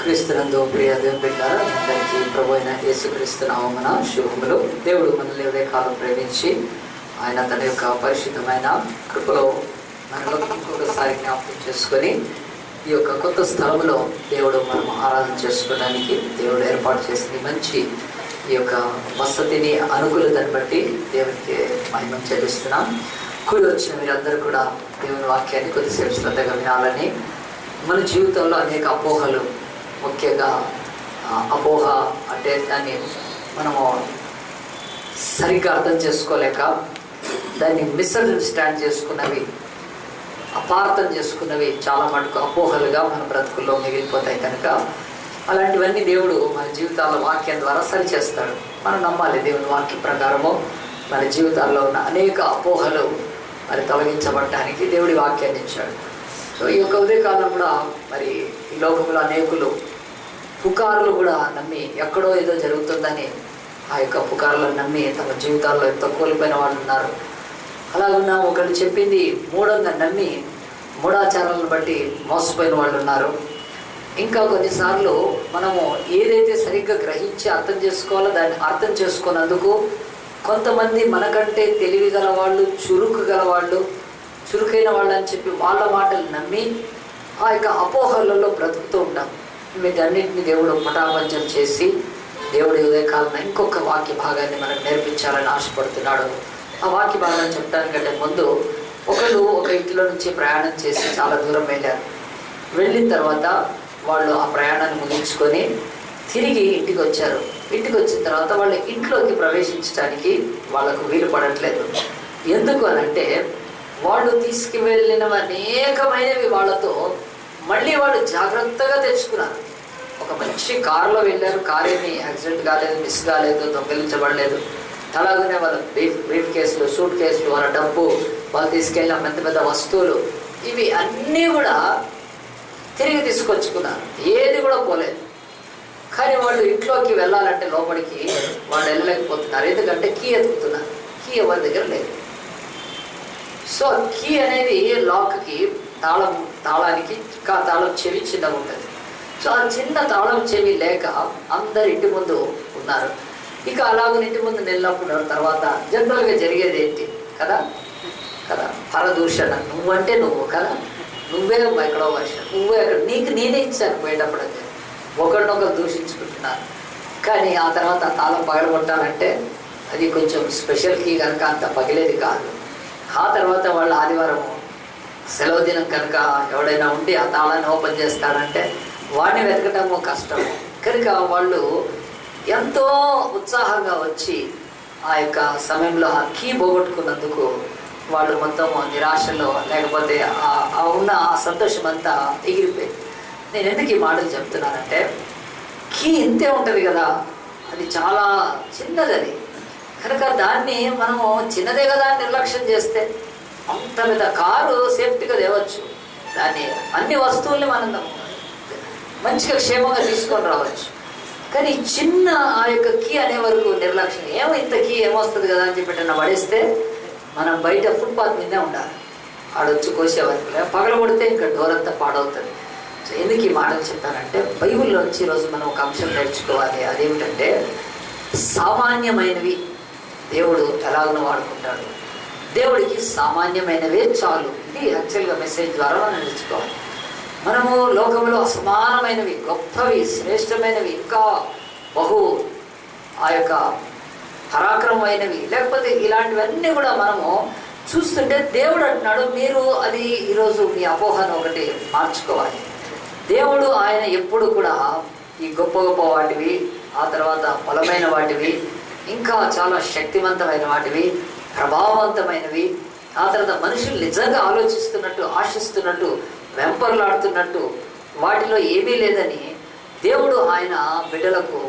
క్రీస్తునందు ప్రియ దేవుని బిడ్డలారా, అందరికీ ప్రభు అయిన యేసుక్రీస్తు నామమున శుభములు. దేవుడు మనల్ని ఉదయకాలం ప్రేమించి ఆయన తన యొక్క పరిశుద్ధమైన కృపలో మనలో ఇంకొకసారి జ్ఞాపకం చేసుకొని ఈ యొక్క కొత్త స్థలంలో దేవుడు మనం ఆరాధన చేసుకోవడానికి దేవుడు ఏర్పాటు చేసిన మంచి ఈ యొక్క వసతిని అనుకూలతను బట్టి దేవునికి మహిమ చెల్లిస్తున్నాం. కూడి వచ్చిన మీరందరూ కూడా దేవుని వాక్యాన్ని కొద్దిసేపు శ్రద్ధగా వినాలని. మన జీవితంలో అనేక అపోహలు, ముఖ్యంగా అపోహ అంటే దాన్ని మనము సరిగ్గా అర్థం చేసుకోలేక దాన్ని మిస్అండర్స్టాండ్ చేసుకున్నవి, అపార్థం చేసుకున్నవి చాలా మటుకు అపోహలుగా మన బ్రతుకుల్లో మిగిలిపోతాయి. కనుక అలాంటివన్నీ దేవుడు మన జీవితాల వాక్యం ద్వారా సరిచేస్తాడు. మనం నమ్మాలి. దేవుని వాక్యం ప్రకారము మన జీవితాల్లో ఉన్న అనేక అపోహలు మరి తొలగించబడటానికి దేవుడి వాక్యాన్ని ఇచ్చాడు. సో ఈ యొక్క ఉదయకాలం కూడా మరి ఈ లోకంలో అనేకులు పుకార్లు కూడా నమ్మి ఎక్కడో ఏదో జరుగుతుందని ఆ యొక్క పుకార్లను నమ్మి తమ జీవితాల్లో ఎంతో కోల్పోయిన వాళ్ళు ఉన్నారు. అలాగున్నా ఒకరు చెప్పింది మూఢంగా నమ్మి మూఢాచారాలను బట్టి మోసపోయిన వాళ్ళు ఉన్నారు. ఇంకా కొన్నిసార్లు మనము ఏదైతే సరిగ్గా గ్రహించి అర్థం చేసుకోవాలో దాన్ని అర్థం చేసుకున్నందుకు కొంతమంది మనకంటే తెలివి గల వాళ్ళు, చురుకు గల వాళ్ళు, చురుకైన వాళ్ళు అని చెప్పి వాళ్ళ మాటలు నమ్మి ఆ యొక్క అపోహలలో బ్రతుకుతూ ఉంటాం. వీటన్నింటినీ దేవుడు పటాపంచం చేసి దేవుడి ఉదయకాలం ఇంకొక వాక్య భాగాన్ని మనకు నేర్పించాలని ఆశపడుతున్నాడు. ఆ వాక్య భాగాన్ని చెప్పడానికంటే ముందు ఒకళ్ళు ఒక ఇంట్లో నుంచి ప్రయాణం చేసి చాలా దూరం వెళ్ళారు. వెళ్ళిన తర్వాత వాళ్ళు ఆ ప్రయాణాన్ని ముగించుకొని తిరిగి ఇంటికి వచ్చారు. ఇంటికి వచ్చిన తర్వాత వాళ్ళ ఇంట్లోకి ప్రవేశించడానికి వాళ్ళకు వీలు పడట్లేదు. ఎందుకు అనంటే వాళ్ళు తీసుకువెళ్ళిన అనేకమైనవి వాళ్ళతో మళ్ళీ వాళ్ళు జాగ్రత్తగా తెచ్చుకున్నారు. ఒక మంచి కారులో వెళ్ళారు, కారు ఏమీ యాక్సిడెంట్ కాలేదు, మిస్ కాలేదు, దొంగిలించబడలేదు. అలాగనే వాళ్ళ బ్రీఫ్ కేసులు, సూట్ కేసులు, వాళ్ళ డబ్బు, వాళ్ళు తీసుకెళ్ళిన పెద్ద పెద్ద వస్తువులు, ఇవి అన్నీ కూడా తిరిగి తీసుకొచ్చుకున్నారు. ఏది కూడా పోలేదు. కానీ వాళ్ళు ఇంట్లోకి వెళ్ళాలంటే లోపలికి వాళ్ళు వెళ్ళలేకపోతున్నారు. ఎందుకంటే కీ ఎత్తుకుతున్నారు. కీ ఎవరి దగ్గర లేదు. సో కీ అనేది లాక్కి, తాళానికి తాళం చెవి చిన్నగా ఉంటుంది. సో ఆ చిన్న తాళం చెవి లేక అందరు ఇంటి ముందు ఉన్నారు. ఇక అలాగే ఇంటి ముందు వెళ్ళినప్పుడు తర్వాత జనరల్గా జరిగేది ఏంటి కదా కదా పరదూషణ. నువ్వంటే నువ్వు కదా, నువ్వే ఎక్కడో వర్ష, నువ్వే ఎక్కడ, నీకు నేనే ఇచ్చాను పోయేటప్పుడు అని ఒకరినొకరు దూషించుకుంటున్నారు. కానీ ఆ తర్వాత తాళం పగలగొట్టాలంటే అది కొంచెం స్పెషల్ కీ కనుక అంత పగిలేది కాదు. ఆ తర్వాత వాళ్ళు ఆదివారం సెలవు దినం కనుక ఎవడైనా ఉండి ఆ తాళాన్ని ఓపెన్ చేస్తాడంటే వాడిని వెతకటము కష్టం. కనుక వాళ్ళు ఎంతో ఉత్సాహంగా వచ్చి ఆ యొక్క సమయంలో ఆ కీ పోగొట్టుకున్నందుకు వాళ్ళు మొత్తం నిరాశలో, లేకపోతే ఉన్న ఆ సంతోషం అంతా ఎగిరిపోయింది. నేను ఎందుకు ఈ మాటలు చెప్తున్నానంటే కీ ఇంతే ఉంటుంది కదా, అది చాలా చిన్నది. అది కనుక దాన్ని మనము చిన్నదే కదా నిర్లక్ష్యం చేస్తే అంత పెద్ద కారు సేఫ్టీగా తేవచ్చు. దాన్ని అన్ని వస్తువుల్ని మనం మంచిగా క్షేమంగా తీసుకొని రావచ్చు. కానీ చిన్న ఆ యొక్క కీ అనే వరకు నిర్లక్ష్యం, ఏమో ఇంత కీ ఏమొస్తుంది కదా అని చెప్పి పడేస్తే మనం బయట ఫుట్పాత్ మీదే ఉండాలి. ఆడొచ్చి కోసేవారికి పగలగొడితే ఇంకా డోర్ అంతా పాడవుతుంది. సో ఎందుకు ఈ మాటలు చెప్తానంటే బైబిల్లోంచి ఈరోజు మనం ఒక అంశం నేర్చుకోవాలి. అదేమిటంటే సామాన్యమైనవి దేవుడు ఎలాగనో వాడుకుంటాడు. దేవుడికి సామాన్యమైనవే చాలు. ఇది యాక్చువల్గా మెసేజ్ ద్వారా మనం నేర్చుకోవాలి. మనము లోకంలో అసమానమైనవి, గొప్పవి, శ్రేష్టమైనవి, ఇంకా ఆ యొక్క పరాక్రమమైనవి, లేకపోతే ఇలాంటివన్నీ కూడా మనము చూస్తుంటే దేవుడు అంటున్నాడు, మీరు అది ఈరోజు మీ అపోహను ఒకటి మార్చుకోవాలి. దేవుడు ఆయన ఎప్పుడు కూడా ఈ గొప్ప గొప్ప వాటివి, ఆ తర్వాత బలమైన వాటివి, ఇంకా చాలా శక్తివంతమైన వాటివి, ప్రభావవంతమైనవి, ఆ తర్వాత మనుషులు నిజంగా ఆలోచిస్తున్నట్టు, ఆశిస్తున్నట్టు, వెంపర్లాడుతున్నట్టు వాటిలో ఏమీ లేదని దేవుడు ఆయన బిడ్డలకు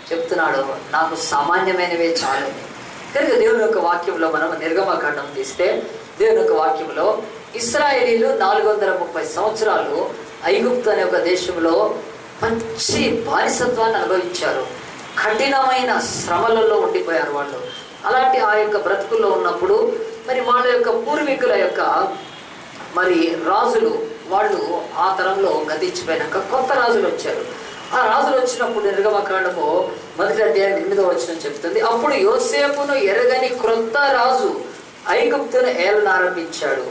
చెప్తున్నాడు. నాకు సామాన్యమైనవే చాలు. కనుక దేవుని యొక్క వాక్యంలో మనం నిర్గమకాండం తీస్తే దేవుని యొక్క వాక్యంలో ఇశ్రాయేలీలు 430 సంవత్సరాలు ఐగుప్తు అనే ఒక దేశంలో మంచి బానిసత్వాన్ని అనుభవించారు. కఠినమైన శ్రమలలో ఉండిపోయారు వాళ్ళు. అలాంటి ఆ యొక్క బ్రతుకుల్లో ఉన్నప్పుడు మరి వాళ్ళ యొక్క పూర్వీకుల యొక్క మరి రాజులు వాళ్ళు ఆ తరంలో గతించిపోయినాక కొత్త రాజులు వచ్చారు. ఆ రాజులు వచ్చినప్పుడు నిర్గమకాండము 1:8 చెప్తుంది, అప్పుడు యోసేపును ఎరగని క్రొత్త రాజు ఐగుప్తును ఏలనారంభించాడు.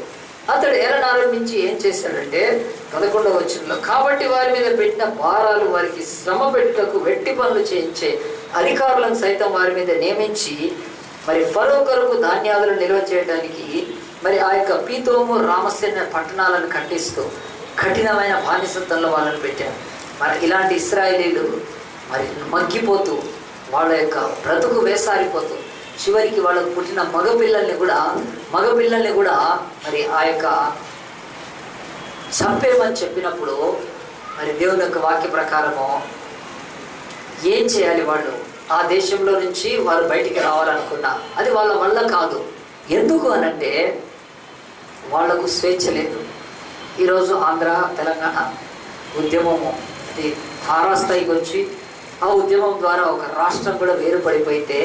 అతడు ఏలనారంభించి ఏం చేశాడంటే 11 కాబట్టి వారి మీద పెట్టిన భారాలు వారికి శ్రమ పెట్టుటకు వెట్టి పనులు చేయించే అధికారులను సైతం వారి మీద నియమించి మరి ఫరో కొరకు ధాన్యాలను నిల్వ చేయడానికి మరి ఆ యొక్క పీతోము రామసేన పట్టణాలను కట్టిస్తూ కఠినమైన బానిసత్వంలో వాళ్ళని పెట్టారు. మరి ఇలాంటి ఇశ్రాయేలీలు మరి మగ్గిపోతూ వాళ్ళ యొక్క బ్రతుకు వేసారిపోతూ చివరికి వాళ్ళకు పుట్టిన మగపిల్లల్ని కూడా మరి ఆ యొక్క చంపేమని చెప్పినప్పుడు మరి దేవుని యొక్క వాక్య ప్రకారము ఏం చేయాలి? వాళ్ళు ఆ దేశంలో నుంచి వారు బయటికి రావాలనుకున్నా అది వాళ్ళ వల్ల కాదు. ఎందుకు అనంటే వాళ్లకు స్వేచ్ఛ లేదు. ఈరోజు ఆంధ్ర తెలంగాణ ఉద్యమము అది తారాస్థాయికి వచ్చి ఆ ఉద్యమం ద్వారా ఒక రాష్ట్రం కూడా వేరుపడిపోయితే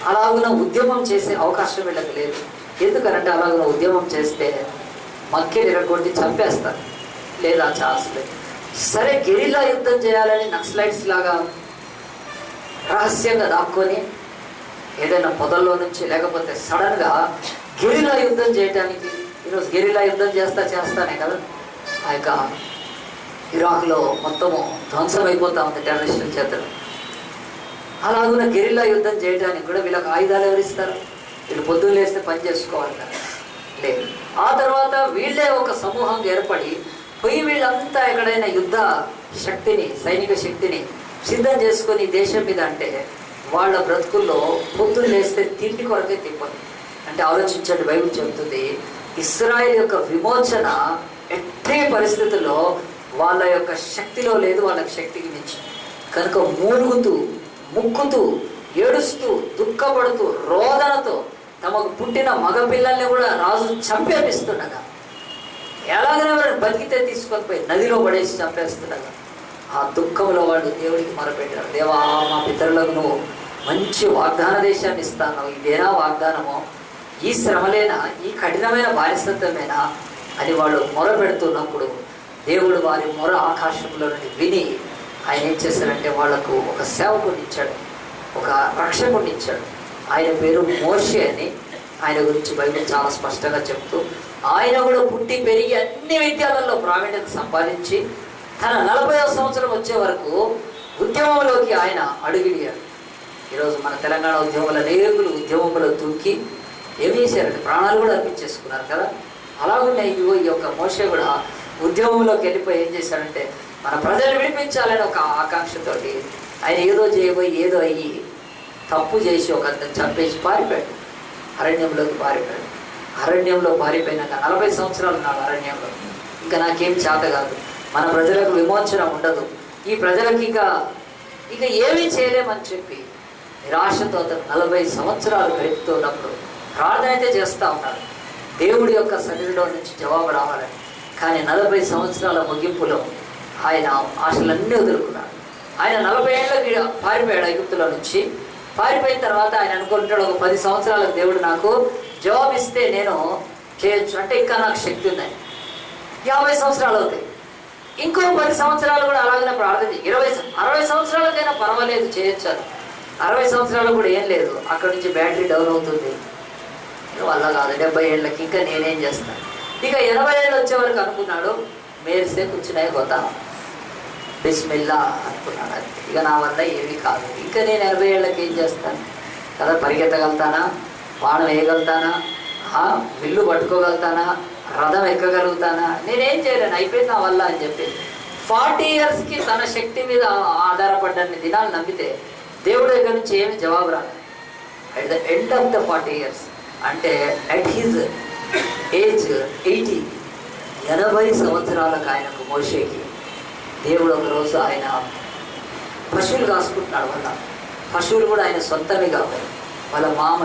అలాగున ఉద్యమం చేసే అవకాశం వీళ్ళకి లేదు. ఎందుకనంటే అలాగున ఉద్యమం చేస్తే మక్కిని ఇరగొట్టి చంపేస్తారు, లేదా ఛాన్స్ లేదు. సరే గెరిల్లా యుద్ధం చేయాలని నక్సలైట్స్ లాగా రహస్యంగా దాక్కొని ఏదైనా పొదల్లో నుంచి లేకపోతే సడన్గా గెరిల్లా యుద్ధం చేయడానికి ఈరోజు గెరిల్లా యుద్ధం చేస్తానే కదా ఆ యొక్క ఇరాక్లో మొత్తము ధ్వంసం అయిపోతా ఉంది టెర్రరిస్టుల చేతలు. అలాగున గెరిల్లా యుద్ధం చేయడానికి కూడా వీళ్ళకి ఆయుధాలు ఎవరిస్తారు? వీళ్ళు పొద్దున్న లేస్తే పని చేసుకోవాలి కదా, లేదు. ఆ తర్వాత వీళ్ళే ఒక సమూహంగా ఏర్పడి పోయి వీళ్ళంతా ఎక్కడైనా యుద్ధ శక్తిని సైనిక శక్తిని సిద్ధం చేసుకొని దేశం మీద అంటే వాళ్ళ బ్రతుకుల్లో పొద్దున్న లేస్తే తిండి కొరకే తిప్పదు. అంటే ఆలోచించండి, బైబిల్ చెబుతుంది ఇశ్రాయేల్ యొక్క విమోచన ఎట్టి పరిస్థితుల్లో వాళ్ళ యొక్క శక్తిలో లేదు, వాళ్ళకి శక్తికి మించి. కనుక మూలుగుతూ ముక్కుతూ ఏడుస్తూ దుఃఖపడుతూ రోదనతో తమకు పుట్టిన మగపిల్లల్ని కూడా రాజు చంపేపిస్తుండగా ఎలాగైనా బతికితే తీసుకొని పోయి నదిలో పడేసి చంపేస్తుండగా ఆ దుఃఖంలో వాళ్ళు దేవుడికి మొరపెట్టారు. దేవా, మా పితరులకు నువ్వు మంచి వాగ్దాన దేశాన్ని ఇస్తాను, ఇదేనా వాగ్దానమో, ఈ శ్రమలేనా, ఈ కఠినమైన బానిసత్వమేనా అని వాళ్ళు మొరపెడుతున్నప్పుడు దేవుడు వారి మొర ఆకాశంలో నుండి విని ఆయన ఏం చేశారంటే వాళ్లకు ఒక సేవకుడిని ఇచ్చాడు, ఒక రక్షకుడిని ఇచ్చాడు. ఆయన పేరు మోషే అని. ఆయన గురించి బైబిల్ చాలా స్పష్టంగా చెప్తూ ఆయన కూడా పుట్టి పెరిగి అన్ని విద్యాలయాల్లో ప్రావీణ్యత సంపాదించి తన 40వ సంవత్సరం వచ్చే వరకు ఉద్యమంలోకి ఆయన అడుగిడియాడు. ఈరోజు మన తెలంగాణ ఉద్యమంలో అనేకులు ఉద్యమంలో దూకి ఏం చేశారంటే ప్రాణాలు కూడా అర్పించేసుకున్నారు కదా. అలాగున్న ఇదిగో ఈ యొక్క మోషే కూడా ఉద్యమంలోకి వెళ్ళిపోయి ఏం చేశాడంటే మన ప్రజలు విడిపించాలని ఒక ఆకాంక్షతోటి ఆయన ఏదో చేయబోయి ఏదో అయ్యి తప్పు చేసి ఒక అతను చంపేసి పారిపోయాడు, అరణ్యంలోకి పారిపోయాడు. అరణ్యంలో పారిపోయినాక 40 సంవత్సరాలు ఉన్నాడు అరణ్యంలో. ఇంకా నాకేం చేత కాదు, మన ప్రజలకు విమోచన ఉండదు, ఈ ప్రజలకి ఇక ఏమీ చేయలేమని చెప్పి నిరాశతో అతను 40 సంవత్సరాలు గడుపుతున్నప్పుడు ప్రార్థన అయితే చేస్తూ ఉన్నాడు దేవుడి యొక్క సన్నిధిలో నుంచి జవాబు రావాలని. కానీ 40 సంవత్సరాల ముగింపులో ఆయన ఆశలన్నీ వదులుకున్నాడు. ఆయన 40 ఏళ్ళకి పారిపోయాడు ఐగుప్తులో నుంచి. పారిపోయిన తర్వాత ఆయన అనుకుంటాడు, ఒక 10 సంవత్సరాలకు దేవుడు నాకు జవాబిస్తే నేను చేయొచ్చు, అంటే ఇంకా నాకు శక్తి ఉందని. 50 సంవత్సరాలు అవుతాయి, ఇంకో 10 సంవత్సరాలు కూడా అలాగనే ప్రార్థన 60 సంవత్సరాలకైనా పర్వాలేదు చేయొచ్చు. 60 సంవత్సరాలు కూడా ఏం లేదు, అక్కడ నుంచి బ్యాటరీ డౌన్ అవుతుంది, వల్ల కాదు. 70 ఏళ్ళకి ఇంకా నేనేం చేస్తాను. ఇక 80 ఏళ్ళు వచ్చే వరకు అనుకున్నాడు, మేరిస్తే కూర్చున్నాయి పోతాం, బిస్మిల్లా అనుకున్నాడు. అది ఇక నా వల్ల ఏమీ కాదు, ఇంకా నేను 80 ఏళ్ళకి ఏం చేస్తాను కదా, పరిగెత్తగలుగుతానా, బాణం వేయగలుగుతానా, విల్లు పట్టుకోగలుగుతానా, రథం ఎక్కగలుగుతానా, నేనేం చేయలేను, అయిపోయింది నా వల్ల అని చెప్పి 40 ఇయర్స్కి తన శక్తి మీద ఆధారపడ్డన్ని దినాలు నమ్మితే దేవుడి దగ్గర నుంచి ఏమి జవాబు రాదు. At the end of the 40 years అంటే అట్ హిజ్ ఏజ్ 80 సంవత్సరాలకు ఆయనకు మోషేకి దేవుడు ఒకరోజు ఆయన పశువులు కాసుకుంటున్నాడు. వాళ్ళ పశువులు కూడా ఆయన సొంతమే కావు, వాళ్ళ మామ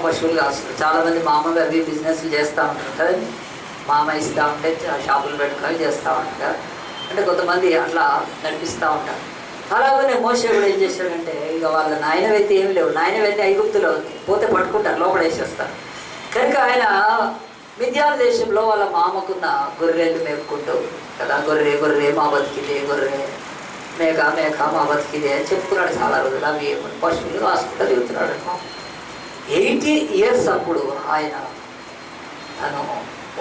పశువులు కాస్తారు. చాలామంది మామలు అవి బిజినెస్లు చేస్తూ ఉంటారు కదండి, మామ ఇస్తూ ఉంటే షాపులు పెట్టుకొని చేస్తూ ఉంటారు కదా, అంటే కొంతమంది అట్లా నడిపిస్తూ ఉంటారు. అలాగనే మోషే కూడా ఏం చేశాడంటే ఇక వాళ్ళ నాయనవైతే ఏం లేవు, నాయనవైతే ఐగుప్తులో ఉంది, పోతే పట్టుకుంటారు, లోపల వేసేస్తారు. కనుక ఆయన మిద్యాన దేశంలో వాళ్ళ మామకున్న గొర్రెలు మేపుకుంటూ కదా, గొర్రె మా బతికితే గొర్రె మేక మేక మా బతికిదే అని చెప్పుకున్నాడు చాలా రోజులు. అవి పశువులు రాసుకుంటూ తిరుగుతున్నాడు. 80 years అప్పుడు ఆయన తను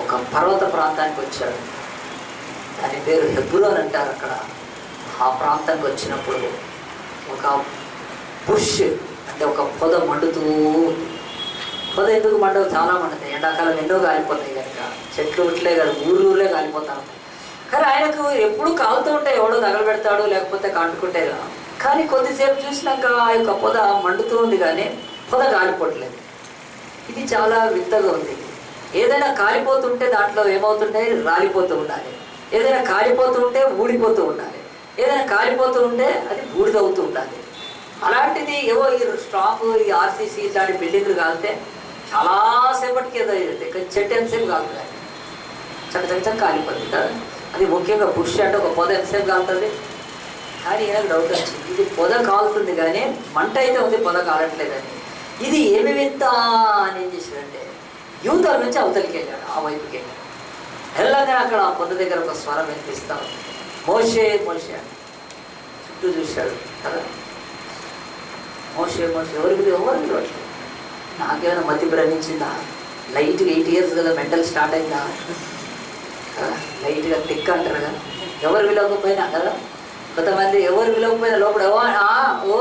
ఒక పర్వత ప్రాంతానికి వచ్చాడు. దాని పేరు హెబ్రోన్ అంటారు. అక్కడ ఆ ప్రాంతానికి వచ్చినప్పుడు ఒక బుష్ అంటే ఒక పొద మండుతూ, పొద ఎందుకు మండవు, చాలా మండుతాయి. ఎండాకాలం ఎన్నో కాలిపోతాయి కనుక, చెట్లు ఇట్లే కాదు ఊర్లే కాలిపోతా ఉంటాయి. కానీ ఆయనకు ఎప్పుడు కాలుతూ ఉంటే ఎవడో తగలబెడతాడు, లేకపోతే కాంటుకుంటే. కానీ కొద్దిసేపు చూసినాక ఆ యొక్క పొద మండుతూ ఉంది కానీ పొద కాలిపోవట్లేదు. ఇది చాలా వింతగా ఉంది. ఏదైనా కాలిపోతుంటే దాంట్లో ఏమవుతుంటాయి, రాలిపోతూ ఉండాలి. ఏదైనా కాలిపోతూ ఉంటే ఊడిపోతూ ఉండాలి. ఏదైనా కాలిపోతూ ఉంటే అది బూడిదవుతూ ఉండాలి. అలాంటిది ఏవో ఈ స్ట్రాంగ్ ఈ ఆర్సీసీ ఇట్లాంటి బిల్డింగ్లు కాలితే చాలాసేపటికి ఏదో చెట్టు ఎంతసేపు కాలుతుంది, చక్క కాలిపోతుంది కదా. అది ముఖ్యంగా బుష్ అంటే ఒక పొద ఎంతసేపు కాలుతుంది. కానీ ఈయనకు డౌట్ వచ్చింది, ఇది పొద కాలుతుంది కానీ మంట అయితే ఉంది, పొద కాలట్లేదని. ఇది ఏమి వింత అని ఏం చేశాడంటే యూతల నుంచి అవతలికి వెళ్ళాడు, ఆ వైపుకి వెళ్ళాడు. వెళ్ళగానే అక్కడ ఆ పొద దగ్గర ఒక స్వరం వినిపిస్తాం, మోషే మోషే. చుట్టూ చూశాడు కదా, మోషే మోషే ఎవరు పిలవట్లేదు. నాకేమైనా మతి భ్రమించిందా, లైట్గా 8 years కదా మెంటల్ స్టార్ట్ అయిందా కదా, లైట్గా టిక్ అంటారు కదా. ఎవరు పిలవకపోయినా కదా, కొంతమంది ఎవరు పిలవకపోయినా లోపల ఓ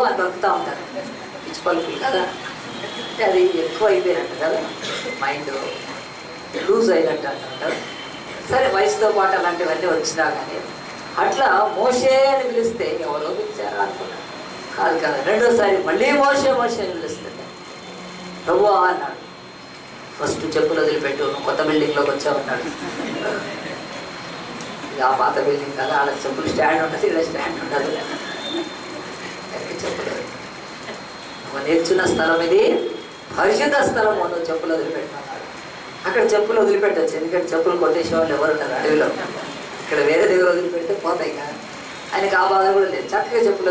అని బతుకుతూ ఉంటారు, పిచ్చి పలుకులు కదా. అది ఎక్కువ అయిపోయినట్టు కదా, మైండ్ లూజ్ అయినట్టు అంటారు కదా. సరే వయసుతో పాటు అలాంటివన్నీ వచ్చినా కానీ అట్లా మోషే అని పిలిస్తే ఎవరో పిలిచారా అనుకున్నాను. కాదు కదా, రెండోసారి మళ్ళీ మోషే మోషే అని పిలుస్తుంది. ప్రభువా అన్నాడు. ఫస్ట్ చెప్పులు వదిలిపెట్టు, నువ్వు కొత్త బిల్డింగ్లోకి వచ్చావు అన్నాడు. ఆ పాత బిల్డింగ్ కదా, ఆడ చెప్పులు స్టాండ్ ఉంటుంది, ఇలా స్టాండ్ ఉండదు. చెప్పులు నువ్వు నేర్చున్న స్థలం ఇది పరిశుద్ధ స్థలం, నువ్వు చెప్పులు వదిలిపెట్టు అన్నాడు. అక్కడ చెప్పులు వదిలిపెట్టచ్చు, ఎందుకంటే చెప్పులు కొట్టేసే వాళ్ళు ఎవరు ఉంటారు అడవిలో. ఇక్కడ వేరే దగ్గర వదిలిపెడితే పోతాయి కదా. ఆయనకు ఆ బాధ కూడా లేదు, చక్కగా చెప్పులు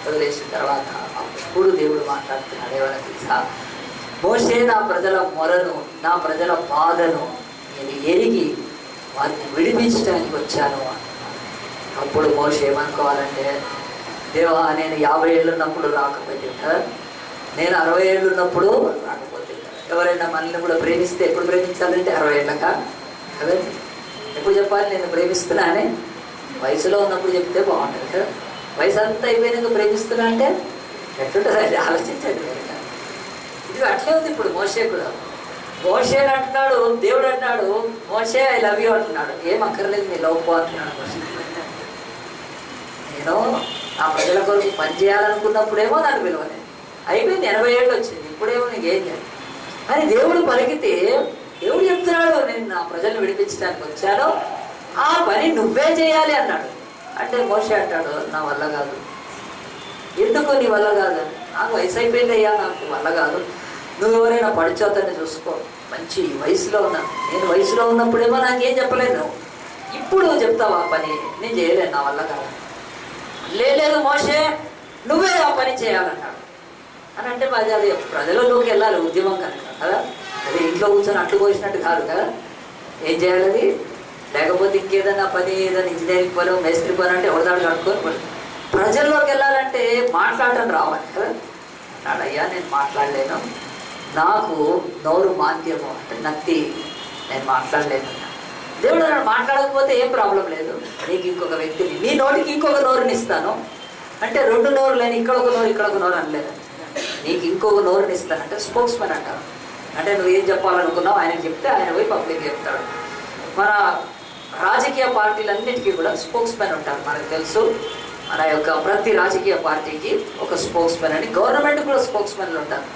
వదిలేసిన తర్వాత అప్పుడు దేవుడు మాట్లాడుతున్నాడు. ఏమైనా తెలుసా, మోషే నా ప్రజల మొరను, నా ప్రజల బాధను నేను ఎరిగి వారిని విడిపించడానికి వచ్చాను అంటున్నాను. అప్పుడు మోషే ఏమనుకోవాలంటే, దేవా నేను 50 ఏళ్ళు ఉన్నప్పుడు రాకపోతే కదా, నేను 60 ఏళ్ళు ఉన్నప్పుడు రాకపోతే కదా. ఎవరైనా మనల్ని కూడా ప్రేమిస్తే ఎప్పుడు ప్రేమించాలంటే 60 ఏళ్ళక కదండి. ఎప్పుడు చెప్పాలి నేను ప్రేమిస్తున్నా అని, వయసులో ఉన్నప్పుడు చెప్తే బాగుంటుంది కదా. వయసు అంతా అయిపోయినాక ప్రేమిస్తున్నా అంటే ఎట్లుంటుంది అది ఆలోచించండి. ఇది అట్లే ఉంది ఇప్పుడు మోషే కూడా. మోషే అంటున్నాడు, దేవుడు అంటున్నాడు మోషే ఐ లవ్ యూ అంటున్నాడు. ఏం అక్కర్లేదు నీ లవ్ అంటున్నాడు మోషే. నేను నా ప్రజల కొరకు పనిచేయాలనుకున్నప్పుడేమో నాకు విలువలేదు, అయిపోయింది 80 ఏళ్ళు వచ్చింది, ఇప్పుడేమో నీకు ఏం చేయాలి అని దేవుడు పలికితే, దేవుడు చెప్తున్నాడు నేను నా ప్రజలను విడిపించడానికి వచ్చాను, ఆ పని నువ్వే చేయాలి అన్నాడు. అంటే మోషే అంటాడు నా వల్ల కాదు. ఎందుకు నీ వల్ల కాదు, నాకు వయసు అయిపోయింది అయ్యా, నాకు వల్ల కాదు. నువ్వు ఎవరైనా పడిచోతని చూసుకో, మంచి వయసులో ఉన్నాను. నేను వయసులో ఉన్నప్పుడేమో నాకేం చెప్పలేదు, ఇప్పుడు చెప్తావు ఆ పని, నేను చేయలేను, నా వల్ల కాదు. లేదు మోషే నువ్వే ఆ పని చేయాలన్నాడు అని. అంటే అది ప్రజలలోకి వెళ్ళాలి ఉద్యమం కనుక కదా. అదే ఇంట్లో కూర్చొని అట్లు పోసినట్టు కాదు కదా. ఏం చేయాలి అది, లేకపోతే ఇంకేదైనా పని, ఏదైనా ఇంజనీరింగ్ పని, మేస్త్రి పని అంటే ఎవరిదాడు కట్టుకొని ప్రజల్లోకి వెళ్ళాలంటే మాట్లాడటం రావాలి కదా. అన్నాడు అయ్యా నేను మాట్లాడలేను, నాకు నోరు మాధ్యమం అంటే నత్తి, నేను మాట్లాడలేను. దేవుడు నన్ను మాట్లాడకపోతే ఏం ప్రాబ్లం లేదు, నీకు ఇంకొక వ్యక్తిని, నీ నోటికి ఇంకొక నోరుని ఇస్తాను అంటే 2 నోరు లేని ఇక్కడ ఒక నోరు ఇక్కడ ఒక నోరు అనలేదు, నీకు ఇంకొక నోరుని ఇస్తానంటే స్పోక్స్ మ్యాన్ అంటారు. అంటే నువ్వు ఏం చెప్పాలనుకున్నావు ఆయనకు చెప్తే ఆయన పోయి పబ్లిక్ చెప్తాడు. మన రాజకీయ పార్టీలన్నిటికీ కూడా స్పోక్స్ మ్యాన్ ఉంటారు. మనకు తెలుసు మన యొక్క ప్రతి రాజకీయ పార్టీకి ఒక స్పోక్స్ మ్యాన్ అని, గవర్నమెంట్ కూడా స్పోక్స్ మ్యాన్లు ఉంటారు.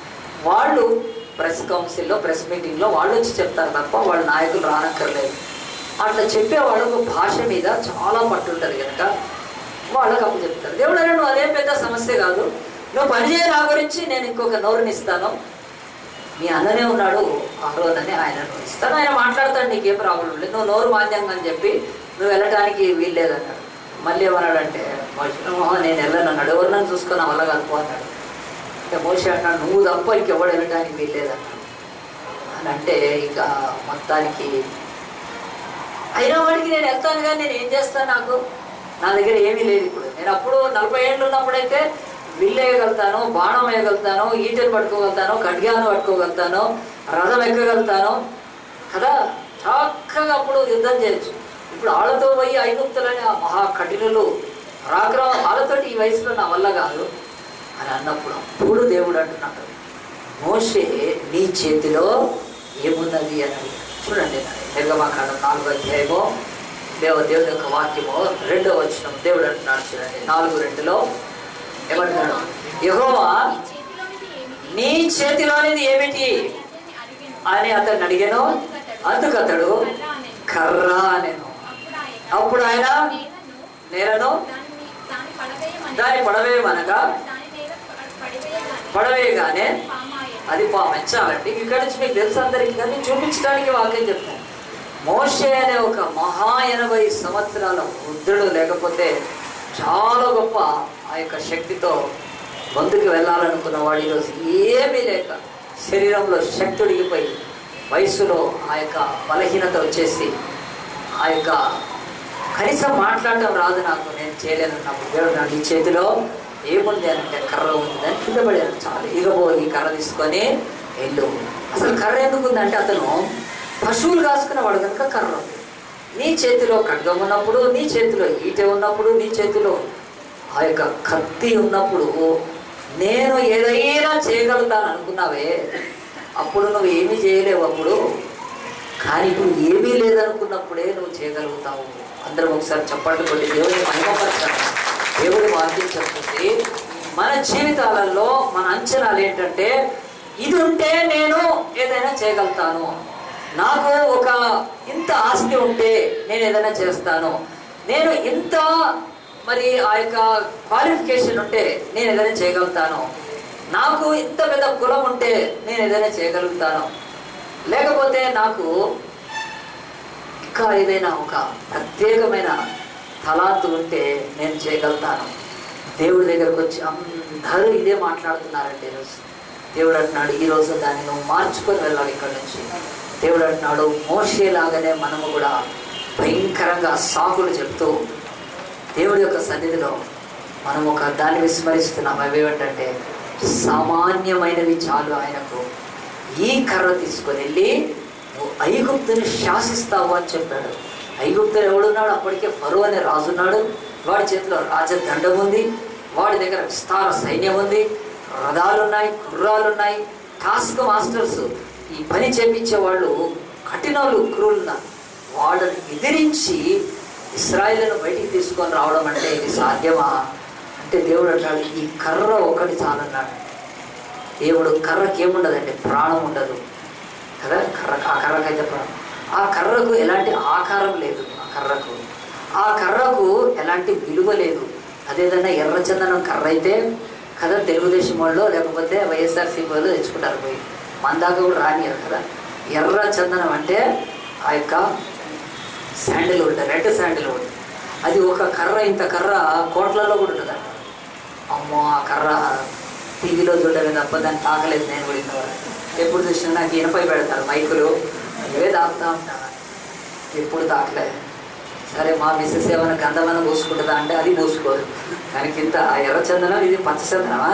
వాళ్ళు ప్రెస్ కౌన్సిల్లో ప్రెస్ మీటింగ్లో వాళ్ళు వచ్చి చెప్తారు తప్ప వాళ్ళ నాయకులు రానక్కర్లేదు. అట్లా చెప్పే వాళ్ళకు భాష మీద చాలా పట్టు ఉంటుంది కనుక వాళ్ళకు అప్పుడు చెప్తారు. దేవుడు అన్నాడు నువ్వు అదేం పెద్ద సమస్య కాదు, నువ్వు పనిచేయ నా గురించి నేను ఇంకొక నోరుని ఇస్తాను. మీ అన్ననే ఉన్నాడు అహరోన్ అని, ఆయన ఇస్తాను, ఆయన మాట్లాడతాడు, నీకేం ప్రాబ్లం లేదు, నువ్వు నోరు మాధ్యంగా అని చెప్పి నువ్వు వెళ్ళటానికి వీల్లేదన్నాడు. మళ్ళీ ఏమన్నాడంటే నేను వెళ్ళను అన్నాడు. ఎవరు నన్ను చూసుకొని వల్ల కలుపు అన్నాడు. అంటే మోషే అన్నాడు నువ్వు తప్ప ఇంకెవడు వెళ్ళడానికి వీల్లేదన్నాడు అని. అంటే ఇక మొత్తానికి అయినా వాడికి నేను వెళ్తాను కానీ నేను ఏం చేస్తాను, నాకు నా దగ్గర ఏమీ లేదు ఇప్పుడు. నేను అప్పుడు 40 ఏళ్ళు ఉన్నప్పుడైతే విల్లు వేయగలుగుతాను, బాణం వేయగలుగుతాను, ఈటెలు పట్టుకోగలుగుతాను, ఖడ్గాను పట్టుకోగలుగుతాను, రథం ఎక్కగలుగుతాను కదా, చక్కగా అప్పుడు యుద్ధం చేయొచ్చు. ఇప్పుడు వాళ్ళతో పోయి ఐగుప్తులని ఆ మహా కఠినులు రాకరా వాళ్ళతోటి ఈ వయసులో నా వల్ల కాదు అని అన్నప్పుడు అప్పుడు దేవుడు అంటున్నాడు, మోషే నీ చేతిలో ఏమున్నది అని. చూడండి, నిర్గమకాండం 4వ అధ్యాయము దేవుని యొక్క వాక్యము 2వ వచనం దేవుడు అంటున్నాడు. చూడండి 4:2 ఏమంటున్నాడు, యెహోవా నీ చేతిలోనిది ఏమిటి అని అతన్ని అడిగాను. అందుకతడు కర్ర అనెను. అప్పుడు ఆయన నేలను దాన్ని పడవేయమనగా పడవేయగానే అది పామెచ్చాలండి. ఇక్కడ నుంచి మీకు తెలుసు అందరికీ, కానీ చూపించడానికి వాక్యం చెప్తాను. మోషే అనే ఒక మహా 80 సంవత్సరాల వృద్ధుడు, లేకపోతే చాలా గొప్ప ఆ యొక్క శక్తితో ముందుకు వెళ్ళాలనుకున్న వాడు ఈరోజు ఏమీ లేక శరీరంలో శక్తి ఉడిగిపోయి వయసులో ఆ యొక్క బలహీనత వచ్చేసి ఆ యొక్క కనీసం మాట్లాడటం రాదు, నాకు నేను చేయలేనన్నప్పుడు దేవుడు నాకు ఈ చేతిలో ఏముంది అని అంటే కర్ర ఉంది, దాన్ని కింద పడేది. చాలు, ఇగబో ఈ కర్ర తీసుకొని వెళ్ళు. అసలు కర్ర ఎందుకు ఉందంటే అతను పశువులు కాసుకునేవాడు కనుక కర్ర ఉంది. నీ చేతిలో ఖడ్గం ఉన్నప్పుడు, నీ చేతిలో ఈటె ఉన్నప్పుడు, నీ చేతిలో ఆ యొక్క కత్తి ఉన్నప్పుడు నేను ఏదైనా చేయగలుగుతాను అనుకున్నావే, అప్పుడు నువ్వు ఏమీ చేయలేవు అప్పుడు. కానీ ఇప్పుడు ఏమీ లేదనుకున్నప్పుడే నువ్వు చేయగలుగుతావు. అందరం ఒకసారి చప్పట్లు కొట్టి దేవుడిని మహిమపరచాలి. దేవుడి వాక్యం చెప్తుంది, మన జీవితాలలో మన అంచనాలు ఏంటంటే, ఇది ఉంటే నేను ఏదైనా చేయగలుగుతాను, నాకు ఒక ఇంత ఆస్తి ఉంటే నేను ఏదైనా చేస్తాను, నేను ఇంత మరి ఆ యొక్క క్వాలిఫికేషన్ ఉంటే నేను ఏదైనా చేయగలుగుతాను, నాకు ఇంత పెద్ద కులం ఉంటే నేను ఏదైనా చేయగలుగుతాను, లేకపోతే నాకు ఇంకా ఏదైనా ఒక ప్రత్యేకమైన తలాంతు ఉంటే నేను చేయగలుగుతాను. దేవుడి దగ్గరకు వచ్చి అందరూ ఇదే మాట్లాడుతున్నారంటే ఈరోజు దేవుడు అంటున్నాడు, ఈరోజు దాన్ని నువ్వు మార్చుకొని వెళ్ళాలి ఇక్కడి నుంచి. దేవుడు అంటున్నాడు, మోషేలాగానే మనము కూడా భయంకరంగా సాకులు చెప్తూ దేవుడి యొక్క సన్నిధిలో మనం ఒక దాన్ని విస్మరిస్తున్నాం. అవి ఏమిటంటే సామాన్యమైనవి చాలు ఆయనకు. ఈ కర్ర తీసుకొని వెళ్ళి నువ్వు ఐగుప్తుని శాసిస్తావు అని చెప్పాడు. ఐగుప్తులు ఎవడున్నాడు? అప్పటికే ఫరో అనే రాజున్నాడు. వాడి చేతిలో రాజదండం ఉంది, వాడి దగ్గర విస్తార సైన్యం ఉంది, రథాలున్నాయి, గుర్రాలున్నాయి, టాస్క్ మాస్టర్స్, ఈ పని చేపించే వాళ్ళు కఠినలు క్రూలున్నారు. వాళ్ళని ఎదిరించి ఇశ్రాయేలును బయటికి తీసుకొని రావడం అంటే ఇది సాధ్యమా అంటే దేవుడు అంటాడు, ఈ కర్ర ఒకటి చాలన్నాడు. దేవుడు కర్రకి ఏముండదండి, ప్రాణం ఉండదు కదా. ఆ కర్రకైతే ప్రాణం. ఆ కర్రకు ఎలాంటి ఆకారం లేదు, ఆ కర్రకు ఎలాంటి విలువ లేదు. అదేదన్నా ఎర్రచందనం కర్ర అయితే కదా తెలుగుదేశం వాళ్ళు లేకపోతే వైఎస్ఆర్సీపీ వాళ్ళు తెచ్చుకుంటారు, పోయి మన దాకా కూడా రానియరు కదా. ఎర్ర చందనం అంటే ఆ యొక్క శాండిల్వుడ్, రెడ్ శాండిల్వుడ్, అది ఒక కర్ర, ఇంత కర్ర కోట్లలో కూడా ఉంటుందంట. అమ్మో, ఆ కర్ర టీవీలో చూడలేదు తప్ప దాన్ని తాకలేదు నేను కూడా ఇంతవరకు. ఎప్పుడు చూసినా నాకు ఇనపై పెడతారు మైకులు, ఇవే తాకుతూ ఉంటాను, ఎప్పుడు తాకలేదు. సరే మా మిస్సెస్ ఏమైనా గంధమైనా పూసుకుంటుందా అంటే అది పూసుకోదు. కానీ ఇంత ఆ ఎర్రచందనం, ఇది పచ్చచందనమా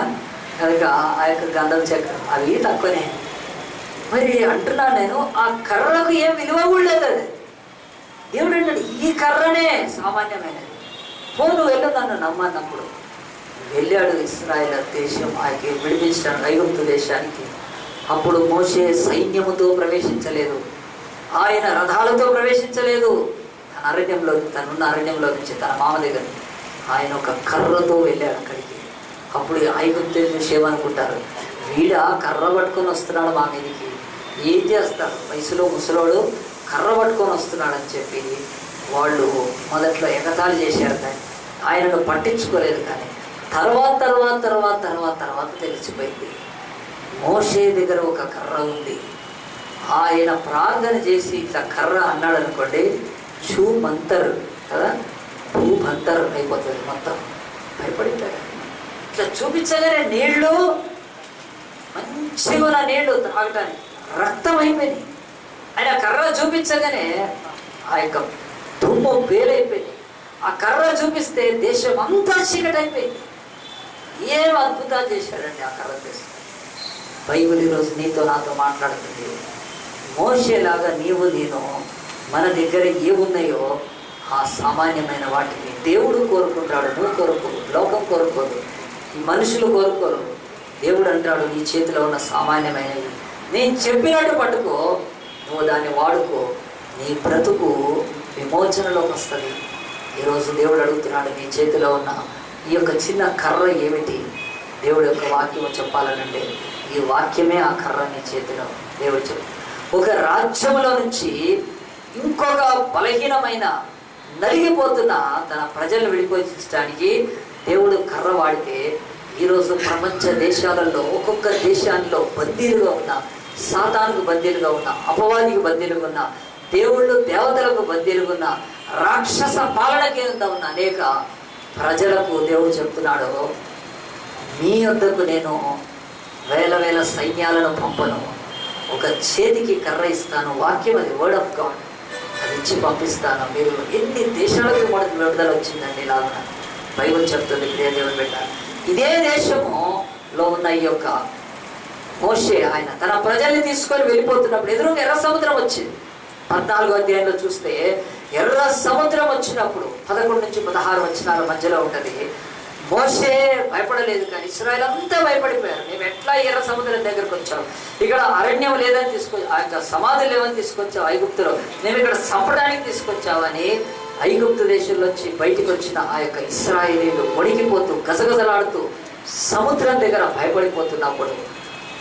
కనుక ఆ యొక్క గంధం చక్రం అవి తక్కువనే. మరి అంటున్నాను నేను, ఆ కర్రకు ఏం విలువ కూడా లేదు. అది దేవుడు అంటాడు, ఈ కర్రనే సామాన్యమైనది. నువ్వు వెళ్ళు నన్ను నమ్మన్నప్పుడు వెళ్ళాడు ఇశ్రాయేలు దేశం ఆయనకి విడిపించడానికి ఐగుప్తు దేశానికి. అప్పుడు మోషే సైన్యముతో ప్రవేశించలేదు, ఆయన రథాలతో ప్రవేశించలేదు. తన అరణ్యంలో, తనున్న అరణ్యంలో నుంచి తన మామ దగ్గర ఆయన ఒక కర్రతో వెళ్ళాడు అక్కడికి. అప్పుడు ఐగుప్తు చూసి ఏమనుకుంటారు, వీడ కర్ర పట్టుకొని వస్తున్నాడు మా మీదికి, ఏం చేస్తాడు, వయసులో ముసలోడు కర్ర పట్టుకొని వస్తున్నాడు అని చెప్పి వాళ్ళు మొదట్లో ఎగతాళి చేశారు. కానీ ఆయనను పట్టించుకోలేదు. కానీ తర్వాత తెలిసిపోయింది, మోషే దగ్గర ఒక కర్ర ఉంది. ఆయన ప్రార్థన చేసి ఇట్లా కర్ర అన్నాడు అనుకోండి, మంతర్ కదా, మంతర్ అయిపోతుంది మొత్తం. భయపడిపోయాడు. ఇట్లా చూపించగానే నీళ్లు మంచిగా ఉన్న నీళ్లు తాగటానికి రక్తం అయిపోయినాయి. ఆయన కర్ర చూపించగానే ఆ యొక్క దుమ్ము వేలైపోయింది. ఆ కర్ర చూపిస్తే దేశం అంతా చీకటైపోయింది. ఏం అద్భుతాలు చేశాడండి ఆ కర్ర తీసుకు. బైబిల్ ఈరోజు నీతో నాతో మాట్లాడుతుంది. మోషేలాగా నీవు నేను మన దగ్గర ఏమున్నాయో ఆ సామాన్యమైన వాటిని దేవుడు కోరుకుంటాడు. నువ్వు కోరుకోరు, లోకం కోరుకోదు, ఈ మనుషులు కోరుకోరు. దేవుడు అంటాడు నీ చేతిలో ఉన్న సామాన్యమైనవి నేను చెప్పినట్టు పట్టుకో, నువ్వు దాన్ని వాడుకో, నీ బ్రతుకు విమోచనలోకి వస్తుంది. ఈరోజు దేవుడు అడుగుతున్నాడు నీ చేతిలో ఉన్న ఈ యొక్క చిన్న కర్ర ఏమిటి? దేవుడు యొక్క వాక్యం చెప్పాలనంటే ఈ వాక్యమే ఆ కర్ర నీ చేతిలో. దేవుడు చెప్పు, ఒక రాజ్యంలో నుంచి ఇంకొక బలహీనమైన నలిగిపోతున్న తన ప్రజలను విడిపోయించడానికి దేవుడు కర్ర వాడితే ఈరోజు ప్రపంచ దేశాలలో ఒక్కొక్క దేశాల్లో బందీలుగా ఉన్న, సాతానుకు బందీలుగా ఉన్న, అపవాదికి బందీలుగా ఉన్న, దేవుళ్ళు దేవతలకు బందీలుగా ఉన్న, రాక్షస పాలన కింద ఉన్న అనేక ప్రజలకు దేవుడు చెప్తున్నాడు మీ వద్దకు నేను వేల వేల సైన్యాలను పంపను, ఒక చేతికి కర్ర ఇస్తాను. వాక్యం అది, వర్డ్ ఆఫ్ గాడ్, అది ఇచ్చి పంపిస్తాను. మీరు ఎన్ని దేశాలకు మనకు విడుదల వచ్చిందండి ఇలాగా బైబిల్ చెప్తుంది. ప్రియ దేవుని బిడ్డ, ఇదే దేశములో ఉన్న ఈ యొక్క మోషే ఆయన తన ప్రజల్ని తీసుకొని వెళ్ళిపోతున్నప్పుడు ఎదురుగా ఎర్ర సముద్రం వచ్చింది. 14వ అధ్యాయంలో చూస్తే ఎర్ర సముద్రం వచ్చినప్పుడు 11 నుంచి 16 వచనాల మధ్యలో ఉంటుంది. మోషే భయపడలేదు, కానీ ఇశ్రాయేలు అంతా భయపడిపోయారు. మేము ఎట్లా ఎర్ర సముద్రం దగ్గరకు వచ్చాం, ఇక్కడ అరణ్యం లేదని ఆ యొక్క సమాధి లేవని తీసుకొచ్చావు ఐగుప్తులో, మేము ఇక్కడ చంపడానికి తీసుకొచ్చావని ఐగుప్తు దేశంలోంచి బయటికి వచ్చిన ఆ యొక్క ఇశ్రాయేలీలు వణికిపోతూ గజగజలాడుతూ సముద్రం దగ్గర భయపడిపోతున్నప్పుడు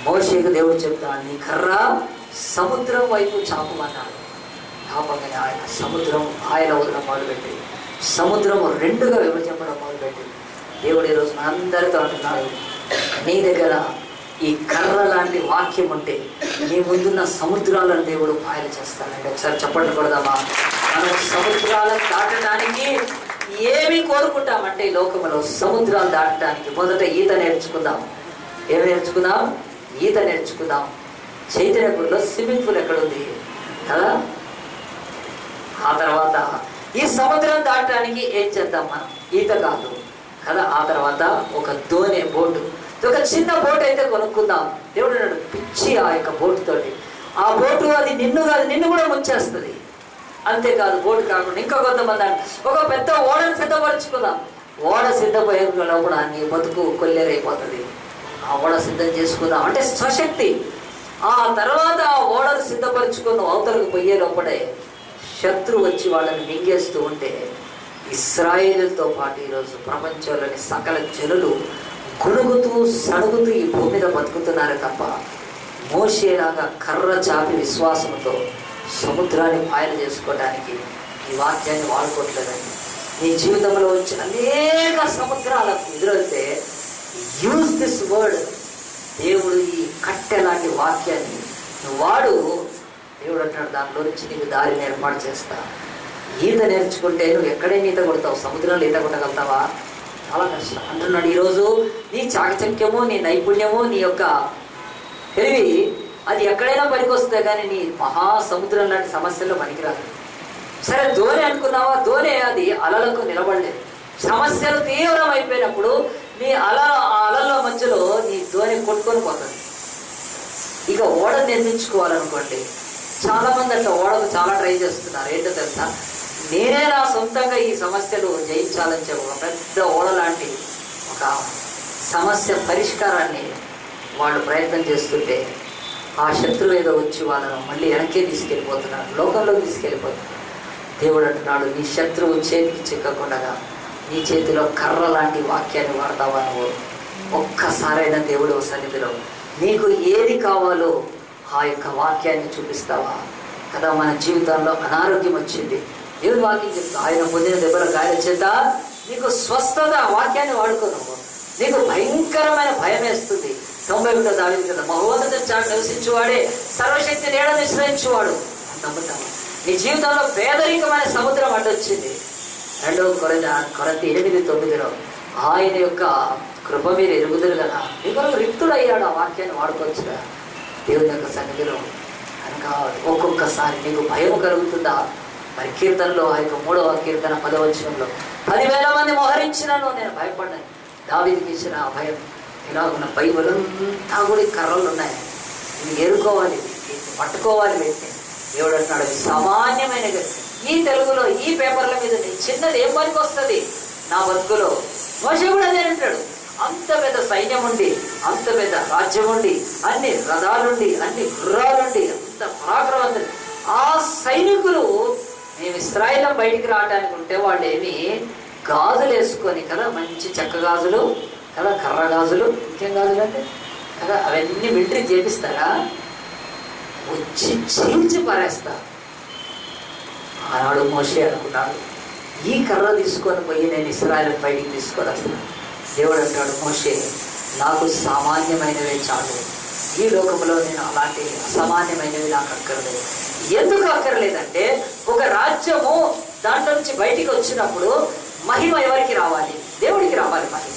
మోషేకు దేవుడు చెప్తున్నాడు నీ కర్ర సముద్రం వైపు చాపమన్నాడు. చాపగానే ఆయన సముద్రం ఆయన వదలడం మొదలుపెట్టి సముద్రం 2గా విభజించడం మొదలుపెట్టి దేవుడు ఈరోజు మనందరితో అంటున్నాడు నీ దగ్గర ఈ కర్ర లాంటి వాక్యం ఉంటే నీ ముందున్న సముద్రాలను దేవుడు పాయలు చేస్తానండి. ఒకసారి చెప్పండి కొడదామా? మనం సముద్రాలను దాటడానికి ఏమి కోరుకుంటామంటే ఈ లోకంలో సముద్రాలు దాటడానికి మొదట ఈత నేర్చుకుందాం. ఏమి నేర్చుకుందాం? ఈత నేర్చుకుందాం. చైతన్యపూర్లో స్విమ్మింగ్ పూల్ ఎక్కడుంది కదా. ఆ తర్వాత ఈ సముద్రం దాటడానికి ఏం చేద్దాం? మనం ఈత కాదు కదా. ఆ తర్వాత ఒక దోణి, బోటు, ఒక చిన్న బోట్ అయితే కొనుక్కుందాం. దేవుడు అన్నాడు పిచ్చి ఆ యొక్క బోటుతోటి. ఆ బోటు అది నిన్ను కాదు, నిన్ను కూడా ముంచేస్తుంది. అంతేకాదు బోటు కాకుండా ఇంకా కొంతమంది ఒక పెద్ద ఓడను సిద్ధపరచుకుందాం. ఓడ సిద్ధపోయే లోపల నీ బతుకు కొల్లేరైపోతుంది. ఆ ఓడ సిద్ధం చేసుకుందాం అంటే స్వశక్తి. ఆ తర్వాత ఆ ఓడను సిద్ధపరచుకున్న అవతలకు పోయే లోపలే శత్రువు వచ్చి వాళ్ళని మింగేస్తూ ఉంటే ఇశ్రాయేలుతో పాటు ఈరోజు ప్రపంచంలోని సకల జనులు గొణుగుతూ సణుగుతూ ఈ భూమి మీద బతుకుతున్నారు తప్ప మోషేలాగా కర్ర చాపి విశ్వాసంతో సముద్రాన్ని పాయలు చేసుకోవడానికి ఈ వాక్యాన్ని వాడుకోవట్లేదండి. నీ జీవితంలో వచ్చి అనేక సముద్రాలకు ఎదురైతే యూజ్ దిస్ వర్డ్. దేవుడు ఈ కట్టె లాంటి వాక్యాన్ని వాడు. దేవుడు అంటాడు దానిలో నుంచి నీకు దారిని ఏర్పాటు చేస్తా. ఈత నేర్చుకుంటే నువ్వు ఎక్కడైనా ఈత కొడతావు, సముద్రంలో ఈత కొట్టగలుగుతావా? చాలా కష్టం అంటున్నాడు. ఈరోజు నీ చాకచక్యము, నీ నైపుణ్యము, నీ యొక్క తెలివి అది ఎక్కడైనా పనికొస్తే కానీ నీ మహాసముద్రం లాంటి సమస్యల్లో పనికిరాదు. సరే ధోని అనుకున్నావా? ధోని అది అలలకు నిలబడలేదు. సమస్యలు తీవ్రం అయిపోయినప్పుడు నీ అలల మధ్యలో నీ ధోని కొట్టుకొని పోతుంది. ఇక ఓడ నిర్మించుకోవాలనుకోండి, చాలా మంది అట్లా ఓడకు చాలా ట్రై చేస్తున్నారు. ఏంటో తెలుసా? నేనే నా సొంతంగా ఈ సమస్యలు జయించాలని చెప్పి ఒక పెద్ద ఓడ లాంటి ఒక సమస్య పరిష్కారాన్ని వాళ్ళు ప్రయత్నం చేస్తుంటే ఆ శత్రువు ఏదో వచ్చి వాళ్ళను మళ్ళీ వెనక్కే తీసుకెళ్ళిపోతున్నారు, లోకంలోకి తీసుకెళ్ళిపోతున్నారు. దేవుడు అంటున్నాడు నీ శత్రువు చేతికి చిక్కకుండా నీ చేతిలో కర్ర లాంటి వాక్యాన్ని వాడతావా? నువ్వు ఒక్కసారైనా దేవుడు సన్నిధిలో నీకు ఏది కావాలో ఆ యొక్క వాక్యాన్ని చూపిస్తావా కదా. మన జీవితాల్లో అనారోగ్యం వచ్చింది, దేవుడు వాక్యం చెప్తా ఆయన పొందిన దెబ్బల గాయాల చేత నీకు స్వస్థత. వాక్యాన్ని వాడుకోను. నీకు భయంకరమైన భయం వేస్తుంది. 91 దావీదు కదా మహోన్నత చాటు నివసించువాడే సర్వశక్తి నీడ విశ్రయించువాడు నమ్ముతాను. నీ జీవితంలో పేదరికమైన సముద్రం అడ్డొచ్చింది. 2 కొరింథీ 8:9 ఆయన యొక్క కృప మీరు ఎరుగుదురు కదా. నీ కొరకు రిక్తుడు అయ్యాడు. ఆ వాక్యాన్ని వాడుకోవచ్చుగా దేవుని యొక్క సన్నిధిలో. కనుక ఒక్కొక్కసారి నీకు భయం కలుగుతుందా? మరి కీర్తనలో ఆ యొక్క 3వ కీర్తన 10వ వచనంలో 10,000 మంది మోహరించినాను నేను భయపడ్డాను. దావీదుకి ఇచ్చిన ఆ భయం ఇలా ఉన్న బైబిల్ అంతా కూడా ఈ కర్రలు ఉన్నాయి. ఇది ఏరుకోవాలి, ఇది పట్టుకోవాలి వ్యక్తి. దేవుడు అంటున్నాడు సామాన్యమైన ఈ తెలుగులో ఈ పేపర్ల మీద చిన్నది ఏం పనికి వస్తుంది నా బతుకులో. మోషే కూడా అదే అంటాడు. అంత పెద్ద సైన్యం ఉండి, అంత పెద్ద రాజ్యం ఉండి, అన్ని రథాలుండి, అన్ని గుర్రాలుండి, అంత పరాక్రమంతులు, ఆ సైనికులు మేము ఇశ్రాయేలు బయటికి రావడానికి ఉంటే వాళ్ళు ఏమి గాజులు వేసుకొని కదా, మంచి చెక్క గాజులు కదా, కర్ర గాజులు, ఇంకేం గాజులు అంటే కదా, అవన్నీ మిలిటరీ చేపిస్తారా? వచ్చి చీల్చి పారేస్తా. ఆనాడు మోషే అనుకున్నాడు ఈ కర్ర తీసుకొని పోయి నేను ఇశ్రాయేలు బయటికి తీసుకొని వస్తాను. దేవుడు అంటాడు మోషే నాకు సామాన్యమైనవే చాలు, ఈ లోకంలో నేను అలాంటి అసామాన్యమైనవి నాకు అక్కర్లేదు. ఎందుకు అక్కర్లేదంటే ఒక రాజ్యము దాంట్లో నుంచి బయటికి వచ్చినప్పుడు మహిమ ఎవరికి రావాలి? దేవుడికి రావాలి మహిమ.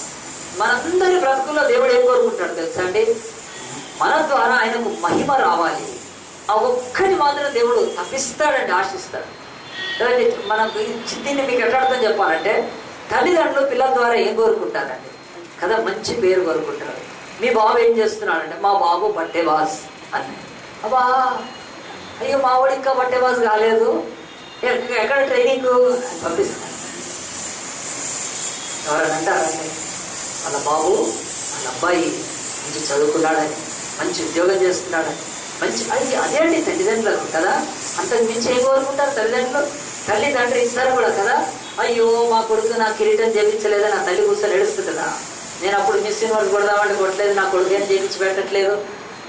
మనందరి బ్రతుకుల్లో దేవుడు ఏం కోరుకుంటాడు తెలుసా అండి? మన ద్వారా ఆయనకు మహిమ రావాలి. ఆ ఒక్కటి మాత్రం దేవుడు తప్పిస్తాడండి, ఆశిస్తాడు. మనకు దీన్ని మీకు ఎట్లా అర్థం చెప్పాలంటే, తల్లిదండ్రులు పిల్లల ద్వారా ఏం కోరుకుంటారండి కదా? మంచి పేరు కోరుకుంటారు. మీ బాబు ఏం చేస్తున్నాడంటే మా బాబు బట్టేబాస్ అని. అబ్బా అయ్యో మా వాడు ఇంకా బట్టేబాస్ కాలేదు, ఎక్కడ ట్రైనింగ్ పంపిస్తాను. ఎవరైనా అంటారండి వాళ్ళ బాబు వాళ్ళ అబ్బాయి మంచి చదువుకున్నాడని, మంచి ఉద్యోగం చేస్తున్నాడని, మంచి అదే అండి తల్లిదండ్రులకు కదా. అంతకు మించి ఏం కోరుకుంటారు తల్లిదండ్రులు? తల్లిదండ్రులు ఇస్తారు కూడా కదా. అయ్యో మా కొడుకు నా కిరీటం చేయించలేదని నా తల్లి కూర్చొని ఏడుస్తుంది కదా. నేను అప్పుడు మిస్ యూనివర్స్ కొడదామంటే కొట్టలేదు, నా కొడుకు ఏం చేయించి పెట్టట్లేదు,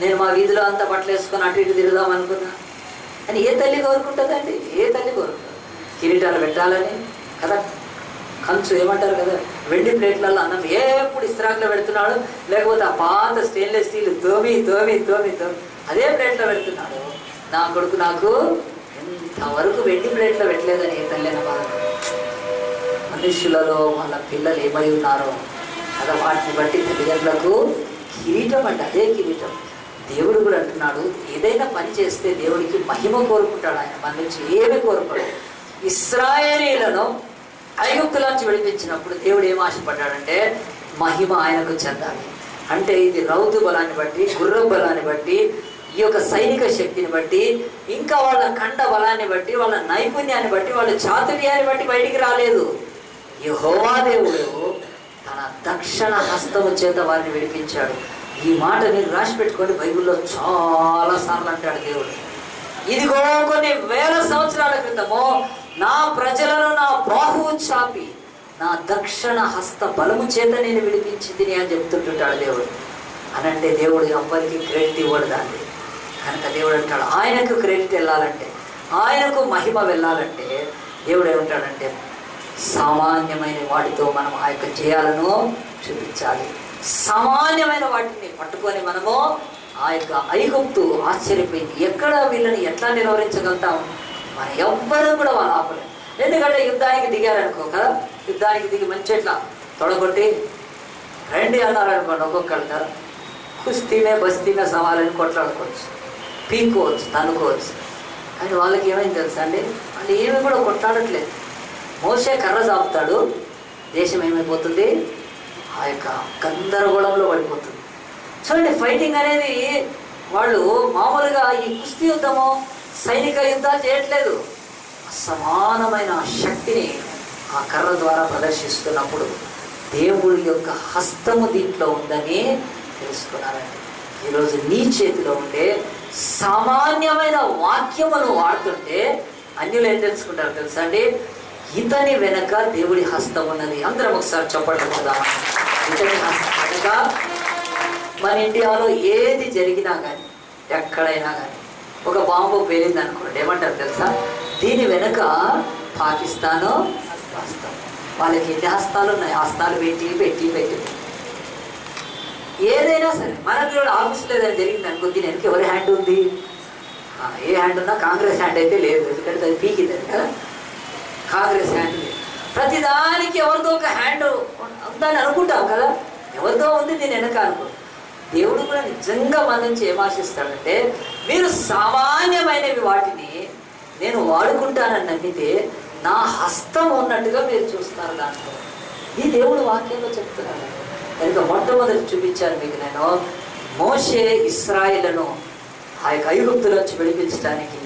నేను మా వీధిలో అంతా బట్టలు వేసుకొని అటు ఇటు తిరుగుదాం అనుకున్నా అని ఏ తల్లి కోరుకుంటుందండి? ఏ తల్లి కోరుకుంటుంది? కిరీటాలు పెట్టాలని కదా. కంచు ఏమంటారు కదా, వెండి ప్లేట్లలో అన్నం ఎప్పుడు ఇస్త్రాకులో పెడుతున్నాడు, లేకపోతే ఆ పాత స్టెయిన్లెస్ స్టీల్ తోమి తోమి తోమి తోమి అదే ప్లేట్లో పెడుతున్నాడు. నా కొడుకు నాకు ఇంతవరకు వెండి ప్లేట్లో పెట్టలేదని ఏ తల్లిన బాధ. మనుషులలో వాళ్ళ పిల్లలు ఏమై ఉన్నారో కదా, వాటిని బట్టి తల్లిదండ్రులకు కిరీటం అంటే అదే కిరీటం. దేవుడు కూడా అంటున్నాడు ఏదైనా పని చేస్తే దేవుడికి మహిమ కోరుకుంటాడు. ఆయన మన నుంచి ఏమి కోరుకోడు. ఇశ్రాయేలీలను ఐగుప్తులోంచి విడిపించినప్పుడు దేవుడు ఏం ఆశపడ్డాడంటే మహిమ ఆయనకు చెందాలి. అంటే ఇది రౌతు బలాన్ని బట్టి, గుర్రం బలాన్ని బట్టి, ఈ యొక్క సైనిక శక్తిని బట్టి, ఇంకా వాళ్ళ కండ బలాన్ని బట్టి, వాళ్ళ నైపుణ్యాన్ని బట్టి, వాళ్ళ చాతుర్యాన్ని బట్టి బయటికి రాలేదు. యెహోవా దేవుడు తన దక్షిణ హస్తము చేత వారిని విడిపించాడు. ఈ మాట మీరు రాసి పెట్టుకోండి. బైబిల్లో చాలా సార్లు అంటాడు దేవుడు, ఇదిగో కొన్ని వేల సంవత్సరాల క్రితము నా ప్రజలను నా బాహువు చాపి నా దక్షిణ హస్త బలము చేత నేను విడిపించింది అని చెప్తుంటుంటాడు దేవుడు. అనంటే దేవుడు ఎవ్వరికి క్రెడిట్ ఇవ్వడు దాన్ని. కనుక దేవుడు అంటాడు ఆయనకు క్రెడిట్ వెళ్ళాలంటే, ఆయనకు మహిమ వెళ్ళాలంటే దేవుడు ఏమంటాడంటే సామాన్యమైన వాటితో మనం ఆ యొక్క జయాలను చూపించాలి. సామాన్యమైన వాటిని పట్టుకొని మనము ఆ యొక్క ఐగుప్తు ఆశ్చర్యపోయింది, ఎక్కడ వీళ్ళని ఎట్లా నిలవరించగలుగుతాము? మన ఎవ్వరూ కూడా వాళ్ళు ఆపలేదు. ఎందుకంటే యుద్ధానికి దిగారనుకో కదా, యుద్ధానికి దిగి మంచి ఎట్లా తొడగొట్టి రండి అన్నారనుకోండి, ఒక్కొక్కరు కదా కుస్తీమే బస్తీమే సవాలని కొట్లాడుకోవచ్చు, పీక్కోవచ్చు, తనుకోవచ్చు. కానీ వాళ్ళకి ఏమైంది తెలుసా అండి, వాళ్ళు ఏమి కూడా కొట్లాడట్లేదు. మోషే కర్ర చాపుతాడు, దేశం ఏమైపోతుంది? ఆ యొక్క గందరగోళంలో పడిపోతుంది. చూడండి, ఫైటింగ్ అనేది వాళ్ళు మామూలుగా ఈ కుస్తీ యుద్ధము సైనిక యుద్ధాలు చేయట్లేదు. సమానమైన శక్తిని ఆ కర్ర ద్వారా ప్రదర్శిస్తున్నప్పుడు దేవుడి యొక్క హస్తము దీంట్లో ఉందని తెలుసుకున్నారండి. ఈరోజు నీ చేతిలో ఉండే సామాన్యమైన వాక్యమును వాడుతుంటే అన్యులు ఏం తెలుసుకుంటారు తెలుసా అండి? ఇతని వెనక దేవుడి హస్తం ఉన్నది. అందరం ఒకసారి చెప్పండి కదా. ఇతని హస్తం వెనక మన ఇండియాలో ఏది జరిగినా కానీ, ఎక్కడైనా కానీ, ఒక బాంబు పేలింది అనుకోండి, ఏమంటారు తెలుసా? దీని వెనక పాకిస్తాను హస్తం. వాళ్ళకి ఎన్ని హస్తాలు ఉన్నాయి? హస్తాలు పెట్టి పెట్టి పెట్టి ఏదైనా సరే. మనకి కూడా ఆఫీస్లో ఏదైనా జరిగింది అనుకో, దీని వెనక ఎవరి హ్యాండ్ ఉంది? ఏ హ్యాండ్ ఉన్నా కాంగ్రెస్ హ్యాండ్ అయితే లేదు, ఎందుకంటే అది పీకింది కదా. కాంగ్రెస్ హ్యాండ్ లేదు. ప్రతిదానికి ఎవరిదో ఒక హ్యాండ్ ఉందని అనుకుంటాం కదా, ఎవరిదో ఉంది దీని వెనక అనుకో. దేవుడు కూడా నిజంగా మన నుంచి ఏం ఆశిస్తాడంటే మీరు సామాన్యమైనవి వాటిని నేను వాడుకుంటానని నమ్మితే నా హస్తం ఉన్నట్టుగా మీరు చూస్తారు దాంట్లో. ఈ దేవుడు వాక్యంలో చెప్తున్నాడు. కనుక మొట్టమొదటి చూపించాను మీకు నేను, మోషే ఇశ్రాయేలును ఆ యొక్క ఐగుప్తు నుంచి విడిపించడానికి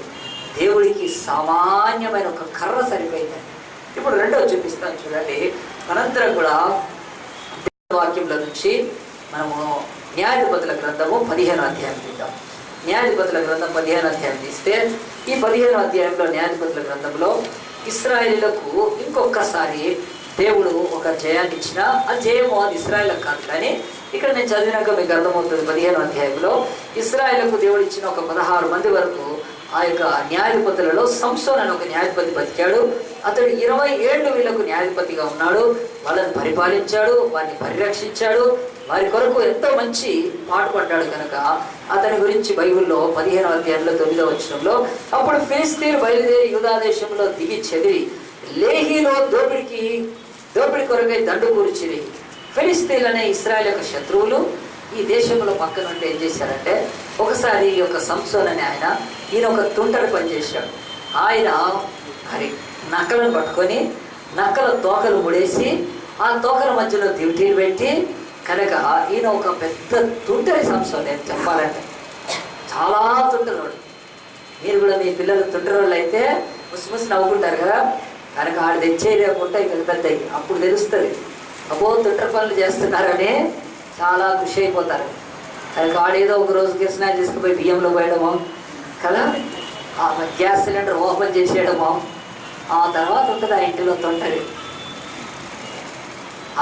దేవుడికి సామాన్యమైన ఒక కర్ర సరిపోయిందని. ఇప్పుడు రెండవ చూపిస్తాను చూడండి. అనంతరం కూడా వాక్యంలో నుంచి మనము న్యాయాధిపతుల గ్రంథము 15వ అధ్యాయం తీద్దాం. న్యాయాధిపతుల గ్రంథం 15వ అధ్యాయం తీస్తే ఈ 15వ అధ్యాయంలో న్యాయాధిపతుల గ్రంథంలో ఇశ్రాయేలులకు ఇంకొకసారి దేవుడు ఒక జయాన్ని ఇచ్చిన, ఆ జయము అది ఇశ్రాయేలుకు కాదు. కానీ ఇక్కడ నేను చదివినాక మీకు అర్థమవుతుంది. 15వ అధ్యాయంలో ఇశ్రాయేలుకు దేవుడు ఇచ్చిన ఒక 16 మంది వరకు ఆ యొక్క న్యాయాధిపతులలో సంసోన్ అని ఒక న్యాయాధిపతి బతికాడు. అతడు 20 ఏళ్ళు వీళ్ళకు న్యాయాధిపతిగా ఉన్నాడు. వాళ్ళని పరిపాలించాడు, వారిని పరిరక్షించాడు, వారి కొరకు ఎంతో మంచి పాటుపడ్డాడు. కనుక అతని గురించి బైబిల్లో 15వ అధ్యాయంలో 9వ వచనంలో, అప్పుడు ఫిలిష్తీయులు బయలుదేరి యూదా దేశంలో దిగి చెదిరి లేహీలో దోపిడి కొరకై దండు కూర్చిరి. ఫిలిష్తీయులు అనే ఇశ్రాయేల్ యొక్క శత్రువులు ఈ దేశంలో పక్కన ఉంటే ఏం చేశారంటే, ఒకసారి ఈ యొక్క సంసోన్ అనే ఈయన ఒక తుంటరి పనిచేశాడు. ఆయన మరి నక్కలను పట్టుకొని నక్కల తోకలు ముడేసి ఆ తోకల మధ్యలో దివిటీలు పెట్టి, కనుక ఈయన ఒక పెద్ద తుంటరి సంసోన్. నేను చెప్పాలంటే చాలా తుంటరోడు. మీరు కూడా మీ పిల్లలు తుంటరోళ్ళు అయితే ముసి నవ్వుకుంటారు కదా. కనుక ఆడు తెచ్చేయలేకుండా ఇక పెద్దయి అప్పుడు తెలుస్తుంది, అబ్బో తుంటర పనులు చేస్తున్నారని చాలా ఖుషి అయిపోతారు. కనుక ఆడేదో ఒక రోజు కిరసనాలు తీసుకుపోయి బియ్యంలో పోయడమో కదా, గ్యాస్ సిలిండర్ ఓపెన్ చేసేయడమో, ఆ తర్వాత ఉంటుంది ఆ ఇంటిలో తుంటరి.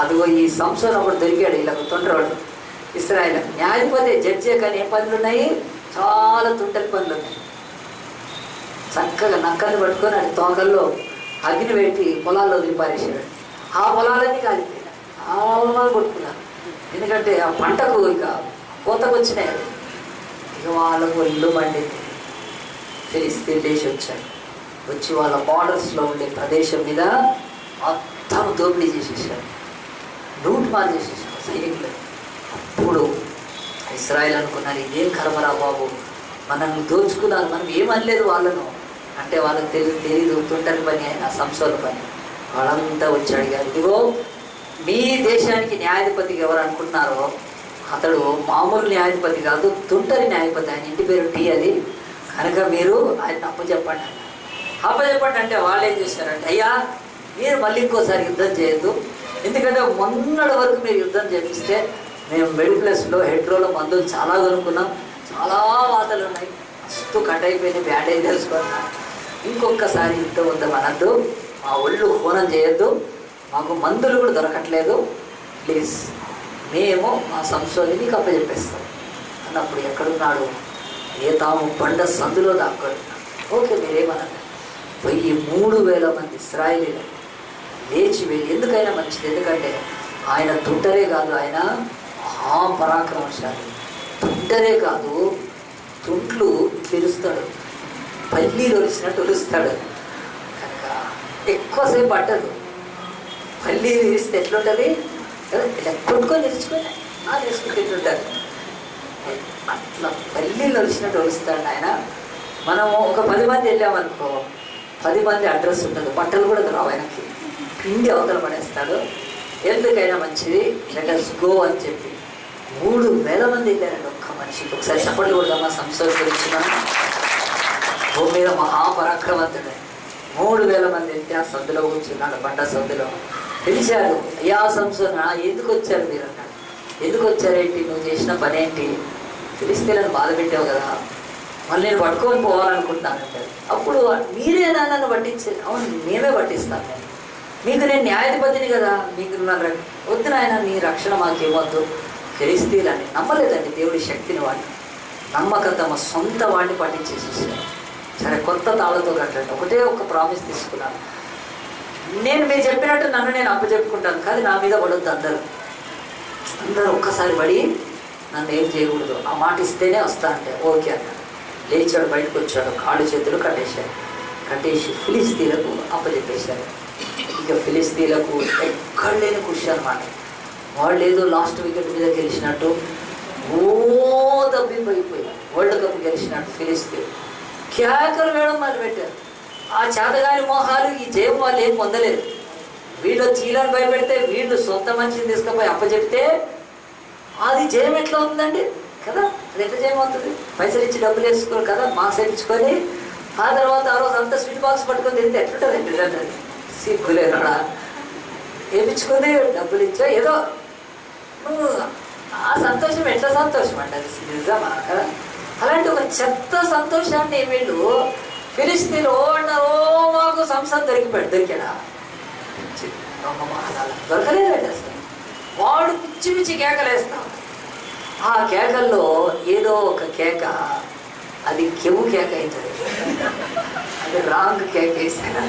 అదిగో ఈ సంసోన్ ఒకటి దొరికాడు వీళ్ళకు తుంటరోడు. ఇశ్రాయేలు న్యాయాధిపతి జడ్జే కానీ ఏం పనులు ఉన్నాయి, చాలా తుంటరి పనులు ఉన్నాయి. చక్కగా నక్కల్ని పట్టుకొని అది తోకల్లో అగ్ని పెట్టి పొలాల్లో వదిలిపారేసాడు. ఆ పొలాలన్నీ కాలిపోయినాయి, చాలా కొట్టుకున్నారు. ఎందుకంటే ఆ పంటకు ఇక కోతకు వచ్చినాయి. ఇక వాళ్ళకు ఇల్లు మండింది. ఫిలిష్తీయులు లేచి వచ్చాడు. వచ్చి వాళ్ళ బార్డర్స్లో ఉండే ప్రదేశం మీద మొత్తం దోపిడీ చేసేసాడు, లూట్మార్ చేసేసాడు సైనికులు. అప్పుడు ఇశ్రాయేలు అనుకున్నారు, ఇదేం కర్మరా బాబు, మనల్ని దోచుకున్నారు, మనం ఏమనలేదు వాళ్ళను అంటే వాళ్ళకి తెలీదు తుంటరి పని అయినా సంసోన్ పని. వాళ్ళంతా వచ్చి అడిగారు, ఇదిగో మీ దేశానికి న్యాయాధిపతికి ఎవరు అనుకుంటున్నారో అతడు మామూలు న్యాయాధిపతి కాదు, తుంటరి న్యాయాధిపతి. ఆయన ఇంటి పేరు టీ అది. కనుక మీరు ఆయన అప్పచెప్పండి అంటే వాళ్ళు ఏం చేశారంటే, అయ్యా మీరు మళ్ళీ ఇంకోసారి యుద్ధం చేయొద్దు, ఎందుకంటే మొన్నటి వరకు మీరు యుద్ధం చేపిస్తే మేము మెడిప్లస్లో హెడ్రోలో మందులు చాలా కొనుక్కున్నాం, చాలా వాతలు ఉన్నాయి, మస్తు కట్ అయిపోయినాయి, బ్యాండేజ్ తెలుసుకున్నా, ఇంకొకసారి యుద్ధం వద్దాం అనద్దు, మా ఒళ్ళు హోనం చేయొద్దు, మాకు మందులు కూడా దొరకట్లేదు, ప్లీజ్ మేము మా సంసోన్ని నీకు అప్పచెప్పేస్తాం అన్నప్పుడు ఎక్కడున్నాడు, ఏ తాము బండ సందులో దాక్కొని. ఓకే మీరేమన్నారు, 3,000 మంది ఇశ్రాయేలీలు లేచి వెళ్ళి, ఎందుకైనా మంచిది, ఎందుకంటే ఆయన తుంటరే కాదు, ఆయన మహాపరాక్రమశాలి. తుంటరే కాదు, తుంట్లు తెలుస్తాడు, పల్లీలు ఒలిసినట్టు ఒలుస్తాడు. కనుక ఎక్కువసేపు పట్టదు. పల్లీలు విరిస్తే ఎట్లుంటుంది, ఇలా కొట్టుకొని నిలుచుకొని నిలుచుకుంటుంటారు. అట్లా పల్లీలు ఒలిసినట్టు ఒలుస్తాడు ఆయన. మనము ఒక 10 మంది వెళ్ళామనుకో, 10 మంది అడ్రస్ ఉంటుంది, బట్టలు కూడా రావు ఆయనకి, పిండి అవతల పడేస్తాడు. ఎందుకైనా మంచిది, లెట్ us గో అని చెప్పి 3,000 మంది వెళ్ళారండి ఒక్క మనిషికి. ఒకసారి చప్పట్లు కొడదామా సంసోన్ గురించి. మనం భూమి మీద మహాపరాక్రమవంతుడు. 3,000 మంది వెళ్తే ఆ సందులో కూర్చున్నాడు, బండ సందులో. పిలిచారు, అయ్యా సంసోన్ ఎందుకు వచ్చారు మీరు అన్నాడు. ఎందుకు వచ్చారేంటి, నువ్వు చేసిన పని ఏంటి, ఫిలిష్తీయులను బాధ పెట్టావు కదా, మళ్ళీ నేను పట్టుకొని పోవాలనుకుంటున్నానంటే. అప్పుడు మీరేనా నన్ను పట్టించేది? అవును మేమే పట్టిస్తాను, మీకు నేను న్యాయాధిపతిని కదా, మీకు వద్దు నాయన, నీ రక్షణ మాకేమొద్దు. ఫిలిష్తీయులని నమ్మలేదండి దేవుడి శక్తిని. వాడిని నమ్మక తమ సొంత వాడిని పట్టించేసేసారు. సరే కొత్త తాళ్ళతో కట్టండి, ఒకటే ఒక ప్రామిస్ తీసుకున్నాను, నేను మీరు చెప్పినట్టు నన్ను నేను అప్పచెప్పుకుంటాను, కానీ నా మీద పడొద్దు, అందరూ ఒక్కసారి పడి నన్ను ఏం చేయకూడదు, ఆ మాట ఇస్తేనే వస్తా అంటే ఓకే అన్నాడు. లేచాడు, బయటకు వచ్చాడు, కాళ్ళు చేతులు కట్టేశాడు. కట్టేసి ఫిలిష్తీయులకు అప్పచెప్పేశారు. ఇక ఫిలిష్తీయులకు ఎక్కడ లేని ఖుషి అనమాట. వాళ్ళు ఏదో లాస్ట్ వికెట్ మీద గెలిచినట్టు దబ్బిపోయిపోయి వరల్డ్ కప్ గెలిచినట్టు ఫిలిష్తీయులు కేకలు వేయడం మొదలు పెట్టారు. ఆ చేతగాని మోహాలు ఈ జయం వాళ్ళు ఏం పొందలేదు. వీళ్ళు చీలను భయపెడితే వీళ్ళు సొంత మనిషిని తీసుకుపోయి అప్పచెప్తే అది జయం ఎట్లా ఉందండి కదా? అది ఎట్లా జయం అవుతుంది? పైసలు ఇచ్చి డబ్బులు వేసుకుని కదా మార్క్స్ వేయించుకొని ఆ తర్వాత ఆ రోజు అంతా స్వీట్ బాక్స్ పట్టుకొని తింటే ఎట్లుంటుంది రిజల్ట్? సిగ్గులేరా వేయించుకొని డబ్బులు ఇచ్చా ఏదో నువ్వు ఆ సంతోషం ఎట్లా సంతోషం అండి? అది నిజమా కదా? అలాంటి ఒక చెత్త సంతోషాన్ని వీళ్ళు ఫిలిస్తీన్లు మాకు సంస్థ దొరికాడా? దొరకలేదండి అసలు. వాడు పిచ్చి పిచ్చి కేకలు వేస్తాం. ఆ కేకల్లో ఏదో ఒక కేక అది కెవ్వు కేక అవుతుంది, అది రాంగ్ కేక వేసాడు.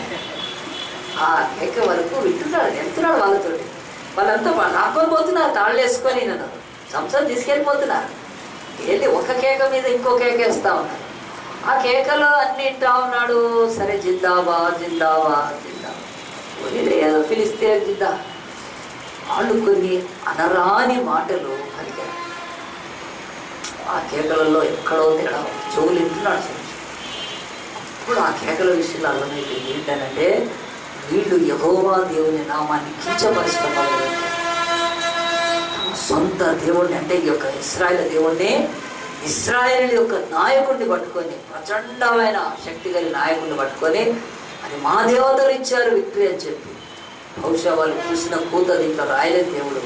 ఆ కేక వరకు వింటున్నాడు, వెళ్తున్నాడు వాళ్ళతో. వాళ్ళంతా రాకొని పోతున్నారు తాళ్ళు వేసుకొని, నన్ను సంస్థ తీసుకెళ్ళిపోతున్నారు. వెళ్ళి ఒక కేక మీద ఇంకో కేక వేస్తా ఉన్నారు. ఆ కేకలో అన్ని ఇంటా ఉన్నాడు. సరే జిందాబాద్ జిందాబాద్ జిందాబాద్ ఏదో పిలిస్తే జిందా. వాళ్ళు కొన్ని అనరాని మాటలు పలికారు. ఆ కేకలలో ఎక్కడో తేడా చెవులు వింటున్నాడు. ఇప్పుడు ఆ కేకల విషయంలో అర్థమైతే ఏంటంటే వీళ్ళు యెహోవా దేవుని నామాన్ని కించపరచడం వల్ల సొంత దేవుడిని అంటే ఈ యొక్క ఇశ్రాయేలు దేవుణ్ణి, ఇశ్రాయేలు యొక్క నాయకుడిని పట్టుకొని, ప్రచండమైన శక్తి కలిగిన నాయకుడిని పట్టుకొని అది మా దేవతలు ఇచ్చారు విక్టరీ అని చెప్పి, బహుశా వాళ్ళు చూసిన కూత దీంట్లో రాయలేని దేవుడు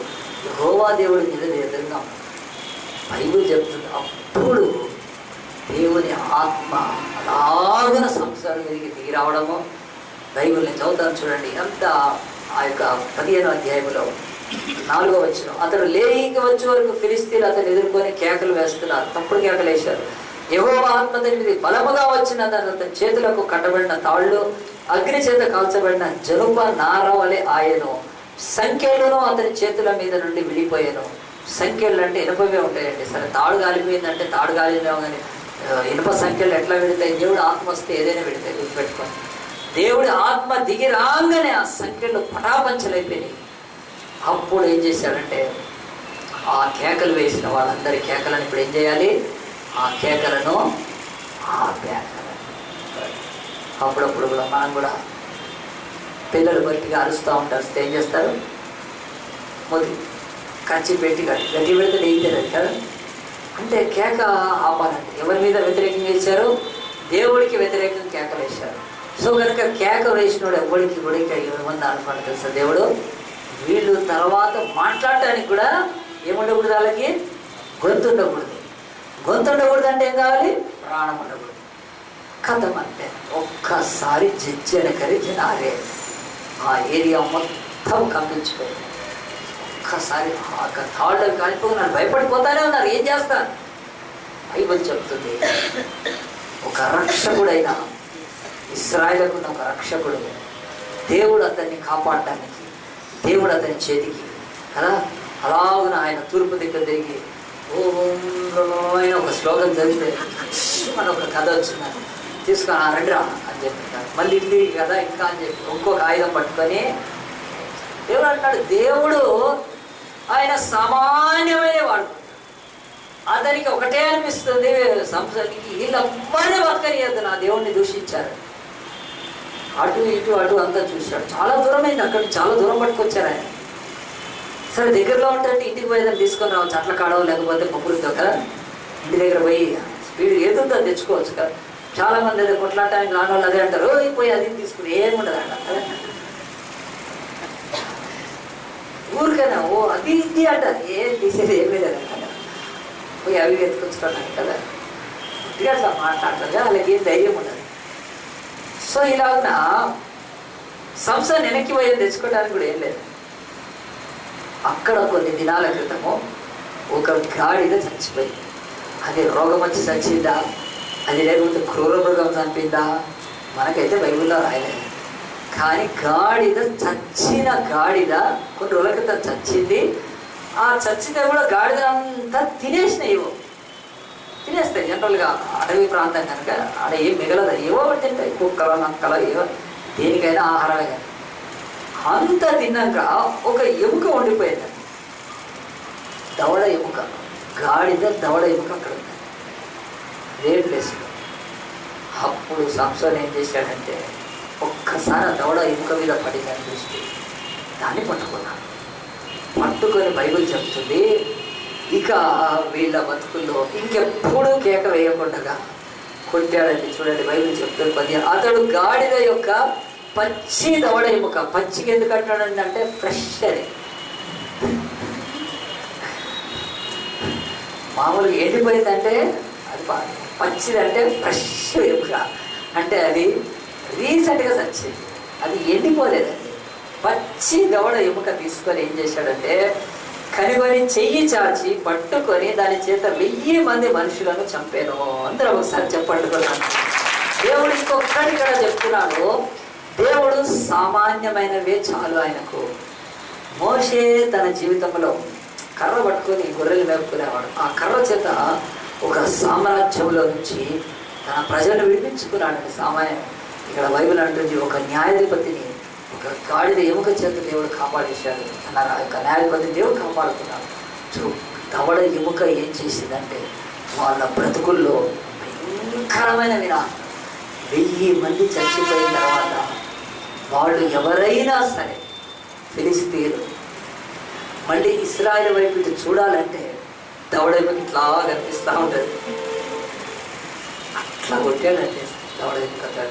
యెహోవా దేవుడి మీద ఎదురుగా బైబిల్ చెప్తుంది. అప్పుడు దేవుని ఆత్మ అలాగన సంసారం మీదకి దిగి రావడము బైబిల్ని చదువుతాను చూడండి. అంతా ఆ యొక్క 15వ అధ్యాయంలో 4వ వచనం. అతడు లేయికి వచ్చే వరకు ఫిలిస్తీన్లు అతను ఎదుర్కొని కేకలు వేస్తున్నారు, తప్పుడు కేకలు వేశారు. యెహోవా ఆత్మ అతని మీద బలముగా వచ్చిన అతని చేతులకు కట్టబడిన తాళ్ళు అగ్ని చేత కాల్చబడిన జనుప నార వలె ఆయను. సంఖ్యలను అతని చేతుల మీద నుండి విడిపోయాను. సంఖ్యలు అంటే ఇనుపవే ఉంటాయండి. సరే తాడు గాలిపోయిందంటే తాడు గాలిలో కానీ ఇనుప సంఖ్యలు ఎట్లా విడతాయి? దేవుడు ఆత్మ వస్తే ఏదైనా విడతాయి, గుర్తుపెట్టుకోండి. దేవుడి ఆత్మ దిగి రాగానే ఆ సంఖ్యలు పటాపంచలైపోయినాయి. అప్పుడు ఏం చేశాడంటే ఆ కేకలు వేసిన వాళ్ళందరి కేకలను ఇప్పుడు ఏం చేయాలి? ఆ కేకలను ఆపేయాలి. అప్పుడప్పుడు కూడా మనం కూడా పిల్లలు గట్టిగా అరుస్తూ ఉంటారు, ఏం చేస్తారు? మొదటి కచ్చి పెట్టి గట్టి పెడితే లేచారు కదా. అంటే కేక ఆపాలంటే ఎవరి మీద వ్యతిరేకంగా వేశారు? దేవుడికి వ్యతిరేకంగా కేకలు వేశారు. సో కనుక కేక వేసినోడు ఎవరికి కూడా ఎవరి మంది అనుకోండి తెలుసా దేవుడు. వీళ్ళు తర్వాత మాట్లాడటానికి కూడా ఏముండకూడదు, వాళ్ళకి గొంతు ఉండకూడదు. గొంతు ఉండకూడదు అంటే ఏం కావాలి? ప్రాణం ఉండకూడదు. కథం అంటే ఒక్కసారి జనకరి జనాలే ఆ ఏరియా మొత్తం కంపించిపోయింది. ఒక్కసారి థాళ్ళు కాలిపోయి నన్ను భయపడిపోతానే ఉన్నారు. ఏం చేస్తాను? బైబిల్ చెప్తుంది ఒక రక్షకుడైన ఇశ్రాయేలుకున్న ఒక రక్షకుడు, దేవుడు అతన్ని కాపాడటానికి దేవుడు అతని చేతికి కదా అలాగున ఆయన తూర్పు దగ్గర తిరిగి ఓం ఒక శ్లోకం చదివితే మన ఒక కథ వచ్చిందని తీసుకొని రండిరా అని చెప్తారు. మళ్ళీ ఇల్లు కదా ఇంకా అని చెప్పి ఇంకొక ఆయుధం పట్టుకొని దేవుడు అంటాడు. దేవుడు ఆయన సామాన్యమైన వాడు. అతనికి ఒకటే అనిపిస్తుంది, సంసారికి వీళ్ళెవ్వరినీ బతకనియద్దు, నా దేవుడిని దూషించారు. అటు ఇటు అటు అంతా చూశాడు. చాలా దూరమైంది, అక్కడికి చాలా దూరం పట్టుకొచ్చారు ఆయన. సరే దగ్గరలో ఉంటే ఇంటికి పోయేదాన్ని తీసుకొని రావచ్చు, అట్ల కాడవ లేకపోతే పప్పులతో కదా. ఇంటి దగ్గర పోయి స్పీడ్ ఏదుందో తెచ్చుకోవచ్చు కదా. చాలా మంది ఏదో కొట్లాడటానికి రాని వాళ్ళు అదే అంటారు, పోయి అది తీసుకుని ఏముండదు అంట కదా. ఊరికైనా ఓ అది ఇది అంటారు, ఏం తీసేది ఏమీ లేదు కదా. పోయి అవి ఎత్తుకొచ్చుకున్నాను కదా. ఇట్లా అట్లా మాట్లాడతారు కదా, వాళ్ళకి ఏం ధైర్యం ఉండదు. సో ఇలాగున సంస్థను వెనక్కి పోయి తెచ్చుకోవడానికి కూడా ఏం లేదు. అక్కడ కొన్ని దినాల క్రితము ఒక గాడిద చచ్చిపోయింది. అది రోగం వచ్చి చచ్చిందా, అది లేకపోతే క్రూర మృగం చంపిందా, మనకైతే బైబిల్లో రాయలేదు. కానీ గాడిద, చచ్చిన గాడిద కొన్ని రోజుల క్రితం చచ్చింది. ఆ చచ్చితే కూడా గాడిద అంతా తినేసినాయి. తినేస్తాయి జనరల్గా అడవి ప్రాంతం కనుక ఆడ ఏం మిగలదు, ఏవో తింటాయి, కుక్కలు నక్కలు ఏవో, దేనికైనా ఆహారమే. కానీ అంతా తిన్నాక ఒక ఎముక ఉండిపోయింది, దవడ ఎముక. గాడిద దవడ ఎముక అక్కడ ఉంది అదే ప్లేస్లో. అప్పుడు సంసోన్ ఏం చేశాడంటే ఒక్కసారి ఆ దవడ ఎముక మీద పడిందని దృష్టి దాన్ని పట్టుకున్నాను. పట్టుకొని బైబిల్ చెప్తుంది, ఇక వీళ్ళ బతుకుల్లో ఇంకెప్పుడు కేక వేయకుండా కొట్టాడండి. చూడండి బైబిల్ చెప్తుంది 10, అతడు గాడిద యొక్క పచ్చి దవడ ఎముక. పచ్చికి ఎందుకు అంటాడండి అంటే ఫ్రెష్ అని. మామూలుగా ఎండిపోయిందంటే అది పచ్చిదంటే ఫ్రెష్ ఎముక, అంటే అది రీసెంట్గా చచ్చింది, అది ఎండిపోలేదండి. పచ్చి దవడ ఎముక తీసుకొని ఏం చేశాడంటే కనుగొని చెయ్యి చాచి పట్టుకొని దాని చేత 1000 మంది మనుషులను చంపాను. అందరూ ఒకసారి చెప్పట్టుకున్నాను. దేవుడు ఇంకొకటి ఇక్కడ చెప్తున్నాడు, దేవుడు సామాన్యమైనవే చాలు ఆయనకు. మోషే తన జీవితంలో కర్ర పట్టుకొని గొర్రెలు మేపుకునేవాడు. ఆ కర్ర చేత ఒక సామ్రాజ్యంలో నుంచి తన ప్రజలను విడిపించుకున్నాడు. సామాన్యం ఇక్కడ బైబిల్ అంటుంది, ఒక న్యాయాధిపతిని ఒక గాడిద ఎముక చేత దేవుడు కాపాడేశాడు. తన యొక్క న్యాయాధిపతిని దేవుడు కాపాడుతున్నాడు. దవడ ఎముక ఏం చేసిందంటే వాళ్ళ బ్రతుకుల్లో భయంకరమైన వినాశం. 1000 మంది చచ్చిపోయిన తర్వాత వాళ్ళు ఎవరైనా సరే ఫిలిస్తీన్లు మళ్ళీ ఇశ్రాయేలు వైపు ఇటు చూడాలంటే దవడ ఎముక ఇట్లా కనిపిస్తూ ఉంటుంది. అట్లా కొట్టాడంటే దవడ ఎముక.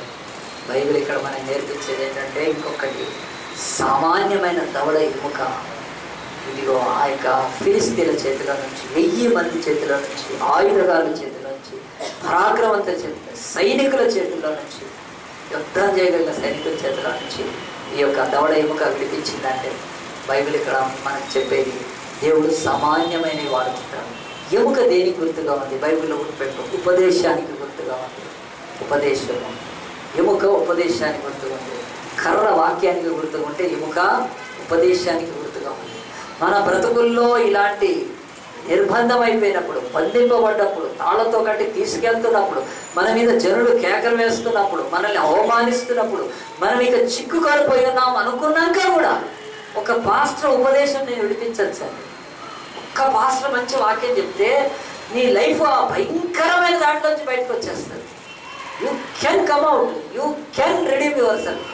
బైబిల్ ఇక్కడ మనం నేర్పించేది ఏంటంటే ఇంకొకటి, సామాన్యమైన దవడ ఎముక ఇదిగో ఆ యొక్క ఫిలిస్తీన్ల చేతిలో నుంచి, 1000 మంది చేతిలో నుంచి, ఆయుధగాళ్ళ చేతిలో నుంచి, పరాక్రమంతుల చేతిలో, సైనికుల చేతుల్లో నుంచి, యుద్ధం చేయగలిగిన సైనికుల చేతిలో నుంచి ఈ యొక్క దవడ ఎముక విడిపించిందంటే బైబిల్ ఇక్కడ మనకు చెప్పేది దేవుడు సామాన్యమైనవి వాడుకుంటాడు. ఎముక దేనికి గుర్తుగా ఉంది? బైబిల్లో గుర్తుపెట్టు, ఉపదేశానికి గుర్తుగా ఉంది. ఉపదేశము ఎముక ఉపదేశానికి గుర్తుగా ఉంది. కర్ర వాక్యానికి గుర్తుగా ఉంటే ఎముక ఉపదేశానికి గుర్తుగా ఉంది. మన బ్రతుకుల్లో ఇలాంటి నిర్బంధం అయిపోయినప్పుడు, బంధింపబడ్డప్పుడు, తాళ్లతో కట్టి తీసుకెళ్తున్నప్పుడు, మన మీద జనులు కేకలు వేస్తున్నప్పుడు, మనల్ని అవమానిస్తున్నప్పుడు, మనం ఇక చిక్కుకొనిపోయి ఉన్నాం అనుకున్నాక కూడా ఒక పాస్టర్ ఉపదేశం నేను విడిపించచ్చండి. ఒక్క పాస్టర్ మంచి వాక్యం చెప్తే నీ లైఫ్ ఆ భయంకరమైన దాంట్లోంచి బయటకు వచ్చేస్తుంది. You can come out, you can redeem your self.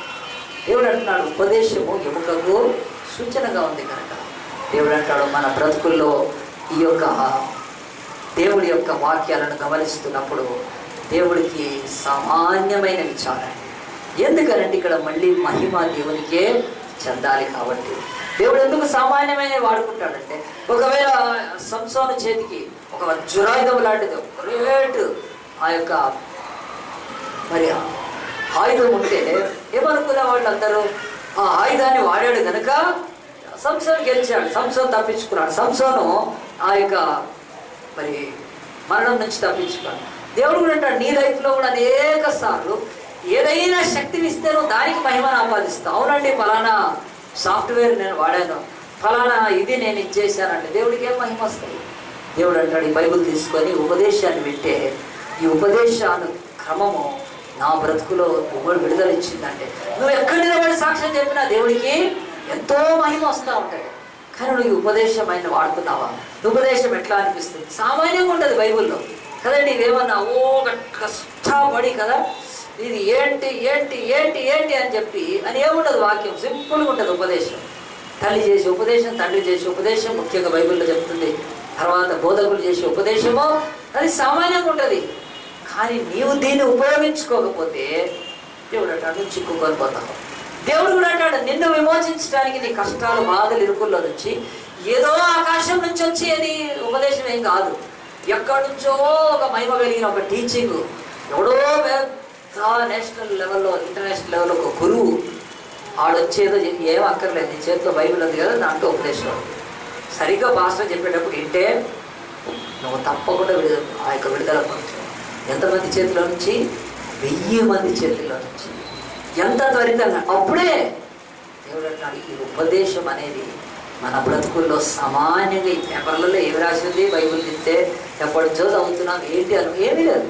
దేవుడు అంటున్నాడు ఉపదేశము ఎముకకు సూచనగా ఉంది కనుక దేవుడు అంటాడు మన బ్రతుకుల్లో ఈ యొక్క దేవుడి యొక్క వాక్యాలను గమనిస్తున్నప్పుడు దేవుడికి సామాన్యమైన విచారణ. ఎందుకనంటే ఇక్కడ మళ్ళీ మహిమ దేవునికే చెందాలి కాబట్టి దేవుడు ఎందుకు సామాన్యమైన వాడుకుంటాడంటే, ఒకవేళ సంసోను చేతికి ఒక వజ్రాయుధం లాంటిది గ్రేట్ ఆ యొక్క మరి ఆయుధం ఉంటే ఏమనుకునే వాళ్ళందరూ ఆ ఆయుధాన్ని వాడాడు కనుక సంసోను గెలిచాడు, సంసోను తప్పించుకున్నాడు, సంసోను ఆ యొక్క మరి మరణం నుంచి తప్పించుకున్నాడు. దేవుడు కూడా అంటాడు నీ లైఫ్లో కూడా అనేక సార్లు ఏదైనా శక్తిని ఇస్తే నువ్వు దానికి మహిమను ఆపాదిస్తావు. అవునండి ఫలానా సాఫ్ట్వేర్ నేను వాడాను, ఫలానా ఇది నేను ఇచ్చేసానంటే దేవుడికి ఏం మహిమ వస్తాయి? దేవుడు అంటాడు ఈ బైబిల్ తీసుకొని ఉపదేశాన్ని వింటే ఈ ఉపదేశాన్ని క్రమము నా బ్రతుకులో విడుదల ఇచ్చిందంటే నువ్వు ఎక్కడ నిలబడి సాక్ష్యం చెప్పినా దేవుడికి ఎంతో మహిమ వస్తూ ఉంటాయి. కానీ నువ్వు ఈ ఉపదేశమైన వాడుతున్నావా? ఉపదేశం ఎట్లా అనిపిస్తుంది? సామాన్యంగా ఉంటుంది బైబిల్లో కదండి. ఇవేమన్నా కష్టపడి కదా ఇది ఏంటి ఏంటి ఏంటి ఏంటి అని చెప్పి అని ఏముండదు. వాక్యం సింపుల్గా ఉంటుంది. ఉపదేశం తల్లి చేసే ఉపదేశం, తండ్రి చేసే ఉపదేశం ముఖ్యంగా బైబిల్లో చెప్తుంది. తర్వాత బోధకులు చేసే ఉపదేశము అది సామాన్యంగా ఉంటుంది. కానీ నీవు దీన్ని ఉపయోగించుకోకపోతే దేవుడు అంటాడు నువ్వు చిక్కుకొని పోతావు. దేవుడు కూడా అంటాడు నిన్ను విమోచించడానికి నీ కష్టాలు బాధలు ఇరుకుల్లో నుంచి ఏదో ఆకాశం నుంచి వచ్చి అది ఉపదేశం ఏం కాదు. ఎక్కడి నుంచో ఒక మహిమ కలిగిన ఒక టీచింగ్, ఎవడో నేషనల్ లెవెల్లో ఇంటర్నేషనల్ లెవెల్లో ఒక గురువు ఆడొచ్చేదో ఏం అక్కర్లేదు, నీ చేతిలో బైబిల్ ఉంది కదా దాంట్లో ఉపదేశం సరిగ్గా భాషలో చెప్పేటప్పుడు వింటే నువ్వు తప్పకుండా ఆ యొక్క విడుదల పొందుతావు. ఎంతమంది చేతిలో నుంచి? 1000 మంది చేతిలో నుంచి. ఎంత త్వరితంగా అప్పుడే దేవుడు అంటాడు ఈ ఉపదేశం అనేది మన బ్రతుకుల్లో సామాన్యంగా ఈ పేపర్లలో ఏమి రాసింది బైబిల్ తింటే ఎప్పటిచో చదువుతున్నాం ఏంటి అని ఏమీ లేదు.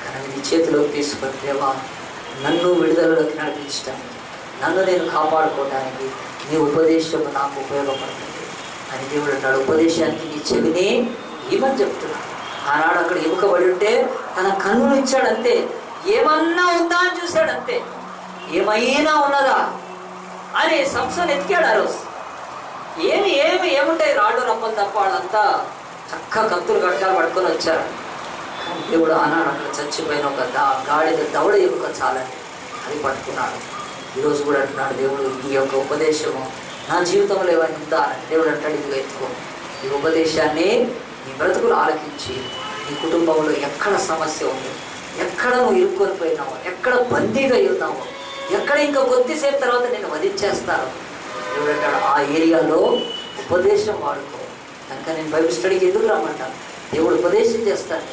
కానీ నీ చేతిలోకి తీసుకొని దేవా నన్ను విడుదలలోకి నడిపించడానికి, నన్ను నేను కాపాడుకోవడానికి నీ ఉపదేశం నాకు ఉపయోగపడుతుంది అని దేవుడు అంటాడు. ఉపదేశానికి నీ చెవిని ఏమని చెప్తున్నాడు. ఆనాడు అక్కడ ఎముకబడి ఉంటే తన కన్నులు ఇచ్చాడంతే, ఏమన్నా ఉందా అని చూశాడంతే. ఏమైనా ఉన్నదా అని సంసోన్ ఎతికాడు ఆ రోజు. ఏముంటాయి, రాళ్ళు రప్పలు తప్ప వాళ్ళంతా చక్క కత్తులు కట్టాలు పట్టుకొని వచ్చారు. కానీ దేవుడు అన్నాడు, అక్కడ చచ్చిపోయిన ఒక గాడిద దవడ ఎముక చాలని అది పట్టుకున్నాడు. ఈరోజు కూడా అంటున్నాడు దేవుడు, ఈ యొక్క ఉపదేశము నా జీవితంలో ఏమైనా ఉందా అని దేవుడు అంటాడు, ఇదిగో ఎత్తుకో. ఈ ఉపదేశాన్ని నీ బ్రతుకులు ఆలకించి నీ కుటుంబంలో ఎక్కడ సమస్య ఉంది, ఎక్కడ నువ్వు ఇరుక్కొని పోయినావు, ఎక్కడ బందీగా ఉన్నావు, ఎక్కడ ఇంకా కొద్దిసేపు తర్వాత నేను వధించేస్తాను, దేవుడు అంటాడు ఆ ఏరియాలో ఉపదేశం వాడుకో. కనుక నేను బైబిల్ స్టడీకి ఎందుకు రమ్మంటాను, దేవుడు ఉపదేశం చేస్తాను.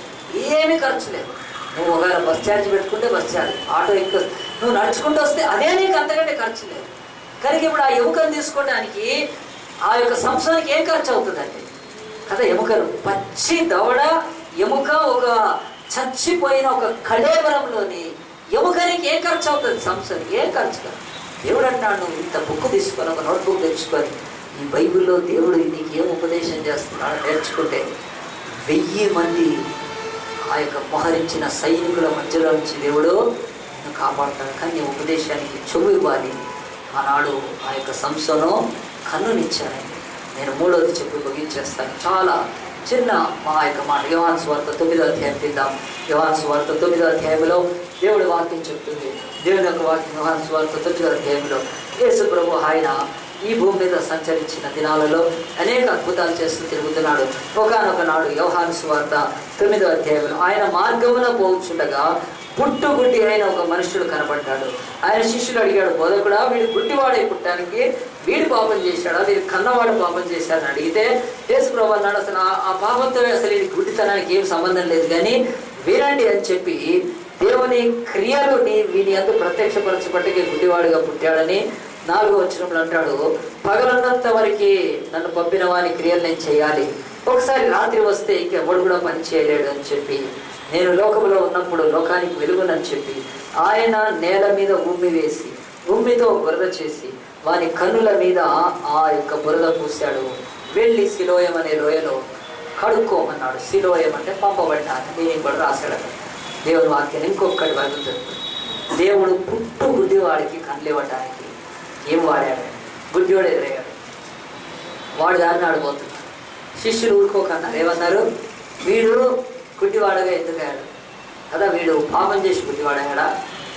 ఏమీ ఖర్చు లేదు. నువ్వు ఒకవేళ బస్ ఛార్జ్ పెట్టుకుంటే బస్ ఛార్జ్, ఆటో ఎక్కువ, నువ్వు నడుచుకుంటూ వస్తే అదే నీకు అంతకంటే ఖర్చు లేదు. కనుక ఇప్పుడు ఆ ఎముకను తీసుకోవడానికి ఆ యొక్క సంవత్సరానికి ఏం ఖర్చు అవుతుందండి కదా. ఎముకలు పచ్చి దవడ ఎముక, ఒక చచ్చిపోయిన ఒక కళేవరంలోని ఎముకనికి ఏం ఖర్చు అవుతుంది, సంవత్సరానికి ఏం ఖర్చు కాదు. దేవుడు అంటాడు, నువ్వు ఇంత బుక్ తీసుకొని ఒక నోట్బుక్ తెచ్చుకొని ఈ బైబిల్లో దేవుడు నీకు ఏం ఉపదేశం చేస్తున్నాడో నేర్చుకుంటే 1000 మంది ఆ యొక్క మోహరించిన సైనికుల మధ్యలో నుంచి దేవుడు నిన్ను కాపాడుతాడు. కానీ నీ ఉపదేశానికి చెవు ఇవ్వాలి. ఆనాడు ఆ యొక్క సంస్థను కన్నునిచ్చానండి. నేను 3వది చెప్పి ముగించేస్తాను. చాలా చిన్న మా యొక్క మాట. యోహాను సువార్త 9వ అధ్యాయం తీద్దాం. యోహాను సువార్త 9వ అధ్యాయంలో దేవుడి వాక్యం చెప్తుంది. దేవుని యొక్క వాక్యం యోహాను సువార్త 9వ అధ్యాయంలో యేసు ప్రభు ఆయన ఈ భూమి మీద సంచరించిన దినాలలో అనేక అద్భుతాలు చేస్తూ తిరుగుతున్నాడు. ఒకనొక నాడు యోహాను సువార్త 9వ అధ్యాయంలో ఆయన మార్గమున పోవచ్చుండగా పుట్టుగుడ్డి అయిన ఒక మనుషుడు కనబడ్డాడు. ఆయన శిష్యుడు అడిగాడు, బోధకుడా, వీడు గుడ్డివాడై పుట్టడానికి వీడు పాపం చేశాడా, వీడు కన్నవాడు పాపం చేశాడని అడిగితే యేసు ప్రభు అన్నాడు, అసలు ఆ పాపంతో అసలు ఈ గుడ్డితనానికి ఏం సంబంధం లేదు, కానీ వినండి అని చెప్పి దేవుని క్రియలు వీని అందు ప్రత్యక్షపరచబట్టి గుడ్డివాడుగా పుట్టాడని 4వ వచనంలో అంటాడు, పగలన్నంత వరకు నన్ను పంపిన వాని క్రియలు నేను చేయాలి, ఒకసారి రాత్రి వస్తే ఇంకెవడు కూడా పని చేయలేడు అని చెప్పి, నేను లోకంలో ఉన్నప్పుడు లోకానికి వెలుగునని చెప్పి ఆయన నేల మీద ఉమ్మి వేసి ఉమ్మితో బురద చేసి వాని కన్నుల మీద ఆ యొక్క బురద పూశాడు. వెళ్ళి సిలోయం అనే లోయలో కడుక్కోమన్నాడు. సిలోయం అంటే పంపబడ్డాను, దీనికి కూడా రాశాడు. దేవుని వాక్యాన్ని ఇంకొకటి బతుకుతుంది. దేవుడు పుట్టు గుడ్డివాడికి కళ్ళు ఇవ్వడానికి ఏం వాడాడు, గుడ్డివాడు ఎదురయ్యాడు, వాడు దారిని ఆడిపోతున్నాడు. శిష్యులు ఊరుకోకన్నారు, ఏమన్నారు, వీడు గుడ్డివాడగా ఎందుకయ్యాడు కదా, వీడు పాపం చేసి గుడ్డివాడయ్యాడా,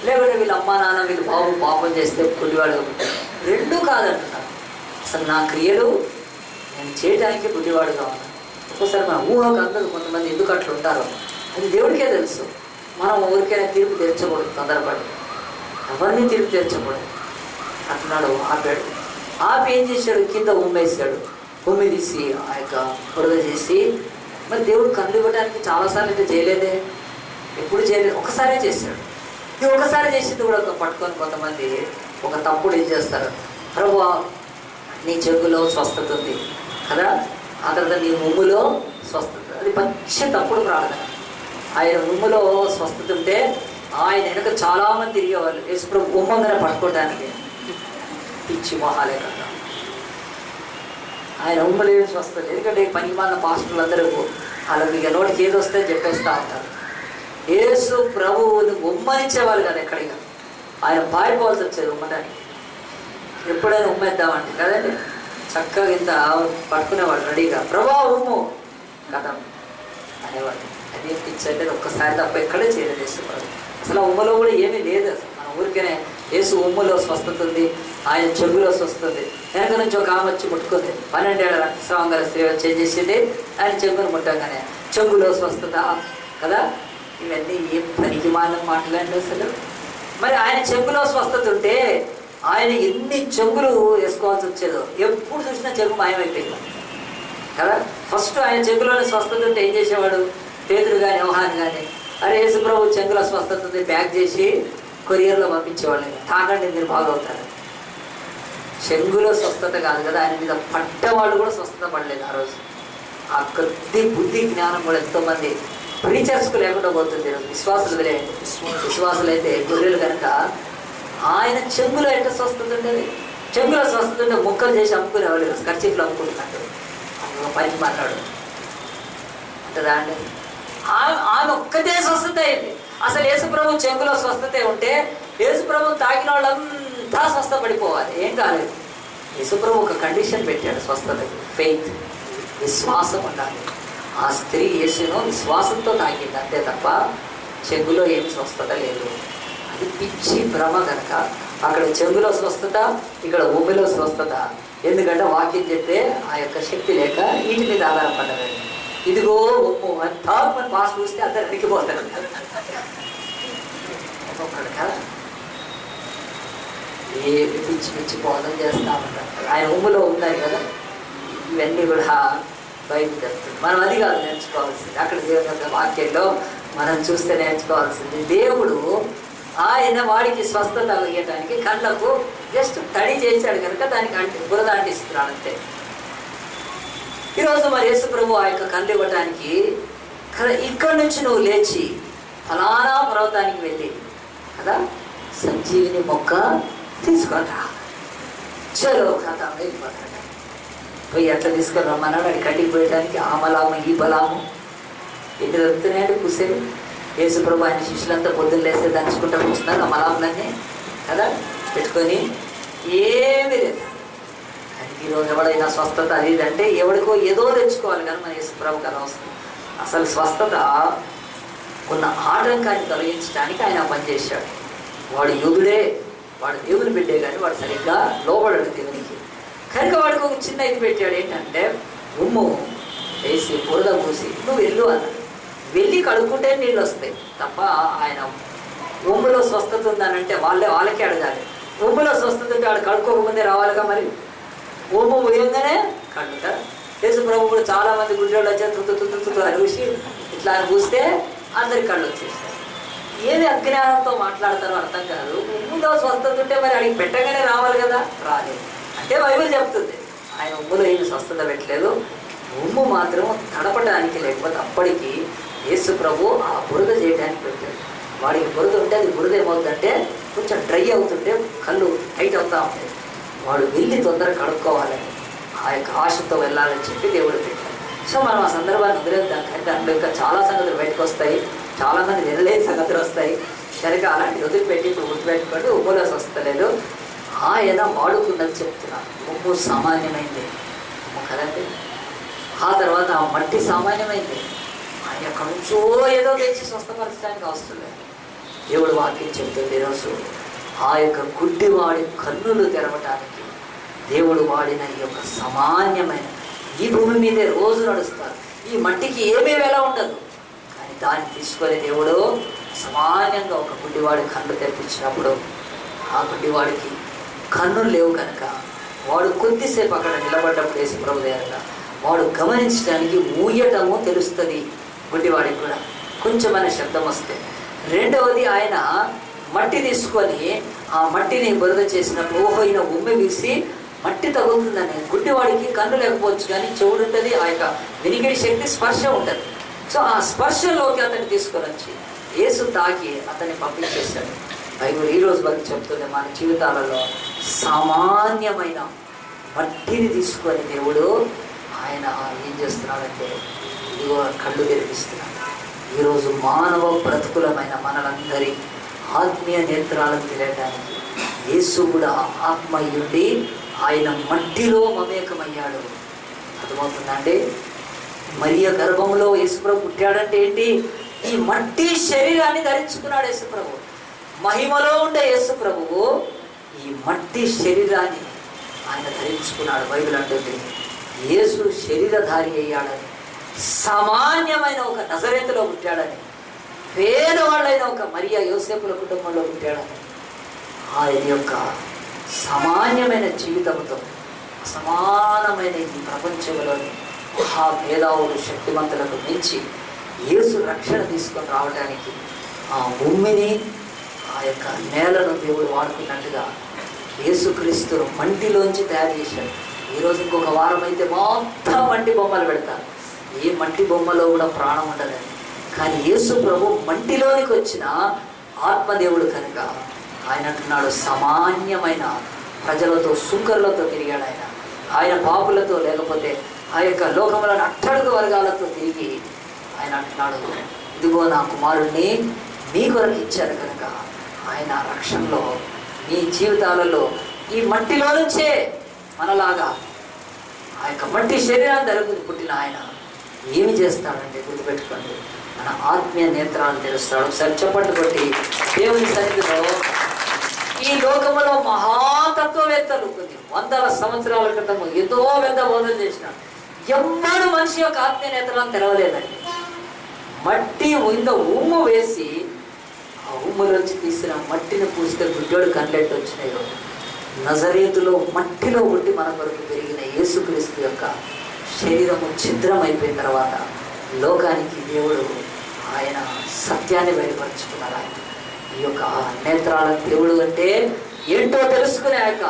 లేకుంటే వీళ్ళ అమ్మా నాన్న వీళ్ళు బాబు పాపం చేస్తే గుడ్డివాడుగా పుట్టాడు. రెండూ కాదంటున్నారు. అసలు నా క్రియలు నేను చేయడానికి గుడ్డివాడుగా ఉన్నాను. ఒక్కోసారి మన ఊహకు అందదు, కొంతమంది ఎందుకు అట్లా ఉంటారో అది దేవుడికే తెలుసు. మనం ఊరికైనా తీర్పు తెరచకూడదు, తొందరపడి ఎవరిని తీర్పు తెరచకూడదు. అట్లాడు ఆపాడు. ఆపి ఏం చేశాడు, కింద ఉమ్మేసాడు. ఉమ్మి తీసి ఆ యొక్క బురద చేసి, మరి దేవుడు కళ్ళు ఇవ్వడానికి చాలాసార్లు అయితే చేయలేదే, ఎప్పుడు చేయలేదు, ఒకసారే చేశాడు. ఇది ఒకసారి చేసింది కూడా పట్టుకొని కొంతమంది ఒక తప్పుడు ఏం చేస్తారు, ప్రభువా నీ చెవులో స్వస్థత ఉంది కదా, ఆ తర్వాత నీ ఉమ్ములో స్వస్థత, అది మంచి తప్పుడు ప్రార్థన. ఆయన ఉమ్ములో స్వస్థత ఉంటే ఆయన వెనక చాలామంది తిరిగేవాళ్ళు యేసు ఉమ్మంగానే పట్టుకోవడానికి. పిచ్చి మొహాలే కదా, ఆయన ఉమ్మలేని స్వస్థత. ఎందుకంటే పనికి మాలిన పాస్టర్లు అందరూ వాళ్ళకి ఇక నోటికి ఏది వస్తే చెప్పేస్తూ ఉంటారు. యేసు ప్రభువుని ఉమ్మనిచ్చేవాళ్ళు కదా ఎక్కడిగా, ఆయన పారిపోవాల్సి వచ్చేది ఉమ్మడానికి. ఎప్పుడైనా ఉమ్మేద్దామంటే కదండి, చక్కగా ఇంత పట్టుకునేవాడు రెడీగా, ప్రభా ఉమ్ము కదా అనేవాడు. అది పిచ్చి అంటే ఒక్కసారి తప్ప ఎక్కడే చేయలేదు యేసు ప్రభు. అసలు ఆ ఉమ్మలో కూడా ఏమీ లేదు. అసలు మన ఊరికనే యేసు ఉమ్ములో స్వస్థత ఉంది, ఆయన చెవులో స్వస్థత ఉంది. వెనక నుంచి ఒక ఆమె వచ్చి ముట్టుకుంది, 12 ఏళ్ల రక్తస్రావం గల స్త్రీ వచ్చి ఏం చేసింది, ఆయన చెవును ముట్టంగానే చెవులో స్వస్థత కదా. ఇవన్నీ ఏం పనికి మాలిన మాటలండి అసలు. మరి ఆయన చెవులో స్వస్థత ఉంటే ఆయన ఎన్ని చెవులు వేసుకోవాల్సి వచ్చేదో, ఎప్పుడు చూసినా చెవు మాయమైపోయింది కదా. ఫస్ట్ ఆయన చెవులోనే స్వస్థత ఉంటే ఏం చేసేవాడు, పేతురు కానీ యోహాను కానీ, అరే యేసు ప్రభు చెంగులో స్వస్థత ఉంది, ప్యాక్ చేసి కొరియర్లో పంపించేవాళ్ళు, తాగండి మీరు బాగవుతారు. చెంగులో స్వస్థత కాదు కదా, ఆయన మీద పడ్డవాళ్ళు కూడా స్వస్థత పడలేదు ఆ రోజు. ఆ కొద్ది బుద్ధి జ్ఞానం కూడా ఎంతోమంది ప్రీచర్స్కు లేకుండా పోతుంది ఈరోజు. విశ్వాసులు వదిలేయండి, విశ్వాసులు అయితే గొర్రెలు కనుక ఆయన చెంగులో ఎట్లా స్వస్థత ఉండేది. చెంగులో స్వస్థత ఉంటే ముక్కలు చేసి అమ్ముకునేవాళ్ళు, ఖర్చీఫ్లు అమ్ముకుంటున్నట్టు పనికి మాట్లాడు అంటదా అండి. ఆమె ఒక్కటే స్వస్థత అయింది. అసలు యేసు ప్రభు చెంగులో స్వస్థత ఉంటే యేసుప్రభు తాకిన వాళ్ళంతా స్వస్థపడిపోవాలి. ఏం కాలేదు. యేసుప్రభు ఒక కండిషన్ పెట్టాడు స్వస్థతకి, ఫెయిత్, విశ్వాసం ఉండాలి. ఆ స్త్రీ యేసును విశ్వాసంతో తాకింది అంతే తప్ప చెంగులో ఏమి స్వస్థత లేదు. అది పిచ్చి భ్రమ కనుక అక్కడ చెంగులో స్వస్థత, ఇక్కడ భూమిలో స్వస్థత. ఎందుకంటే వాక్యం చెప్తే ఆ యొక్క శక్తి లేక వీటి మీద ఆధారపడ్డదండి. ఇదిగో ఉమ్ము అని తాగుమని పాస్ చూస్తే అందరు అడిగిపోతారు ఒక్కొక్కడు కదా. ఏ పిచ్చి పిచ్చి బోధన చేస్తా ఉంటారు. ఆయన ఉమ్ములో ఉన్నాయి కదా. ఇవన్నీ కూడా బయట చెప్తుంది. మనం అది కాదు నేర్చుకోవాల్సింది. అక్కడ దేవుని యొక్క వాక్యంలో మనం చూస్తే నేర్చుకోవాల్సింది, దేవుడు ఆయన వాడికి స్వస్థత ఇవ్వడానికి కళ్ళకు జస్ట్ తడి చేశాడు కనుక దానికి బురద అంటిస్తున్నాడు అంతే. ఈరోజు మరి యేసుప్రభు ఆ యొక్క కళ్ళు ఇవ్వటానికి ఇక్కడి నుంచి నువ్వు లేచి ఫలానా పర్వతానికి వెళ్ళి కదా సంజీవిని మొక్క తీసుకురా, చలో కథ వెళ్ళిపోతాడు. పోయి ఎట్లా తీసుకొని రమ్మన్నాడు. అది కట్టికి పోయడానికి ఆ బలాము ఈ బలాము ఎన్ని దొరుకుతున్నాయండి పూసేవి. యేసుప్రభు ఆయన శిష్యులంతా పొద్దున్న లేస్తే దంచుకుంటూ కూర్చున్నారు ఆ మలాములన్నీ కదా పెట్టుకొని. ఏమీ లేదు. ఈరోజు ఎవడైనా స్వస్థత అది అంటే ఎవడికో ఏదో తెచ్చుకోవాలి కానీ మన యేసుప్రభుకి అది అవసరం. అసలు స్వస్థత ఉన్న ఆటంకాన్ని తొలగించడానికి ఆయన పనిచేశాడు. వాడు యూదుడే, వాడు దేవుని బిడ్డే, కానీ వాడు సరిగ్గా లోబడడు దేవునికి. కనుక వాడికి ఒక చిన్న ఇది పెట్టాడు. ఏంటంటే ఉమ్ము వేసి బురద పూసి నువ్వు వెళ్ళు అన్నాడు. వెళ్ళి కడుక్కుంటే నీళ్ళు వస్తాయి తప్ప ఆయన ఉమ్ములో స్వస్థత ఉందనంటే వాళ్ళకే అడగాలి. ఉమ్ములో స్వస్థత ఉంటే వాడు కడుక్కోకముందే రావాలిగా. మరి ఉమ్ము పోయంగానే కడుగుతారు. యేసుప్రభు కూడా చాలా మంది గుడ్డోళ్ళు వచ్చారు అని చూసి ఇట్లా అని పూస్తే అందరికి కళ్ళు వచ్చేస్తారు. ఏది అజ్ఞానంతో మాట్లాడతారో అర్థం కాదు. ఉమ్ములో స్వస్థత ఉంటే మరి అడిగి పెట్టగానే రావాలి కదా, రాలేదు. అంటే బైబిల్ చెప్తుంది ఆయన ఉమ్ములో ఏమి స్వస్థత పెట్టలేదు. ఉమ్ము మాత్రం తడపడానికి, లేకపోతే అప్పటికి యేసుప్రభు ఆ బురద చేయడానికి పెట్టాడు. వాడికి బురద ఉంటే అది బురద ఏమవుతుందంటే కొంచెం డ్రై అవుతుంటే కళ్ళు టైట్ అవుతూ ఉంటాయి. వాడు వెళ్ళి తొందరగా కడుక్కోవాలని ఆ యొక్క ఆశతో వెళ్ళాలని చెప్పి దేవుడు పెట్టాడు. సో మనం ఆ సందర్భాన్ని వదిలేద్దాం. కానీ దాంట్లో ఇంకా చాలా సంగతులు బయటకు వస్తాయి, చాలామంది వినలేని సంగతులు వస్తాయి కనుక అలాంటి వదిలిపెట్టి ఇప్పుడు గుర్తుపెట్టుకోండి. ఉమ్ములో స్వస్థలేదు. ఆయన వాడుకున్నది చెప్తున్నాను. ఉమ్ము సామాన్యమైంది కదండి. ఆ తర్వాత ఆ మట్టి సామాన్యమైంది. ఆయన ఎక్కడి నుంచో ఏదో తెచ్చి స్వస్థపరచడానికి అవసరం లేదు. దేవుడు వాక్యం చెప్తుంది ఈరోజు ఆ యొక్క గుడ్డివాడి కన్నులు తెరవటానికి దేవుడు వాడిన ఈ యొక్క సామాన్యమైన ఈ భూమి మీదే రోజు నడుస్తారు. ఈ మట్టికి ఏమేమి ఎలా ఉండదు, కానీ దాన్ని తీసుకొని దేవుడు సామాన్యంగా ఒక గుడ్డివాడి కన్ను తెరిపించినప్పుడు ఆ గుడ్డివాడికి కన్నులు లేవు కనుక వాడు కొద్దిసేపు అక్కడ నిలబడ్డప్పుడు యేసుప్రభు దగ్గర వాడు గమనించడానికి ఊయటము తెలుస్తుంది. గుడ్డివాడికి కూడా కొంచెమైన శబ్దం వస్తే. రెండవది ఆయన మట్టి తీసుకొని ఆ మట్టిని బురద చేసినప్పుడు ఓహోయిన ఉమ్మి వీసి మట్టి తగులుతుందని. గుడ్డివాడికి కన్ను లేకపోవచ్చు కానీ చెవుడు ఉంటుంది, ఆ యొక్క వినికిడి శక్తి స్పర్శ ఉంటుంది. సో ఆ స్పర్శలోకి అతన్ని తీసుకొని వచ్చి యేసు తాకి అతన్ని పంపించేశాడు. బైబిల్ ఈ రోజు వరకు చెప్తుంది మన జీవితాలలో సామాన్యమైన మట్టిని తీసుకొని దేవుడు ఆయన ఏం చేస్తున్నాడంటే ఇదిగో కళ్ళు తెరిపిస్తున్నాడు. ఈరోజు మానవ బ్రతుకులమైన మనలందరి ఆత్మీయ నేత్రాలను తెలియడానికి యేసు కూడా ఆత్మయుండి ఆయన మట్టిలో మమేకమయ్యాడు. అర్థమవుతుందండి. మరియ గర్భంలో యేసుప్రభు పుట్టాడంటే ఏంటి? ఈ మట్టి శరీరాన్ని ధరించుకున్నాడు యేసుప్రభు. మహిమలో ఉండే యేసుప్రభువు ఈ మట్టి శరీరాన్ని ఆయన ధరించుకున్నాడు. బైబిల్ అంటుంది యేసు శరీరధారి అయ్యాడని, సామాన్యమైన ఒక నజరేతులో పుట్టాడని, పేదవాళ్ళైన ఒక మరియా యోసేపుల కుటుంబంలో పుట్టాడని, ఆయన యొక్క సామాన్యమైన జీవితంతో సమానమైన ఈ ప్రపంచంలోని మహా మేధావులు శక్తివంతులకు మించి యేసు రక్షణ తీసుకొని రావడానికి ఆ భూమిని ఆ యొక్క నేలను దేవుడు వాడుకున్నట్టుగా యేసుక్రీస్తును మంటిలోంచి తయారు చేశాడు. ఈరోజు ఇంకొక వారం అయితే మొత్తం మట్టి బొమ్మలు పెడతారు. ఏ మట్టి బొమ్మలో కూడా ప్రాణం ఉండదండి. కానీ యేసు ప్రభు మంటిలోనికి వచ్చిన ఆత్మదేవుడు కనుక ఆయన అంటున్నాడు సామాన్యమైన ప్రజలతో సుంకర్లతో తిరిగాడు. ఆయన పాపులతో లేకపోతే ఆ యొక్క లోకంలోని అట్టడుగు వర్గాలతో తిరిగి ఆయన అంటున్నాడు ఇదిగో నా కుమారుణ్ణి మీ కొరకు ఇచ్చారు కనుక ఆయన రక్షణలో మీ జీవితాలలో ఈ మట్టిలో నుంచే మనలాగా ఆ యొక్క మట్టి శరీరాన్ని ధరకు పుట్టిన ఆయన ఏమి చేస్తాడంటే గుర్తుపెట్టుకోండి, మన ఆత్మీయ నేత్రాలను తెలుస్తాడు. ఒకసారి చప్పట్లు కొట్టి దేవుని సన్నిధిలో ఈ లోకములో మహాతత్వవేత్తలు కొన్ని వందల సంవత్సరాల క్రితము ఎంతో పెద్ద బోధన చేసినాడు. ఎవ్వడు మనిషి యొక్క ఆత్మీయ నేత్రాలను తెలవలేదండి. మట్టి ఇంత ఉమ్ము వేసి ఆ ఉమ్ములోంచి తీసిన మట్టిని పూస్తే గుడ్డోడు కళ్ళెట్టు వచ్చినాయో, నజరేతులో మట్టిలో పుట్టి మన కొరకు పెరిగిన యేసుక్రీస్తు యొక్క శరీరము ఛిద్రం అయిపోయిన తర్వాత లోకానికి దేవుడు ఆయన సత్యాన్ని బయలుపరుచుకున్నారు. ఆయన ఈ యొక్క నేత్రాల దేవుడు అంటే ఏంటో తెలుసుకునే ఆ యొక్క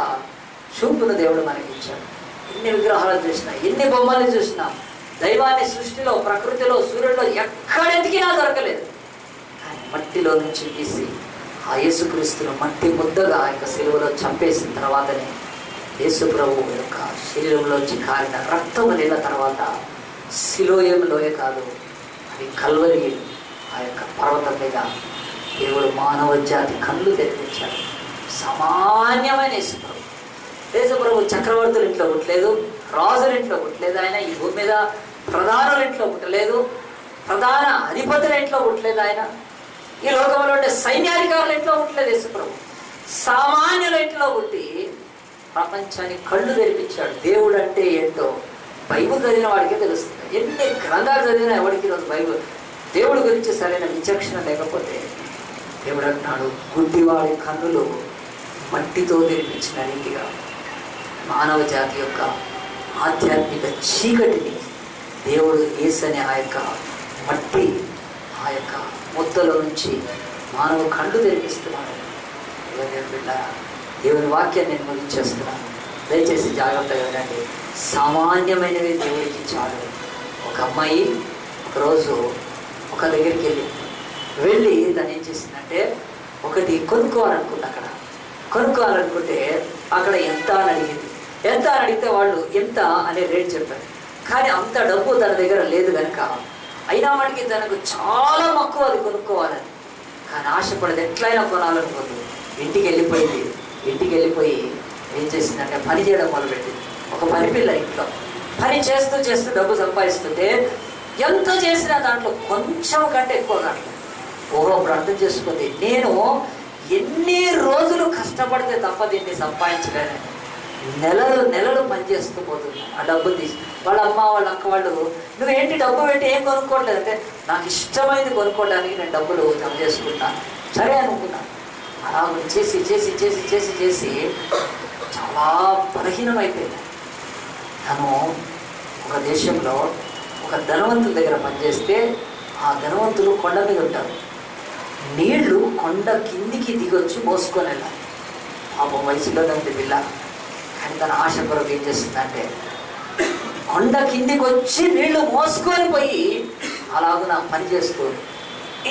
చూపును దేవుడు మనకి ఇచ్చాడు. ఎన్ని విగ్రహాలు చూసినా, ఎన్ని బొమ్మలు చూసినా, దైవాన్ని సృష్టిలో, ప్రకృతిలో, సూర్యుడిలో ఎక్కడెతికినా దొరకలేదు. కానీ మట్టిలో నుంచి తీసి ఆ యేసుక్రీస్తును మట్టి ముద్దగా ఆ యొక్క శిలువలో చంపేసిన తర్వాతనే యేసు ప్రభువు యొక్క శరీరంలోంచి కారిన రక్తము నీళ్ళ తర్వాత సిలోయం లోయ కాదు, అది కల్వరి ఆ యొక్క పర్వతం మీద దేవుడు మానవ జాతి కళ్ళు తెరిపించాడు. సామాన్యమైన యేసుప్రభు. యేసుప్రభు చక్రవర్తుల ఇంట్లో పుట్టలేదు, రాజుల ఇంట్లో పుట్టలేదు, ఆయన ఈ భూమి మీద ప్రధానుల ఇంట్లో పుట్టలేదు, ప్రధాన అధిపతుల ఇంట్లో పుట్టలేదు, ఆయన ఈ లోకంలో ఉండే సైన్యాధికారుల ఇంట్లో పుట్టలేదు. యేసుప్రభు సామాన్యుల ఇంట్లో పుట్టి ప్రపంచానికి కళ్ళు తెరిపించాడు. దేవుడు అంటే ఏంటో బైబుల్ చదివిన వాడికే తెలుస్తుంది. ఎన్ని గ్రంథాలు చదివినా ఎవరికి ఈరోజు బైబుల్ దేవుడి గురించి సరైన విచక్షణ లేకపోతే దేవుడు అంటున్నాడు, గుడ్డివాడి కన్నులు మట్టితో తెరిపించిన రీతిగా మానవ జాతి యొక్క ఆధ్యాత్మిక చీకటిని దేవుడు యేసనే ఆ యొక్క మట్టి ఆ యొక్క ముద్దలో నుంచి మానవ కళ్ళు తెరిపిస్తున్నాడు. దేవుని వాక్యాన్ని నేను ముగించేస్తున్నాను, దయచేసి జాగ్రత్తగా వినండి. సామాన్యమైనవి దేవుడికి చాలు. ఒక అమ్మాయి ఒకరోజు ఒక దగ్గరికి వెళ్ళి తను ఏం చేసిందంటే ఒకటి కొనుక్కోవాలనుకుంది. అక్కడ కొనుక్కోవాలనుకుంటే అక్కడ ఎంత అని అడిగింది. ఎంత అని అడిగితే వాళ్ళు ఎంత అనే రేట్ చెప్పారు. కానీ అంత డబ్బు తన దగ్గర లేదు కనుక అయినా వాడికి తనకు చాలా మక్కువ అది కొనుక్కోవాలని. కానీ ఆశపడదు, ఎట్లయినా కొనాలనుకోదు. ఇంటికి వెళ్ళిపోయి ఏం చేసిందంటే పని చేయడం మొదలుపెట్టింది. ఒక పని పిల్ల ఇంట్లో పని చేస్తూ చేస్తూ డబ్బు సంపాదిస్తుంటే ఎంత చేసినా దాంట్లో కొంచెం కంటే ఎక్కువ కాదు. అప్పుడు అర్థం చేసుకుంది, నేను ఎన్ని రోజులు కష్టపడితే తప్ప దీన్ని సంపాదించలేను. నెలలు పనిచేస్తూ పోతుంది. ఆ డబ్బు తీసి వాళ్ళ అమ్మ వాళ్ళ అక్క వాళ్ళు, నువ్వేంటి డబ్బు పెట్టి ఏం కొనుక్కోవట్లేదు అంటే, నాకు ఇష్టమైంది కొనుక్కోవడానికి నేను డబ్బులు జమ చేసుకుంటాను. సరే అనుకున్నాను. అలా చేసి చేసి చేసి చేసి చేసి చాలా బలహీనమైపోయింది. తను ఒక దేశంలో ఒక ధనవంతుల దగ్గర పనిచేస్తే ఆ ధనవంతులు కొండ మీద ఉంటారు. నీళ్లు కొండ కిందికి దిగొచ్చి మోసుకొని వెళ్ళాలి. పాపం వయసులోనే ఉంది పిల్ల. కానీ తన ఆశ కొరకు ఏం చేస్తుందంటే కొండ కిందికి వచ్చి నీళ్లు మోసుకొని పోయి అలాగున పనిచేస్తూ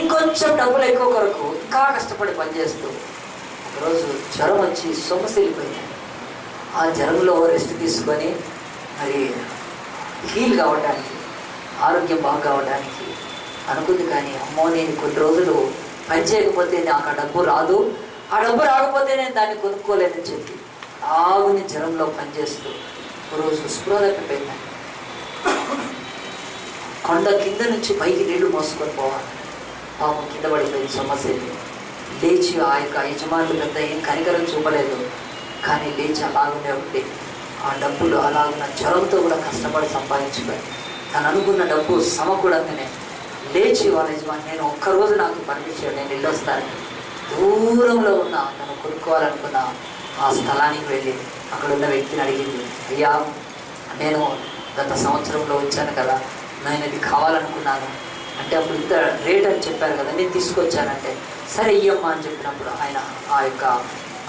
ఇంకొంచెం డబ్బులు ఎక్కువ కొరకు ఇంకా కష్టపడి పనిచేస్తూ ఒకరోజు జ్వరం వచ్చి సొమ్మసిల్లిపోయింది. ఆ జ్వరంలో రెస్ట్ తీసుకొని మరి హీల్ కావడానికి, ఆరోగ్యం బాగా కావడానికి అనుకుంది. కానీ అమ్మో, నేను కొన్ని రోజులు పని చేయకపోతే నాకు ఆ డబ్బు రాదు, ఆ డబ్బు రాకపోతే నేను దాన్ని కొనుక్కోలేదని చెప్పి ఆగుని జ్వరంలో పనిచేస్తూ ఒకరోజు స్పృహ తప్పిపోయింది. కొండ కింద నుంచి పైకి నీళ్లు మోసుకొని పోవాలి. పాపం కింద పడిపోయింది. సమస్య లేచి ఆ యొక్క యజమానులు పెద్ద ఏం కనికరం చూపలేదు. కానీ లేచి అలాగనే ఉండి ఆ డబ్బులు అలాగున్న జ్వరంతో కూడా కష్టపడి సంపాదించుకొని తను అనుకున్న డబ్బు సమకూడంగానే లేచి వాళ్ళ యజమాని, నేను ఒక్కరోజు నాకు పర్మిషన్, నేను వెళ్ళొస్తాను. దూరంలో ఉన్న తను కొనుక్కోవాలనుకున్న ఆ స్థలానికి వెళ్ళి అక్కడున్న వ్యక్తిని అడిగింది, అయ్యా, నేను గత సంవత్సరంలో వచ్చాను కదా, నేను ఇది కావాలనుకున్నాను అంటే అప్పుడు ఇంత రేట్ అని చెప్పారు కదా, నేను తీసుకొచ్చానంటే సరే ఇయ్యమ్మా అని చెప్పినప్పుడు ఆయన ఆ యొక్క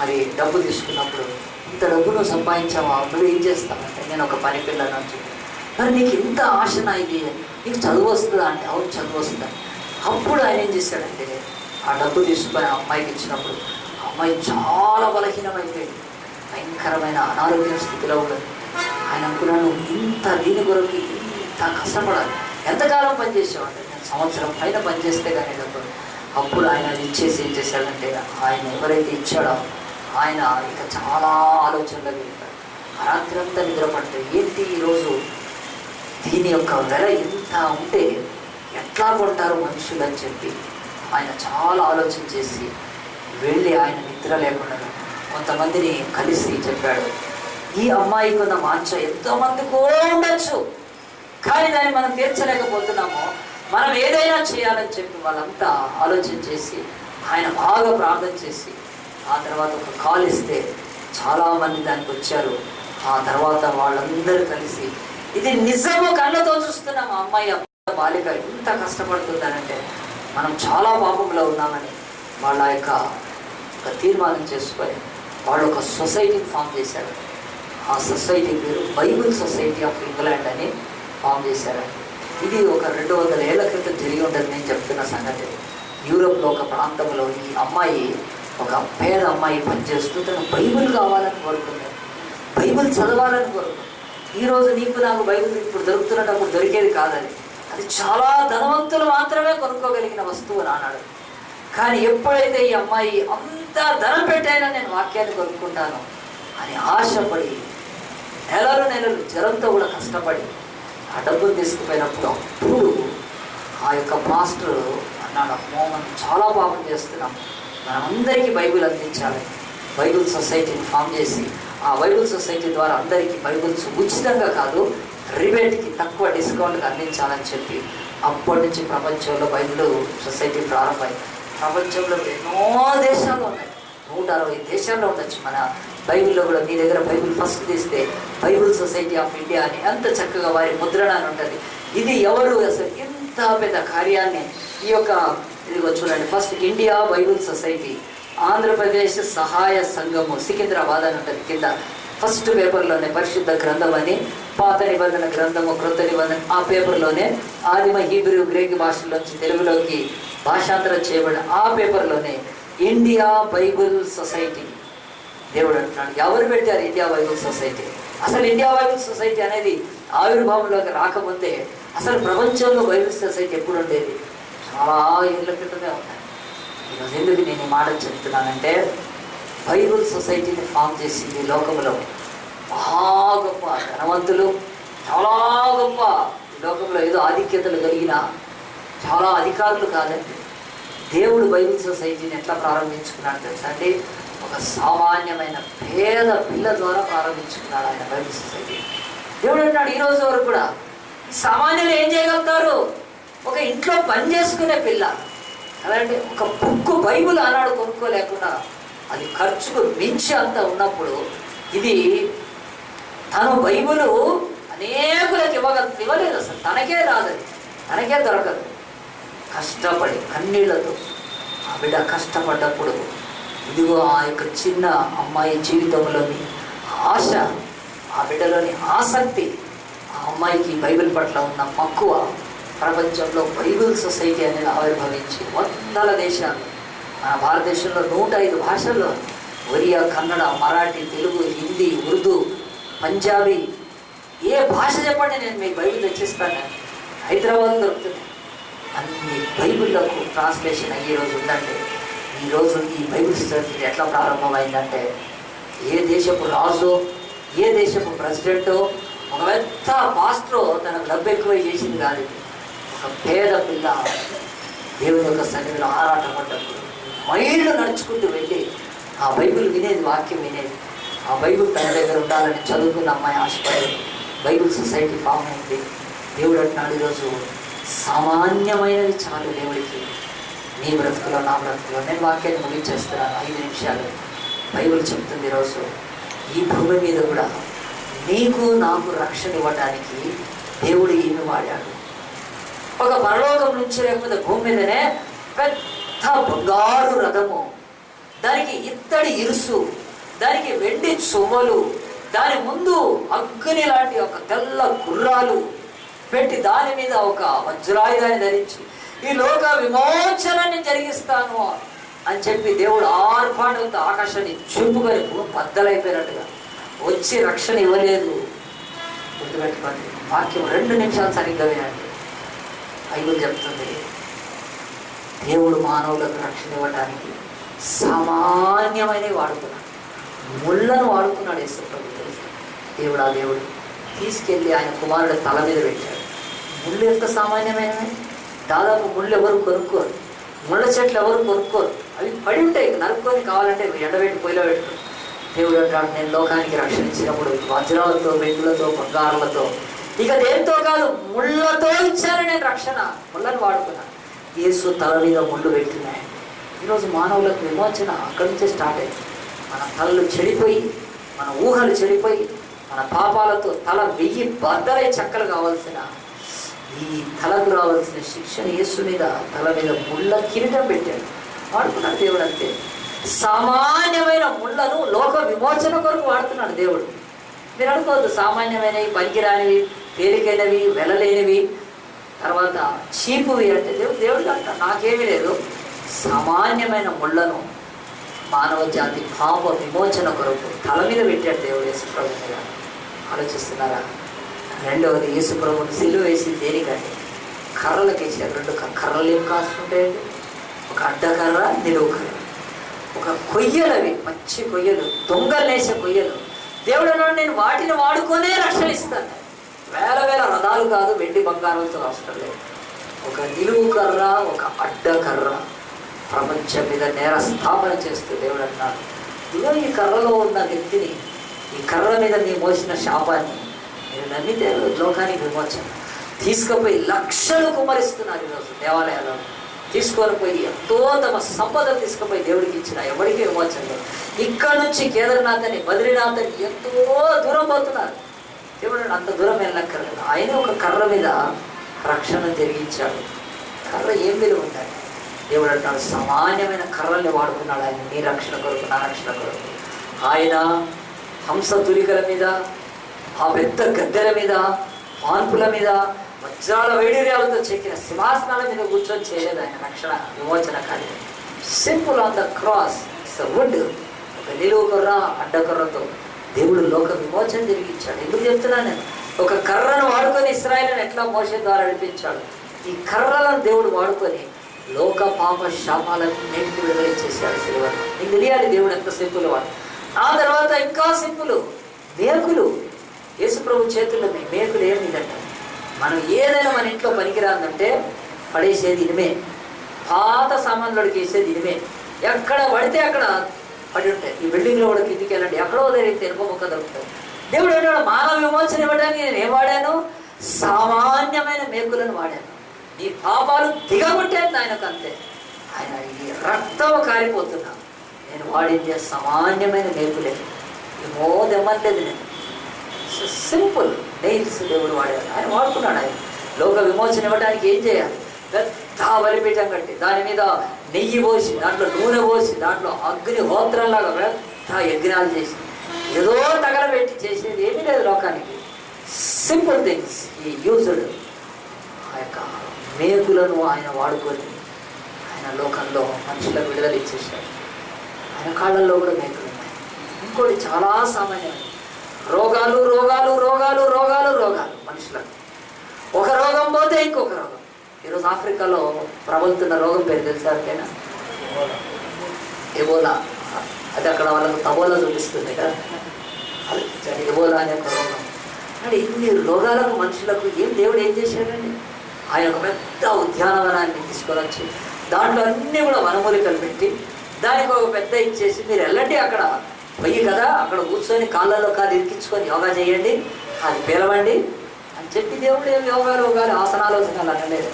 మరి డబ్బు తీసుకున్నప్పుడు, ఇంత డబ్బు నువ్వు సంపాదించావా, నువ్వు ఏం చేస్తావంటే నేను ఒక పని పిల్లను అని చెప్పి, మరి నీకు ఇంత ఆశనా, ఇది నీకు చదువు వస్తుందా అంటే అవును చదువు వస్తుందా. అప్పుడు ఆయన ఏం చేశాడంటే ఆ డబ్బు తీసుకొని ఆ అమ్మాయికి ఇచ్చినప్పుడు ఆ అమ్మాయి చాలా బలహీనమైపోయింది, భయంకరమైన అనారోగ్య స్థితిలో ఉండదు. ఆయన అనుకున్నాను, ఇంత దీని కొరకు ఇంత కష్టపడాలి, ఎంతకాలం పనిచేసావు అంటే నేను సంవత్సరం పైన పనిచేస్తే కానీ డబ్బు. అప్పుడు ఆయన ఇచ్చేసి ఏం చేశాడంటే, ఆయన ఎవరైతే ఇచ్చాడో ఆయన ఇక చాలా ఆలోచనలు వెళ్ళాడు. రాత్రి అంతా నిద్రపడితే ఏంటి ఈరోజు దీని యొక్క వెల ఎంత ఉంటే ఎట్లా కొంటారు మనుషులు అని చెప్పి ఆయన చాలా ఆలోచన చేసి వెళ్ళి ఆయన నిద్ర లేకుండా కొంతమందిని కలిసి చెప్పాడు, ఈ అమ్మాయికి ఉన్న వాంఛ ఎంతోమందికో ఉండొచ్చు, కానీ దాన్ని మనం తీర్చలేకపోతున్నాము, మనం ఏదైనా చేయాలని చెప్పి వాళ్ళంతా ఆలోచన చేసి ఆయన బాగా ప్రార్థన చేసి ఆ తర్వాత ఒక కాల్ ఇస్తే చాలామంది దానికి వచ్చారు. ఆ తర్వాత వాళ్ళందరూ కలిసి ఇది నిజము కళ్ళతో చూస్తున్నాం, ఆ అమ్మాయి బాలిక ఎంత కష్టపడుతుందనంటే మనం చాలా పాపంలో ఉన్నామని వాళ్ళ యొక్క తీర్మానం చేసుకొని వాళ్ళు ఒక సొసైటీని ఫామ్ చేశారు. ఆ సొసైటీ పేరు బైబిల్ సొసైటీ ఆఫ్ ఇంగ్లాండ్ అని ఫామ్ చేశారు. ఇది ఒక 200 ఏళ్ల క్రితం జరిగి ఉంటుంది నేను చెప్తున్న సంగతి. యూరోప్లో ఒక ప్రాంతంలో ఈ అమ్మాయి, ఒక పేద అమ్మాయి పనిచేస్తూ తను బైబిల్ కావాలని కోరుకుంది, బైబిల్ చదవాలని కోరుకుంది. ఈరోజు నీకు నాకు బైబిల్ ఇప్పుడు దొరుకుతున్నప్పుడు దొరికేది కాదని, అది చాలా ధనవంతులు మాత్రమే కొనుక్కోగలిగిన వస్తువు నానాడు. కానీ ఎప్పుడైతే ఈ అమ్మాయి అంత ధనం పెట్టైనా నేను వాక్యాన్ని కొనుక్కుంటాను అని ఆశపడి నెలలు జ్వరంతో కూడా కష్టపడి ఆ డబ్బులు తీసుకుపోయినప్పుడు అప్పుడు ఆ యొక్క మాస్టర్ అన్నాడు, అమ్మో మనం చాలా పాపం చేస్తున్నాం, మనందరికీ బైబిల్ అందించాలి. బైబిల్ సొసైటీని ఫామ్ చేసి ఆ బైబిల్ సొసైటీ ద్వారా అందరికీ బైబిల్స్ ఉచితంగా కాదు రిబేట్కి తక్కువ డిస్కౌంట్కి అందించాలని చెప్పి అప్పటి నుంచి ప్రపంచంలో బైబిల్ సొసైటీ ప్రారంభమైంది. ప్రపంచంలో ఎన్నో దేశాల్లో ఉన్నాయి, 160 దేశాల్లో ఉండొచ్చు. మన బైబిల్లో కూడా మీ దగ్గర బైబిల్ ఫస్ట్ తీస్తే బైబిల్ సొసైటీ ఆఫ్ ఇండియా అని అంత చక్కగా వారి ముద్రణ అని ఉంటుంది. ఇది ఎవరు అసలు ఇంత పెద్ద కార్యాన్ని ఈ యొక్క ఇదిగో చూడండి, first India Bible society Andhra Pradesh సహాయ సంఘము సికింద్రాబాద్ అని ఉంటుంది. కింద ఫస్ట్ పేపర్లోనే పరిశుద్ధ గ్రంథం అని, పాత నిబంధన గ్రంథము, క్రొత్త నిబంధన ఆ పేపర్లోనే, ఆదిమ హీబ్రూ గ్రీక్ భాషలోంచి తెలుగులోకి భాషాంతరం చేయబడిన ఆ పేపర్లోనే ఇండియా బైబిల్ సొసైటీ. దేవుడు అంటున్నాడు, ఎవరు పెట్టారు ఇండియా బైబిల్ సొసైటీ? అసలు ఇండియా బైబిల్ సొసైటీ అనేది ఆవిర్భావంలోకి రాకముందే అసలు ప్రపంచంలో బైబిల్ సొసైటీ ఎప్పుడు ఉండేది? చాలా ఏళ్ళ క్రితమే ఉన్నాయి. ఈరోజు ఎందుకు నేను ఈ మాట చెప్తున్నానంటే, బైబిల్ సొసైటీని ఫామ్ చేసింది లోకంలో మహా గొప్ప ధనవంతులు, చాలా గొప్ప ఈ లోకంలో ఏదో ఆధిక్యతలు కలిగిన చాలా అధికారులు కాదండి. దేవుడు బైబిల్ సొసైటీని ఎట్లా ప్రారంభించుకున్నాడు తెలుసా అండి? ఒక సామాన్యమైన పేద పిల్ల ద్వారా ప్రారంభించుకున్నాడు ఆయన బైబిల్ సొసైటీ. దేవుడు అంటున్నాడు, ఈరోజు వరకు కూడా సామాన్యులు ఏం చేయగలుగుతారు? ఒక ఇంట్లో పని చేసుకునే పిల్ల అలాంటి ఒక బుక్ బైబిల్ ఆనాడు కొనుక్కోలేకుండా అది ఖర్చుకు మించి అంత ఉన్నప్పుడు ఇది తను బైబిలు అనేకులకు ఇవ్వలేదు. అసలు తనకే రాదని, తనకే దొరకదు. కష్టపడి కన్నీళ్లతో ఆ బిడ్డ కష్టపడ్డప్పుడు ఇదిగో ఆ యొక్క చిన్న అమ్మాయి జీవితంలోని ఆశ, ఆ బిడ్డలోని ఆసక్తి, ఆ అమ్మాయికి బైబిల్ పట్ల ఉన్న మక్కువ ప్రపంచంలో బైబిల్ సొసైటీ అనేది ఆవిర్భవించి 100 దేశాలు, మన భారతదేశంలో 105 భాషల్లో, ఒరియా, కన్నడ, మరాఠీ, తెలుగు, హిందీ, ఉర్దూ, పంజాబీ, ఏ భాష చెప్పండి నేను మీకు బైబిల్ తెచ్చిస్తాను. హైదరాబాద్ దొరుకుతుంది. అన్ని బైబిల్లకు ట్రాన్స్లేషన్ అయ్యే రోజు ఉందంటే, ఈరోజు ఈ బైబిల్ సొసైటీ ఎట్లా ప్రారంభమైందంటే, ఏ దేశపు రాజు, ఏ దేశపు ప్రెసిడెంటో, ఒక పెద్ద పాస్టరో తనకు డబ్బు ఎక్కువ చేసింది కాదు. ఒక పేద పిల్ల దేవుని యొక్క సన్నిధిలో ఆరాటపడ్డప్పుడు మైళ్ళు నడుచుకుంటూ వెళ్ళి ఆ బైబిల్ వినేది, వాక్యం వినేది. ఆ బైబిల్ తన దగ్గర ఉండాలని చదువుకున్న అమ్మాయి ఆశపడి బైబిల్ సొసైటీ ఫామ్ అయింది. దేవుడు అంటున్నాడు, ఈరోజు సామాన్యమైనది చాలు దేవుడికి. నీ బ్రతుకులో, నా బ్రతుకులో. నేను వాక్యాన్ని ముగించేస్తున్నాను 5 నిమిషాలు. బైబిల్ చెప్తుంది, ఈరోజు ఈ భూమి మీద కూడా నీకు నాకు రక్షణ ఇవ్వడానికి దేవుడు ఏమి వాడాడు? ఒక పరలోకం నుంచి లేకపోతే భూమి మీదనే పెద్ద బంగారు రథము, దానికి ఇత్తడి ఇరుసు, దానికి వెండి చువ్వలు, దాని ముందు అగ్ని లాంటి ఒక తెల్ల గుర్రాలు పెట్టి దాని మీద ఒక వజ్రాయుధాన్ని ధరించి ఈ లోక విమోచనాన్ని జరిగిస్తాను అని చెప్పి దేవుడు ఆర్భాటంతో ఆకాశాన్ని చింపుకొని బద్దలైపోయినట్టుగా వచ్చి రక్షణ ఇవ్వలేదు. గుర్తుపెట్టుకోండి, వాక్యం 2 నిమిషాలు సరిగ్గా వినండి. బైబిల్ చెప్తుంది, దేవుడు మానవులకు రక్షణ ఇవ్వడానికి సామాన్యమైనవి వాడుకున్నాడు. ముళ్ళను వాడుకున్నాడు యేసు ప్రభు. దేవుడు ఆ దేవుడు తీసుకెళ్ళి ఆయన కుమారుడు తల మీద పెట్టాడు. ముళ్ళు ఎంత సామాన్యమైనవి, దాదాపు ముళ్ళు ఎవరు కొనుక్కోరు, ముళ్ళ చెట్లు ఎవరు కొనుక్కోరు, అవి పడి ఉంటాయి. నరుక్కొని కావాలంటే ఎండబెట్టి పొయ్యిలో పెట్టుకో. దేవుడు అంటాడు, నేను లోకానికి రక్షణ ఇచ్చినప్పుడు వజ్రాలతో, వెంగులతో, బంగారులతో, ఇక దేంతో కాదు, ముళ్ళతో ఇచ్చాను నేను రక్షణ. ముళ్ళను వాడుకున్నాను. యేసు తల మీద ముళ్ళు పెట్టినాయి. ఈరోజు మానవులకు విమోచన అక్కడి నుంచే స్టార్ట్ అయింది. మన తలలు చెడిపోయి, మన ఊహలు చెడిపోయి, మన పాపాలతో తల 1000 బద్దలై చక్కలు కావాల్సిన ఈ తలకు రావాల్సిన శిక్షణ యేసు మీద తల మీద ముళ్ళ కిరీటం పెట్టాడు. వాడుకున్నాడు దేవుడు. అంతే సామాన్యమైన ముళ్ళను లోక విమోచన కొరకు వాడుతున్నాడు దేవుడు. మీరు అనుకోవద్దు సామాన్యమైనవి, పనికిరానివి, తేలికైనవి, వెళ్ళలేనివి, తర్వాత చీపువి అంటే దేవుడు అంట నాకేమీ లేదు. సామాన్యమైన ముళ్ళను మానవ జాతి పాప విమోచన కొరకు తల మీద పెట్టాడు దేవుడు యేసు ప్రభు మీద. ఆలోచిస్తున్నారా? రెండవది, యేసు ప్రభుని సిలువ వేసి దేనికంటే కర్రలకు వేసారు. 2 కర్రలు ఏం కాస్తుంటాయండి? ఒక అడ్డకర్ర, నిలువు కర్ర, ఒక కొయ్యలవి, పచ్చి కొయ్యలు, దొంగలేసే కొయ్యలు. దేవుడు అన్నాడు, నేను వాటిని వాడుకొనే రక్షణ ఇస్తాను. వేల రథాలు కాదు, వెండి బంగారాలతో అవసరం లేదు. ఒక నిలువు కర్ర, ఒక అడ్డకర్ర ప్రపంచం మీద నేర స్థాపన చేస్తూ దేవుడు అన్నాడు, ఇదో ఈ కర్రలో ఉన్న వ్యక్తిని, ఈ కర్ర మీద నీ మోసిన శాపాన్ని నేను నమ్మితే లోకానికి విమోచన. తీసుకుపోయి లక్షలు కుమరిస్తున్నారు ఈరోజు దేవాలయాల్లో. తీసుకొని పోయి ఎంతో తమ సంపద తీసుకుపోయి దేవుడికి ఇచ్చిన ఎవరికి విమోచన లేదు. ఇక్కడ నుంచి కేదార్నాథ్ అని, బద్రీనాథ్ అని ఎంతో దూరం పోతున్నారు. దేవుడు అంత దూరం వెళ్ళక్కర్లేదు. ఆయన ఒక కర్ర మీద రక్షణ జరిగించాడు. కర్ర ఏం విలువ ఉందండి? దేవుడు అంటాడు, సామాన్యమైన కర్రల్ని వాడుకున్నాడు ఆయన నీ రక్షణ కొరకు, నా రక్షణ కొరకు. ఆయన హంస తులికల మీద, ఆ పెద్ద గద్దెల మీద, పాన్పుల మీద, వజ్రాల వైడూర్యాలతో చెక్కిన సింహాసనాల మీద కూర్చొని చేయలేదు ఆయన రక్షణ విమోచన కార్యం. Simple on the cross, it's a wood. ఒక నిలువు కర్ర, అడ్డకర్రతో దేవుడు లోక విమోచన జరిగించాడు. ఎందుకు చెప్తున్నాను నేను? ఒక కర్రను వాడుకొని ఇశ్రాయేలును ఎట్లా మోషే ద్వారా నడిపించాడు, ఈ కర్రలను దేవుడు వాడుకొని లోక పాప శాపాలను నేటికి విడుదల చేశాడు సిలువను. నీకు తెలియాలి దేవుడు ఎంత సింపుల్ వాడు. ఆ తర్వాత ఇంకా సింపుల్, మేకులు. యేసు ప్రభు చేతుల్లో మేకులు ఏమి లేదంట. మనం ఏదైనా మన ఇంట్లో పనికిరాదంటే పడేసేది ఇనిమే, పాత సామాన్లోకి వేసేది ఇనిమే. ఎక్కడ పడితే అక్కడ పడి ఉంటాయి. ఈ బిల్డింగ్లో కూడా కిందికి వెళ్ళండి, ఎక్కడో తెలియతే ఎనుకో మొక్క దొరుకుతుంది. దేవుడు అంటాడు, మానవ విమోచన ఇవ్వడానికి నేను ఏం వాడాను? సామాన్యమైన మేకులను వాడాను. నీ పాపాలు దిగబట్టాను ఆయనకు, అంతే. ఆయన ఈ రక్తం కారిపోతున్నా నేను వాడింది సామాన్యమైన మేకులే, ఏమో దెమ్మలేదు. నేను సింపుల్ నెయిల్స్ దేవుడు వాడాడు. ఆయన వాడుకున్నాడు. ఆయన లోక విమోచన ఇవ్వడానికి ఏం చేయాలి? పెద్ద బలిపీఠం కట్టి దాని మీద నెయ్యి పోసి, దాంట్లో నూనె పోసి, దాంట్లో అగ్ని హోత్రంలాగా పెద్ద యజ్ఞాలు చేసి ఏదో తగలబెట్టి చేసేది ఏమీ లేదు లోకానికి. సింపుల్ థింగ్స్ ఈ యూజ్డ్. ఆ యొక్క మేకులను ఆయన వాడుకొని ఆయన లోకంలో మనుషులకు విడుదల ఇచ్చేసాడు. ఆయన కాళ్ళల్లో కూడా మేకులు ఉన్నాయి. ఇంకోటి చాలా సామాన్యమైనది, రోగాలు రోగాలు రోగాలు రోగాలు రోగాలు మనుషులకు. ఒక రోగం పోతే ఇంకొక రోగం. ఈరోజు ఆఫ్రికాలో ప్రబలుతున్న రోగం పేరు తెలుసా? ఎబోలా. అది అక్కడ వాళ్ళకు తబోలా చూపిస్తుంది కదా, అది ఎబోలా అనే ఒక రోగం. అంటే ఇన్ని రోగాలకు మనుషులకు దేవుడు ఏం చేశాడండి? ఆయన ఒక పెద్ద ఉద్యానవనాన్ని తీసుకొని వచ్చి దాంట్లో అన్నీ కూడా వనమూలికలు పెట్టి దానికి ఒక పెద్ద ఇచ్చేసి, మీరు వెళ్ళండి అక్కడ పొయ్యి కదా, అక్కడ కూర్చొని కాళ్ళలో కాలు ఇరికించుకొని యోగా చేయండి, అది పిలవండి అని చెప్పి దేవుడు ఏం రోగాలు ఆసనాలోచనలు అనలేదు.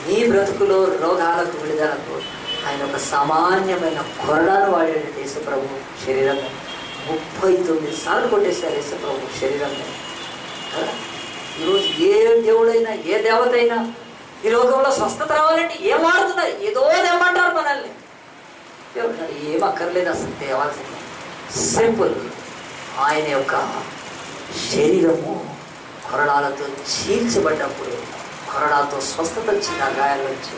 నీ బ్రతుకులో రోగాలకు విడుదలకు ఆయన ఒక సామాన్యమైన కొరడాను వాడాడు యేసు ప్రభు శరీరం. 39 సార్లు కొట్టేశారు యేసు ప్రభు శరీరం. ఈరోజు ఏ దేవుడైనా, ఏ దేవత అయినా ఈ లోకంలో స్వస్థత రావాలంటే ఏం వాడుతున్నారు? ఏదో దేమంటారు మనల్ని. దేవుడు ఏం అక్కర్లేదు అసలు తేవాల్సింది. సింపుల్, ఆయన యొక్క శరీరము కొరడాలతో చీల్చబడ్డప్పుడు కొరడాతో స్వస్థత వచ్చింది ఆ గాయాల నుంచి.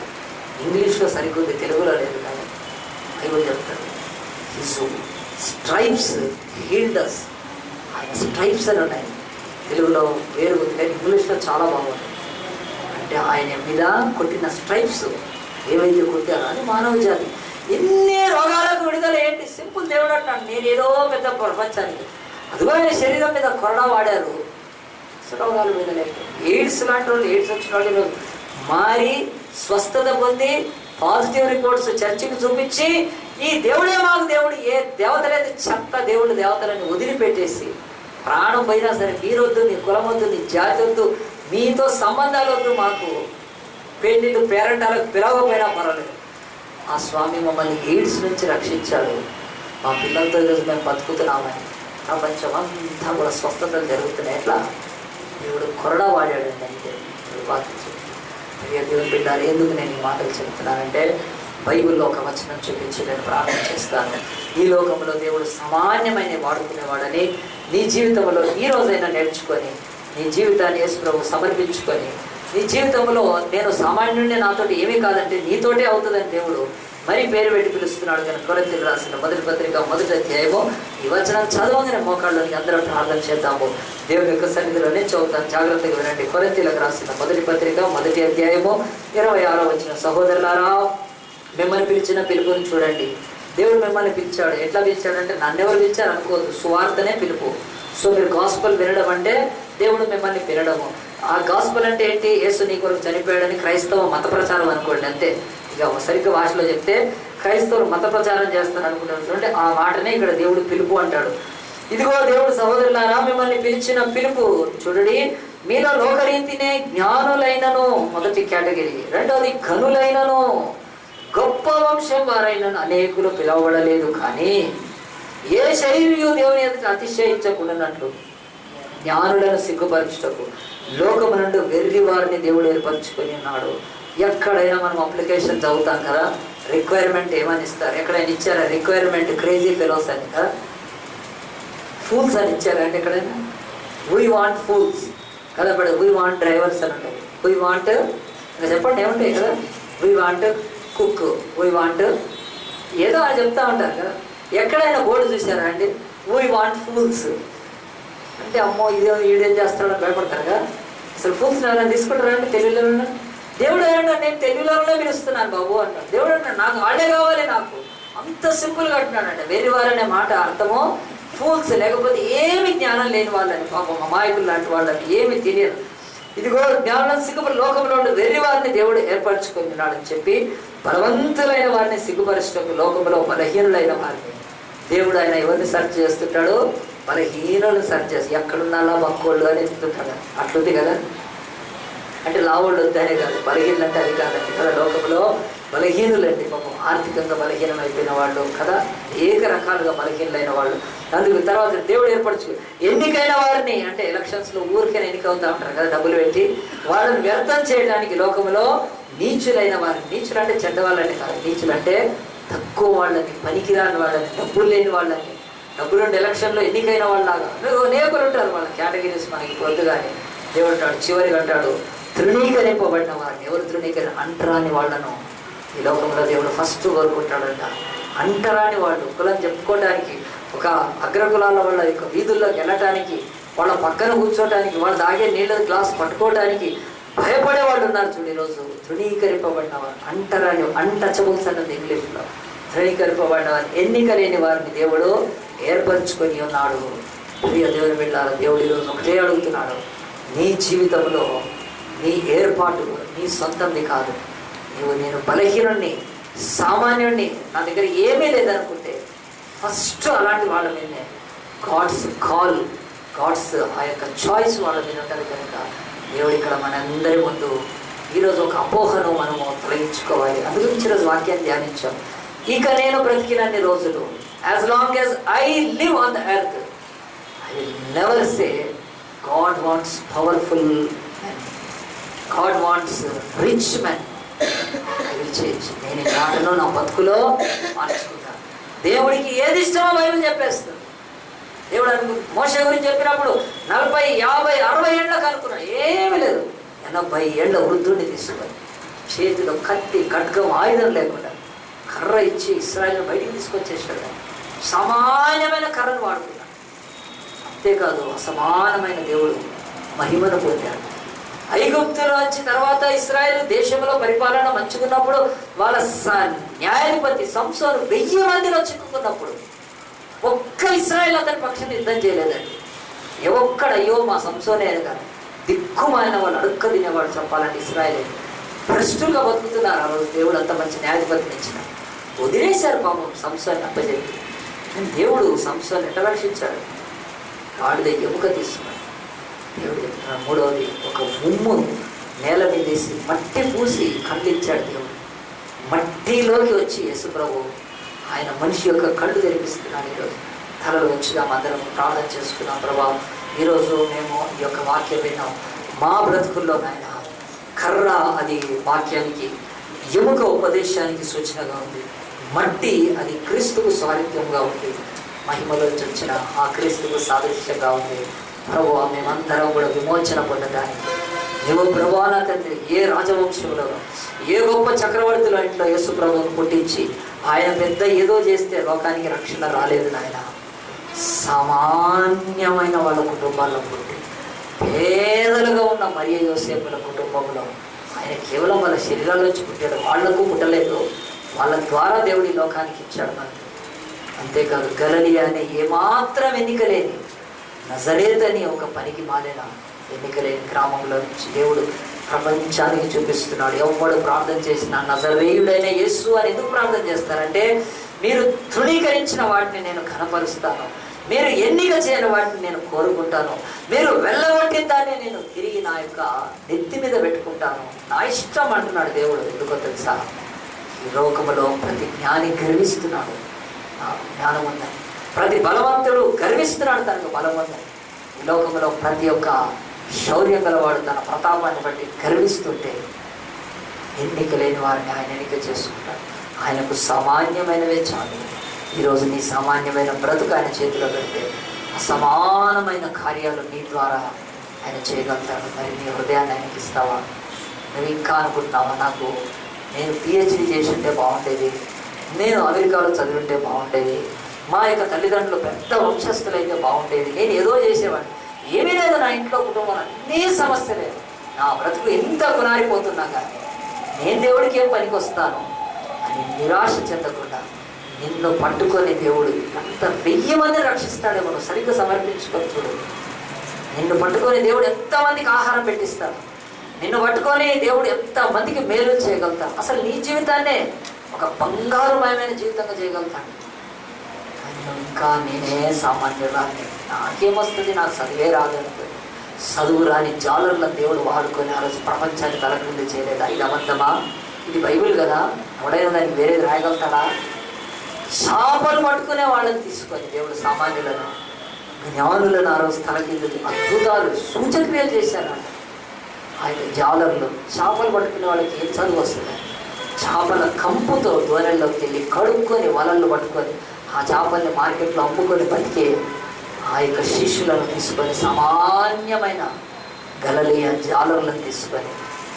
ఇంగ్లీష్లో సరికొద్ది, తెలుగులో లేదు కానీ బైబిల్ చెప్తాడు, హిస్ స్ట్రైప్స్ హీల్డ్ us. ఆయన స్ట్రైప్స్ అని ఉన్నాయి. తెలుగులో వేరు ఉంది కానీ ఇంగ్లీష్లో చాలా బాగుంది. అంటే ఆయన మీద కొట్టిన స్ట్రైప్స్ ఏవైతే కొట్టారో అది మానవ జాతి. ఎన్ని రోగాలకు విడుదల ఏంటి? సింపుల్. దేవుడు అంటాడు నేను ఏదో పెద్ద ప్రపంచానికి. అదిగో ఆయన శరీరం మీద కొరడా వాడారు, రోగాలు విడుదలైపోయి. ఎయిడ్స్ లాంటి వాళ్ళు, ఎయిడ్స్ వచ్చిన వాళ్ళు మారి స్వస్థత పొంది పాజిటివ్ రిపోర్ట్స్ చర్చికి చూపించి ఈ దేవుడే మాకు దేవుడు, ఏ దేవతలైతే చెత్త దేవుడు దేవతలని వదిలిపెట్టేసి ప్రాణం పోయినా సరే మీరొద్దు, నీ కులం వద్దు, నీ జాతి వద్దు, మీతో సంబంధాలు వద్దు, మాకు పెళ్ళిళ్ళు పేరెంటాలకు పిలవకపోయినా పర్వాలేదు. ఆ స్వామి మమ్మల్ని ఎయిడ్స్ నుంచి రక్షించాడు. మా పిల్లలతో ఈరోజు మేము బతుకుతున్నామని ప్రపంచం అంతా కూడా స్వస్థతలు జరుగుతున్నాయి. ఎట్లా? దేవుడు కొరడా వాడాడండి. అంటే దేవుడు బిడ్డారు. ఎందుకు నేను ఈ మాటలు చెప్తున్నానంటే బైబిల్లో ఒక వచనం చూపించి నేను ప్రార్థన చేస్తాను. ఈ లోకంలో దేవుడు సామాన్యమైన వాడుకునేవాడని నీ జీవితంలో ఈ రోజైనా నేర్చుకొని నీ జీవితాన్ని యేసు ప్రభువుకు సమర్పించుకొని నీ జీవితంలో నేను సామాన్యుడిని, నాతోటి ఏమీ కాదంటే నీతోటే అవుతుందని దేవుడు మరీ పేరు పెట్టి పిలుస్తున్నాడు. కానీ కొరింథీయులకు రాసిన మొదటి పత్రిక 1వ అధ్యాయము ఈ వచనం చదవగానే మోకాళ్ళని అందరం ప్రార్థన చేద్దాము. దేవుని యొక్క సన్నిధిలోనే చదువుతాను, జాగ్రత్తగా వినండి. కొరింథీయులకు రాసిన మొదటి పత్రిక 1వ అధ్యాయము 26వ వచనం. సహోదరులారా, మిమ్మల్ని పిలిచిన పిలుపుని చూడండి. దేవుడు మిమ్మల్ని పిలిచాడు. ఎట్లా పిలిచాడంటే నన్నెవరు పిలిచారు అనుకోవద్దు, సువార్తనే పిలుపు. సో మీరు గాస్పల్ వినడం అంటే దేవుడు మిమ్మల్ని పిలడము. ఆ గాస్పల్ అంటే ఏంటి? యేసు నీ కొరకు చనిపోయాడని క్రైస్తవ మత ప్రచారం అనుకోండి, అంతే. ఇక సరిగ్గా భాషలో చెప్తే క్రైస్తవులు మత ప్రచారం చేస్తారు అనుకుంటున్నటువంటి ఆ మాటనే ఇక్కడ దేవుడు పిలుపు అంటాడు. ఇదిగో దేవుడు సహోదరులారా మిమ్మల్ని పిలిచిన పిలుపు చూడండి. మీలో లోకరీతినే జ్ఞానులైనను మొదటి కేటగిరీ, రెండవది ఘనులైనను గొప్ప వంశం వారైనను అనేకులు పిలవబడలేదు. కానీ ఏ శరీరయు దేవుని ఎదుట అతిశయించకుండానట్లు జ్ఞానులను సిగ్గుపరచుటకు లోకము నుండి వెర్రి వారిని దేవుడు ఏర్పరచుకొని ఉన్నాడు. ఎక్కడైనా మనం అప్లికేషన్ చదువుతాం కదా, రిక్వైర్మెంట్ ఏమని ఇస్తారు? ఎక్కడైనా ఇచ్చారా రిక్వైర్మెంట్? క్రేజీ ఫెలోస్ అని కదా, ఫూల్స్ అని ఇచ్చారా అంటే ఎక్కడైనా? వీ వాంట్ ఫూల్స్ కదా, ఇప్పుడు వీ వాంట్ డ్రైవర్స్ అని ఉంటాయి. వీ వాంట్ ఇంకా చెప్పండి ఏముంటాయి కదా, we want cook, we want ఏదో అని చెప్తా ఉంటారు కదా. ఎక్కడైనా బోర్డు చూసారా అండి? వీ వాంట్ ఫూల్స్ అంటే అమ్మో ఇదే ఈడేం చేస్తాడో భయపడతారు కదా. అసలు ఫూల్స్ ఎవరైనా తీసుకుంటారా అండి తెలుగులో? దేవుడు ఏమన్నా నేను తెలుగులోనే పిలుస్తున్నాను బాబు అంటాడు. దేవుడు అన్నాడు నాకు వాళ్ళే కావాలి, నాకు అంత సింపుల్గా అంటున్నాడంటే. వేరే వారనే మాట అర్థమో ఫూల్స్, లేకపోతే ఏమి జ్ఞానం లేని వాళ్ళని, పాపం అమాయకులు లాంటి వాళ్ళని ఏమి తెలియదు. ఇదిగో జ్ఞానం సిగ్గుపడి లోకంలో వెర్రి వారిని దేవుడు ఏర్పరచుకున్నాడని చెప్పి బలవంతులైన వారిని సిగ్గుపరచడానికి లోకంలో బలహీనులైన వారిని దేవుడు ఆయన ఎవరిని సెర్చ్ చేస్తుంటాడు? బలహీనులను సెర్చ్ చేసి ఎక్కడున్నా బక్కోళ్ళు అని చెప్తుంటాడు. అట్లుంది కదా. అంటే లావోళ్ళు వద్దనే కాదు, బలహీనులు అంటే అది కాదండి కదా. లోకంలో బలహీనులండి, పాపం ఆర్థికంగా బలహీనం అయిపోయిన వాళ్ళు కదా, అనేక రకాలుగా బలహీనులైన వాళ్ళు. అందుకు తర్వాత దేవుడు ఏర్పరచు ఎన్నికైన వారిని, అంటే ఎలక్షన్స్లో ఊరికైనా ఎన్నిక అవుతా ఉంటారు కదా డబ్బులు పెట్టి, వాళ్ళని వ్యర్థం చేయడానికి లోకంలో నీచులైన వారిని, నీచులు అంటే చెడ్డవాళ్ళని కాదు, నీచులు అంటే తక్కువ వాళ్ళని, పనికిరాని వాళ్ళని, డబ్బులు లేని వాళ్ళని, డబ్బులుండి ఎలక్షన్లో ఎన్నికైన వాళ్ళలాగా అనేకులు ఉంటారు. వాళ్ళ కేటగిరీస్ మనకి పొద్దు. కానీ దేవుడు అంటాడు చివరికి అంటాడు తృణీకరింపబడిన వారిని. ఎవరు అంటరాని వాళ్ళను ఈ లోకంలో దేవుడు ఫస్ట్ కోరుకుంటాడంట. అంటరాని వాళ్ళు, కులం చెప్పుకోవడానికి, ఒక అగ్రకులాల వాళ్ళ యొక్క వీధుల్లోకి వెళ్ళటానికి, వాళ్ళ పక్కన కూర్చోటానికి, వాళ్ళు తాగే నీళ్ళ గ్లాస్ పట్టుకోవడానికి భయపడే వాళ్ళు ఉన్నారు చూడు ఈరోజు. తృణీకరింపబడిన వారు, అంటరాని, అన్టచబుల్స్ అన్నది ఇంగ్లీష్లో. తృణీకరింపబడిన వారు, ఎన్నిక లేని వారిని దేవుడు ఏర్పరచుకొని ఉన్నాడు. ప్రియ దేవుని బిడ్డలారా, దేవుడు ఈరోజు ఒకటే అడుగుతున్నాడు, నీ జీవితంలో నీ ఏర్పాటు నీ సొంతంది కాదు. నేను బలహీనుణ్ణి, సామాన్యుణ్ణి, నా దగ్గర ఏమీ లేదనుకుంటే ఫస్ట్ అలాంటి వాళ్ళ మీదనే గాడ్స్ కాల్, గాడ్స్ ఆ యొక్క చాయిస్ వాళ్ళ మీద ఉంటుంది. కనుక దేవుడు ఇక్కడ మనందరి ముందు ఈరోజు ఒక అపోహను మనము తొలగించుకోవాలి. అందు గురించి ఈరోజు వాక్యాన్ని ధ్యానించాం. ఇక నేను బ్రతికినన్ని రోజులు, as long as I live on the earth, I will never say God wants powerful men, God wants rich men. I will change. నేను ఈ మాటలో నా బతుకులో మార్చుకుంటాను. దేవుడికి ఏది ఇష్టమో బైబిల్ చెప్పేస్తుంది. దేవుడు మోషే గురించి చెప్పినప్పుడు 40, 50, 60 ఏళ్ళకి అనుకున్నాడు. ఏమీ లేదు. 80 ఏళ్ళ వృద్ధుడిని తీసుకొని చేతిలో కత్తి, ఖడ్గం, ఆయుధం లేకుండా కర్ర ఇచ్చి ఇశ్రాయేలును బయటికి తీసుకొచ్చేసాడు. సామాన్యమైన కర్రను వాడుకున్నాడు. అంతేకాదు అసమానమైన దేవుడు మహిమను పొందాడు. ఐగుప్తులో వచ్చి తర్వాత ఇశ్రాయేలు దేశంలో పరిపాలన మంచుకున్నప్పుడు వాళ్ళ న్యాయాధిపతి సంసోను 1000 మందిలో చిక్కుకున్నప్పుడు ఒక్క ఇశ్రాయేల్ అతని పక్షాన్ని యుద్ధం చేయలేదండి. అయ్యో మా సంసోనే కానీ దిక్కుమాలిన వాళ్ళు అడుక్క తినేవాడు చెప్పాలంటే ఇశ్రాయేల్ భ్రష్టులుగా బతుకుతున్నారు. ఆ రోజు దేవుడు అంత మంచి న్యాయాధిపతిని ఇచ్చిన వదిలేశారు పాపం సంసోన్ని అప్పచెప్పి. దేవుడు సంసోన్ని ఎట్లా రక్షించాడు? గాడిద ఎముక తీసుకున్నాడు. దేవుడు చెప్తున్నాడు. మూడవది, ఒక ఉమ్ము నేల మీద వేసి మట్టి పూసి కళ్ళు ఇచ్చాడు దేవుడు. మట్టిలోకి వచ్చి యేసుప్రభు ఆయన మనిషి యొక్క కళ్ళు తెరిపిస్తున్నాడు. ఈరోజు తలలు వచ్చుదాం, అందరం ప్రార్థన చేసుకున్నాం. ప్రభా, ఈరోజు మేము ఈ యొక్క వాక్యం విన్నాం. మా బ్రతుకుల్లో నాయన కర్ర అది వాక్యానికి, ఎముక ఉపదేశానికి సూచనగా ఉంది. మట్టి అది క్రీస్తుకు స్వారథ్యంగా ఉంది. మహిమలో వచ్చిన ఆ క్రీస్తుకు సాదృశ్యంగా ఉంది. ప్రభువా, మేమందరం కూడా విమోచన పొందడానికి నువ్వు ప్రభువా నా తండ్రి ఏ రాజవంశంలో ఏ గొప్ప చక్రవర్తుల ఇంట్లో యేసు ప్రభువును పుట్టించి ఆయన పెద్ద ఏదో చేస్తే లోకానికి రక్షణ రాలేదు నాయన. సామాన్యమైన వాళ్ళ కుటుంబాల్లో పుట్టి పేదలుగా ఉన్న మరియ యోసేపుల కుటుంబంలో ఆయన కేవలం వాళ్ళ శరీరాల్లోంచి పుట్టాడు. వాళ్లకు పుట్టలేదు, వాళ్ళ ద్వారా దేవుడి లోకానికి ఇచ్చాడు మనకి. అంతేకాదు గలిలయ అనే ఏమాత్రం ఎన్నికలేని నజరేత్ అని ఒక పనికి మాలిన ఎన్నికలేని గ్రామంలో నుంచి దేవుడు ప్రపంచానికి చూపిస్తున్నాడు. ఎవడు ప్రార్థన చేసిన నజరేయుడైన యేసు అని ఎందుకు ప్రార్థన చేస్తారంటే, మీరు తృణీకరించిన వాటిని నేను ఘనపరుస్తాను, మీరు ఎన్నిక చేయని వాటిని నేను కోరుకుంటాను, మీరు వెళ్ళగొట్టిన దాన్ని నేను తిరిగి నా యొక్క నెత్తి మీద పెట్టుకుంటాను, నా ఇష్టం అంటున్నాడు దేవుడు. ఎందుకో తెలుసా? ఈ లోకములో ప్రతి జ్ఞాని గర్విస్తున్నాడు, జ్ఞానం ఉందని. ప్రతి బలవంతుడు గర్విస్తున్నాడు, తనకు బలం ఉందని. ఈ లోకంలో ప్రతి ఒక్క శౌర్యం గలవాడు తన ప్రతాపాన్ని బట్టి గర్విస్తుంటే ఎన్నిక లేని వారిని ఆయన ఎన్నిక చేసుకుంటాడు. ఆయనకు సామాన్యమైనవే చాలు. ఈరోజు నీ సామాన్యమైన బ్రతుకు ఆయన చేతిలో పెడితే అసమానమైన కార్యాలు నీ ద్వారా ఆయన చేయగలుగుతాడు. మరి నీ హృదయాన్ని ఆయనకి ఇస్తావా? నువ్వు ఇంకా అనుకుంటున్నావా, నాకు నేను పిహెచ్డి చేసి ఉంటే బాగుండేది, నేను అమెరికాలో చదివింటే బాగుండేది, మా యొక్క తల్లిదండ్రులు పెద్ద వంశస్థులైతే బాగుండేది, నేను ఏదో చేసేవాడిని, ఏమీ లేదు నా ఇంట్లో కుటుంబం అన్నీ సమస్య లేదు, నా బ్రతుకు ఎంత కొనారిపోతున్నా కానీ నేను దేవుడికి ఏం పనికి వస్తాను అని నిరాశ చెందకుండా నిన్ను పట్టుకొని దేవుడు ఎంత 1000 మందిని రక్షిస్తాడేమో. నువ్వు సరిగ్గా సమర్పించుకొని చూడు. నిన్ను పట్టుకొని దేవుడు ఎంతమందికి ఆహారం పెట్టిస్తాడు, నిన్ను పట్టుకొని దేవుడు ఎంతమందికి మేలు చేయగలుగుతాడు. అసలు నీ జీవితాన్నే ఒక బంగారుమయమైన జీవితంగా చేయగలుగుతాడు. ఇంకా నేనే సామాన్యురాన్ని, నాకేమొస్తుంది, నాకు చదివే రాదనుకో. చదువు రాని జాలర్ల దేవుడు వాడుకొని ఆ రోజు ప్రపంచాన్ని తలక్రింది చేయలేదా? ఇది అబద్ధమా? ఇది బైబిల్ కదా, ఎవడైనా దానికి వేరేది రాయగలుగుతాడా? శాపలు పట్టుకునే వాళ్ళని తీసుకొని దేవుడు సామాన్యులను జ్ఞానులను ఆ రోజు తలకింది అద్భుతాలు సూచక్రియలు చేశారు. ఆయన జాలర్లు చేపలు పట్టుకునే వాళ్ళకి ఏం చదువు వస్తుంది? చేపల కంపుతో దూరంలోకి వెళ్ళి కడుక్కొని వలలు పట్టుకొని ఆ చేపల్ని మార్కెట్లో అమ్ముకొని బతికే ఆ యొక్క శిష్యులను తీసుకొని సామాన్యమైన గలిలయ జాలర్లను తీసుకొని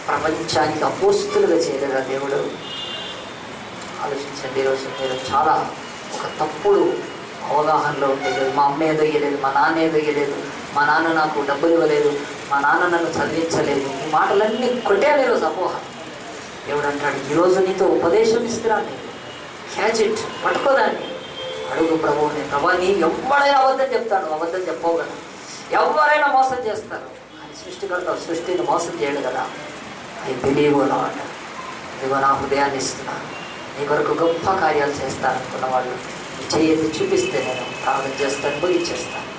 ప్రపంచానికి అపోస్తులుగా చేయలేదా దేవుడు? ఆలోచించండి. ఈరోజు మీరు చాలా ఒక తప్పుడు అవగాహనలో ఉండేది. మా అమ్మ ఏదో ఇయ్యలేదు, మా నాన్న ఏదో ఇయ్యలేదు, మా నాన్న నాకు డబ్బులు ఇవ్వలేదు, మా నాన్న నన్ను చదివించలేదు, ఈ మాటలన్నీ కొట్టాలి ఈరోజు అపోహ. దేవుడు అంటాడు, ఈరోజు నీతో ఉపదేశం ఇస్తున్నాను, నీకు క్యాచ్ ఇట్, పట్టుకోదాన్ని. అడుగు ప్రభువుని, ప్రభా నీ ఎవడైనా అబద్ధం చెప్తాడు, అబద్ధం చెప్పవు కదా, ఎవరైనా మోసం చేస్తారు, అని సృష్టికర్త సృష్టిని మోసం చేయడు కదా. ఐ బిలీవ్ లార్డ్, ఇదిగో నా హృదయాన్ని ఇస్తున్నాను, నీ కొరకు గొప్ప కార్యాలు చేస్తాననుకున్న వాళ్ళు చేయెత్తి చూపిస్తే నేను ప్రార్థన చేస్తాను, ముగించేస్తాను.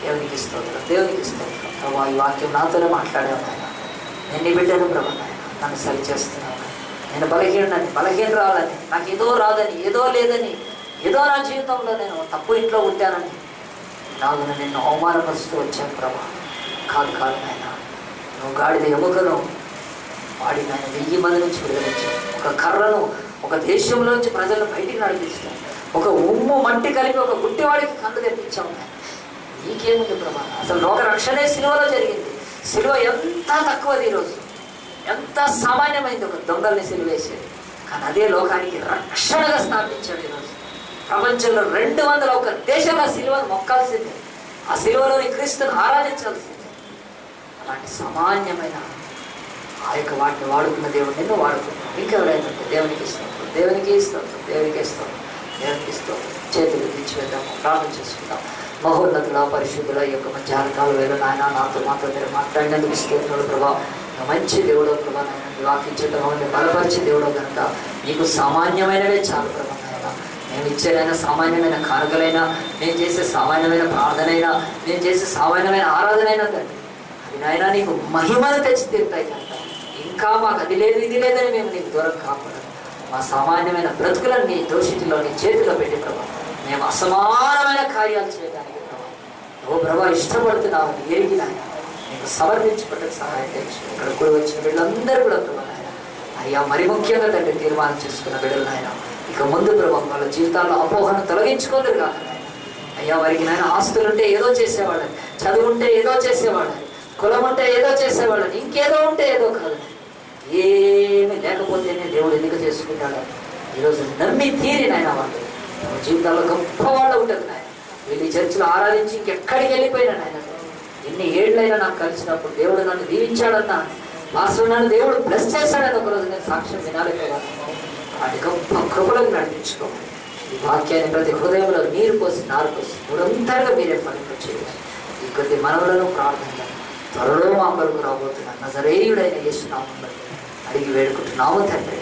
దేవునికి స్తోత్రం, దేవునికి స్తోత్రం. ప్రభా ఈ వాక్యం నాతోనే మాట్లాడాను ఆయన, నేను నీ బిడ్డను ప్రభా నాయన, నన్ను సరి చేస్తున్నాను. నేను బలహీనరాలని, నాకు ఏదో రాదని, ఏదో లేదని, ఏదో నా జీవితంలో నేను తప్పు ఇంట్లో పుట్టానని నాకు నిన్ను అవమానపరుస్తూ వచ్చాను ప్రభా. కాదు నాయన, నువ్వు గాడిద ఎముకను వాడి నాయన 1000 మంది నుంచి విడుదలించావు, ఒక కర్రను ఒక దేశంలోంచి ప్రజలను బయటికి నడిపించావు, ఒక ఉమ్ము మట్టి కలిపి ఒక గుడ్డివాడికి కన్ను తెప్పించావు. నీకేముంది ప్రభా? అసలు లోక రక్షణే సిలువలో జరిగింది. సిలువ ఎంత తక్కువది, ఈరోజు ఎంత సామాన్యమైంది, ఒక దొంగల్ని సిలువేసేది. కానీ అదే లోకానికి రక్షణగా స్థాపించాడు. ఈరోజు ప్రపంచంలో 201 దేశాల సిలువను మొక్కాల్సిందే, ఆ సిలువలోని క్రీస్తును ఆరాధించాల్సిందే. అలాంటి సామాన్యమైన ఆ యొక్క వాటిని వాడుకున్న దేవుడు నిన్ను వాడుకున్నావు. ఇంకెవరైనా ఉంటే దేవునికి ఇస్తాం, దేవునికి ఇస్తాం, దేవునికి ఇస్తాం, దేవునికి ఇస్తాం. చేతులు తెచ్చివేద్దాము, ప్రార్థన చేసుకుందాం. మహోన్నతుల పరిశుద్ధుల ఈ యొక్క మధ్యాహ్న కాలం వేళ నాయన నాతో మీరు మాట్లాడినందుకు స్తోత్రాలు ప్రభా. మంచి దేవుడో ప్రభా, నాయన వాకించడం బలపరిచే దేవుడో కనుక నీకు సామాన్యమైనవే చాలు ప్రభా. నాయన నేను ఇచ్చేదైనా సామాన్యమైన కానుకలైనా, నేను చేసే సామాన్యమైన ప్రార్థనైనా, నేను చేసే సామాన్యమైన ఆరాధనైనా తండ్రి అది నాయన నీకు మహిమను తెచ్చి తీరుతాయి కనుక ఇంకా మాకు అది లేదు ఇది లేదని మేము నీకు దూరం కాకూడదు. మా సామాన్యమైన బ్రతుకులను నీ దోషితుల్లో నీ చేతిలో పెట్టి ప్రభా మేము అసమానమైన కార్యాలు చేయడానికి ప్రభా ఓ ప్రభా ఇష్టపడుతున్నావు ఎరిగి నాయన నీకు సమర్పించుకోవడానికి సహాయం తెచ్చు. ఇక్కడ కూడా వచ్చిన వీళ్ళందరూ కూడా ప్రభా నాయన అయ్యా మరి ముఖ్యంగా తండ్రి తీర్మానం చేసుకున్న బిడ్డలు నాయన ఇక ముందు ప్రభా వాళ్ళ జీవితాల్లో అపోహను తొలగించుకోలేరు కాక నాయన అయ్యా వారికి నాయన ఆస్తులుంటే ఏదో చేసేవాళ్ళని, చదువు ఉంటే ఏదో చేసేవాళ్ళని, కులం ఉంటే ఏదో చేసేవాళ్ళని, ఇంకేదో ఉంటే ఏదో కాదు, ఏమి లేకపోతేనే దేవుడు ఎన్నిక చేసుకుంటాడని ఈరోజు నమ్మి తీరి నాయన వాళ్ళు జీవితాల్లో గొప్ప వాళ్ళు ఉంటుంది నాయన. వీళ్ళు చర్చలు ఆరాధించి ఇంకెక్కడికి వెళ్ళిపోయినా నాయన ఎన్ని ఏళ్ళైనా నాకు కలిసినప్పుడు దేవుడు నన్ను దీవించాడన్నా, మాస్టర్ నన్ను దేవుడు బ్లెస్ చేశాడని ఒకరోజు నేను సాక్ష్యం వినాలి కదా. వాటి గొప్ప కృపలకు నడిపించుకోవాలి. ఈ వాక్యాన్ని ప్రతి హృదయంలో నీరు పోసి నారు పోసి నిరంతరంగా మీరే ఫలింపచేయాలి. ఈ కొద్ది మనవులను ప్రార్థన త్వరలో మా కొరకు రాబోతున్న నజరేయుడైన యేసు నామములో అడిగి వేడుకుంటున్నాము తండ్రి.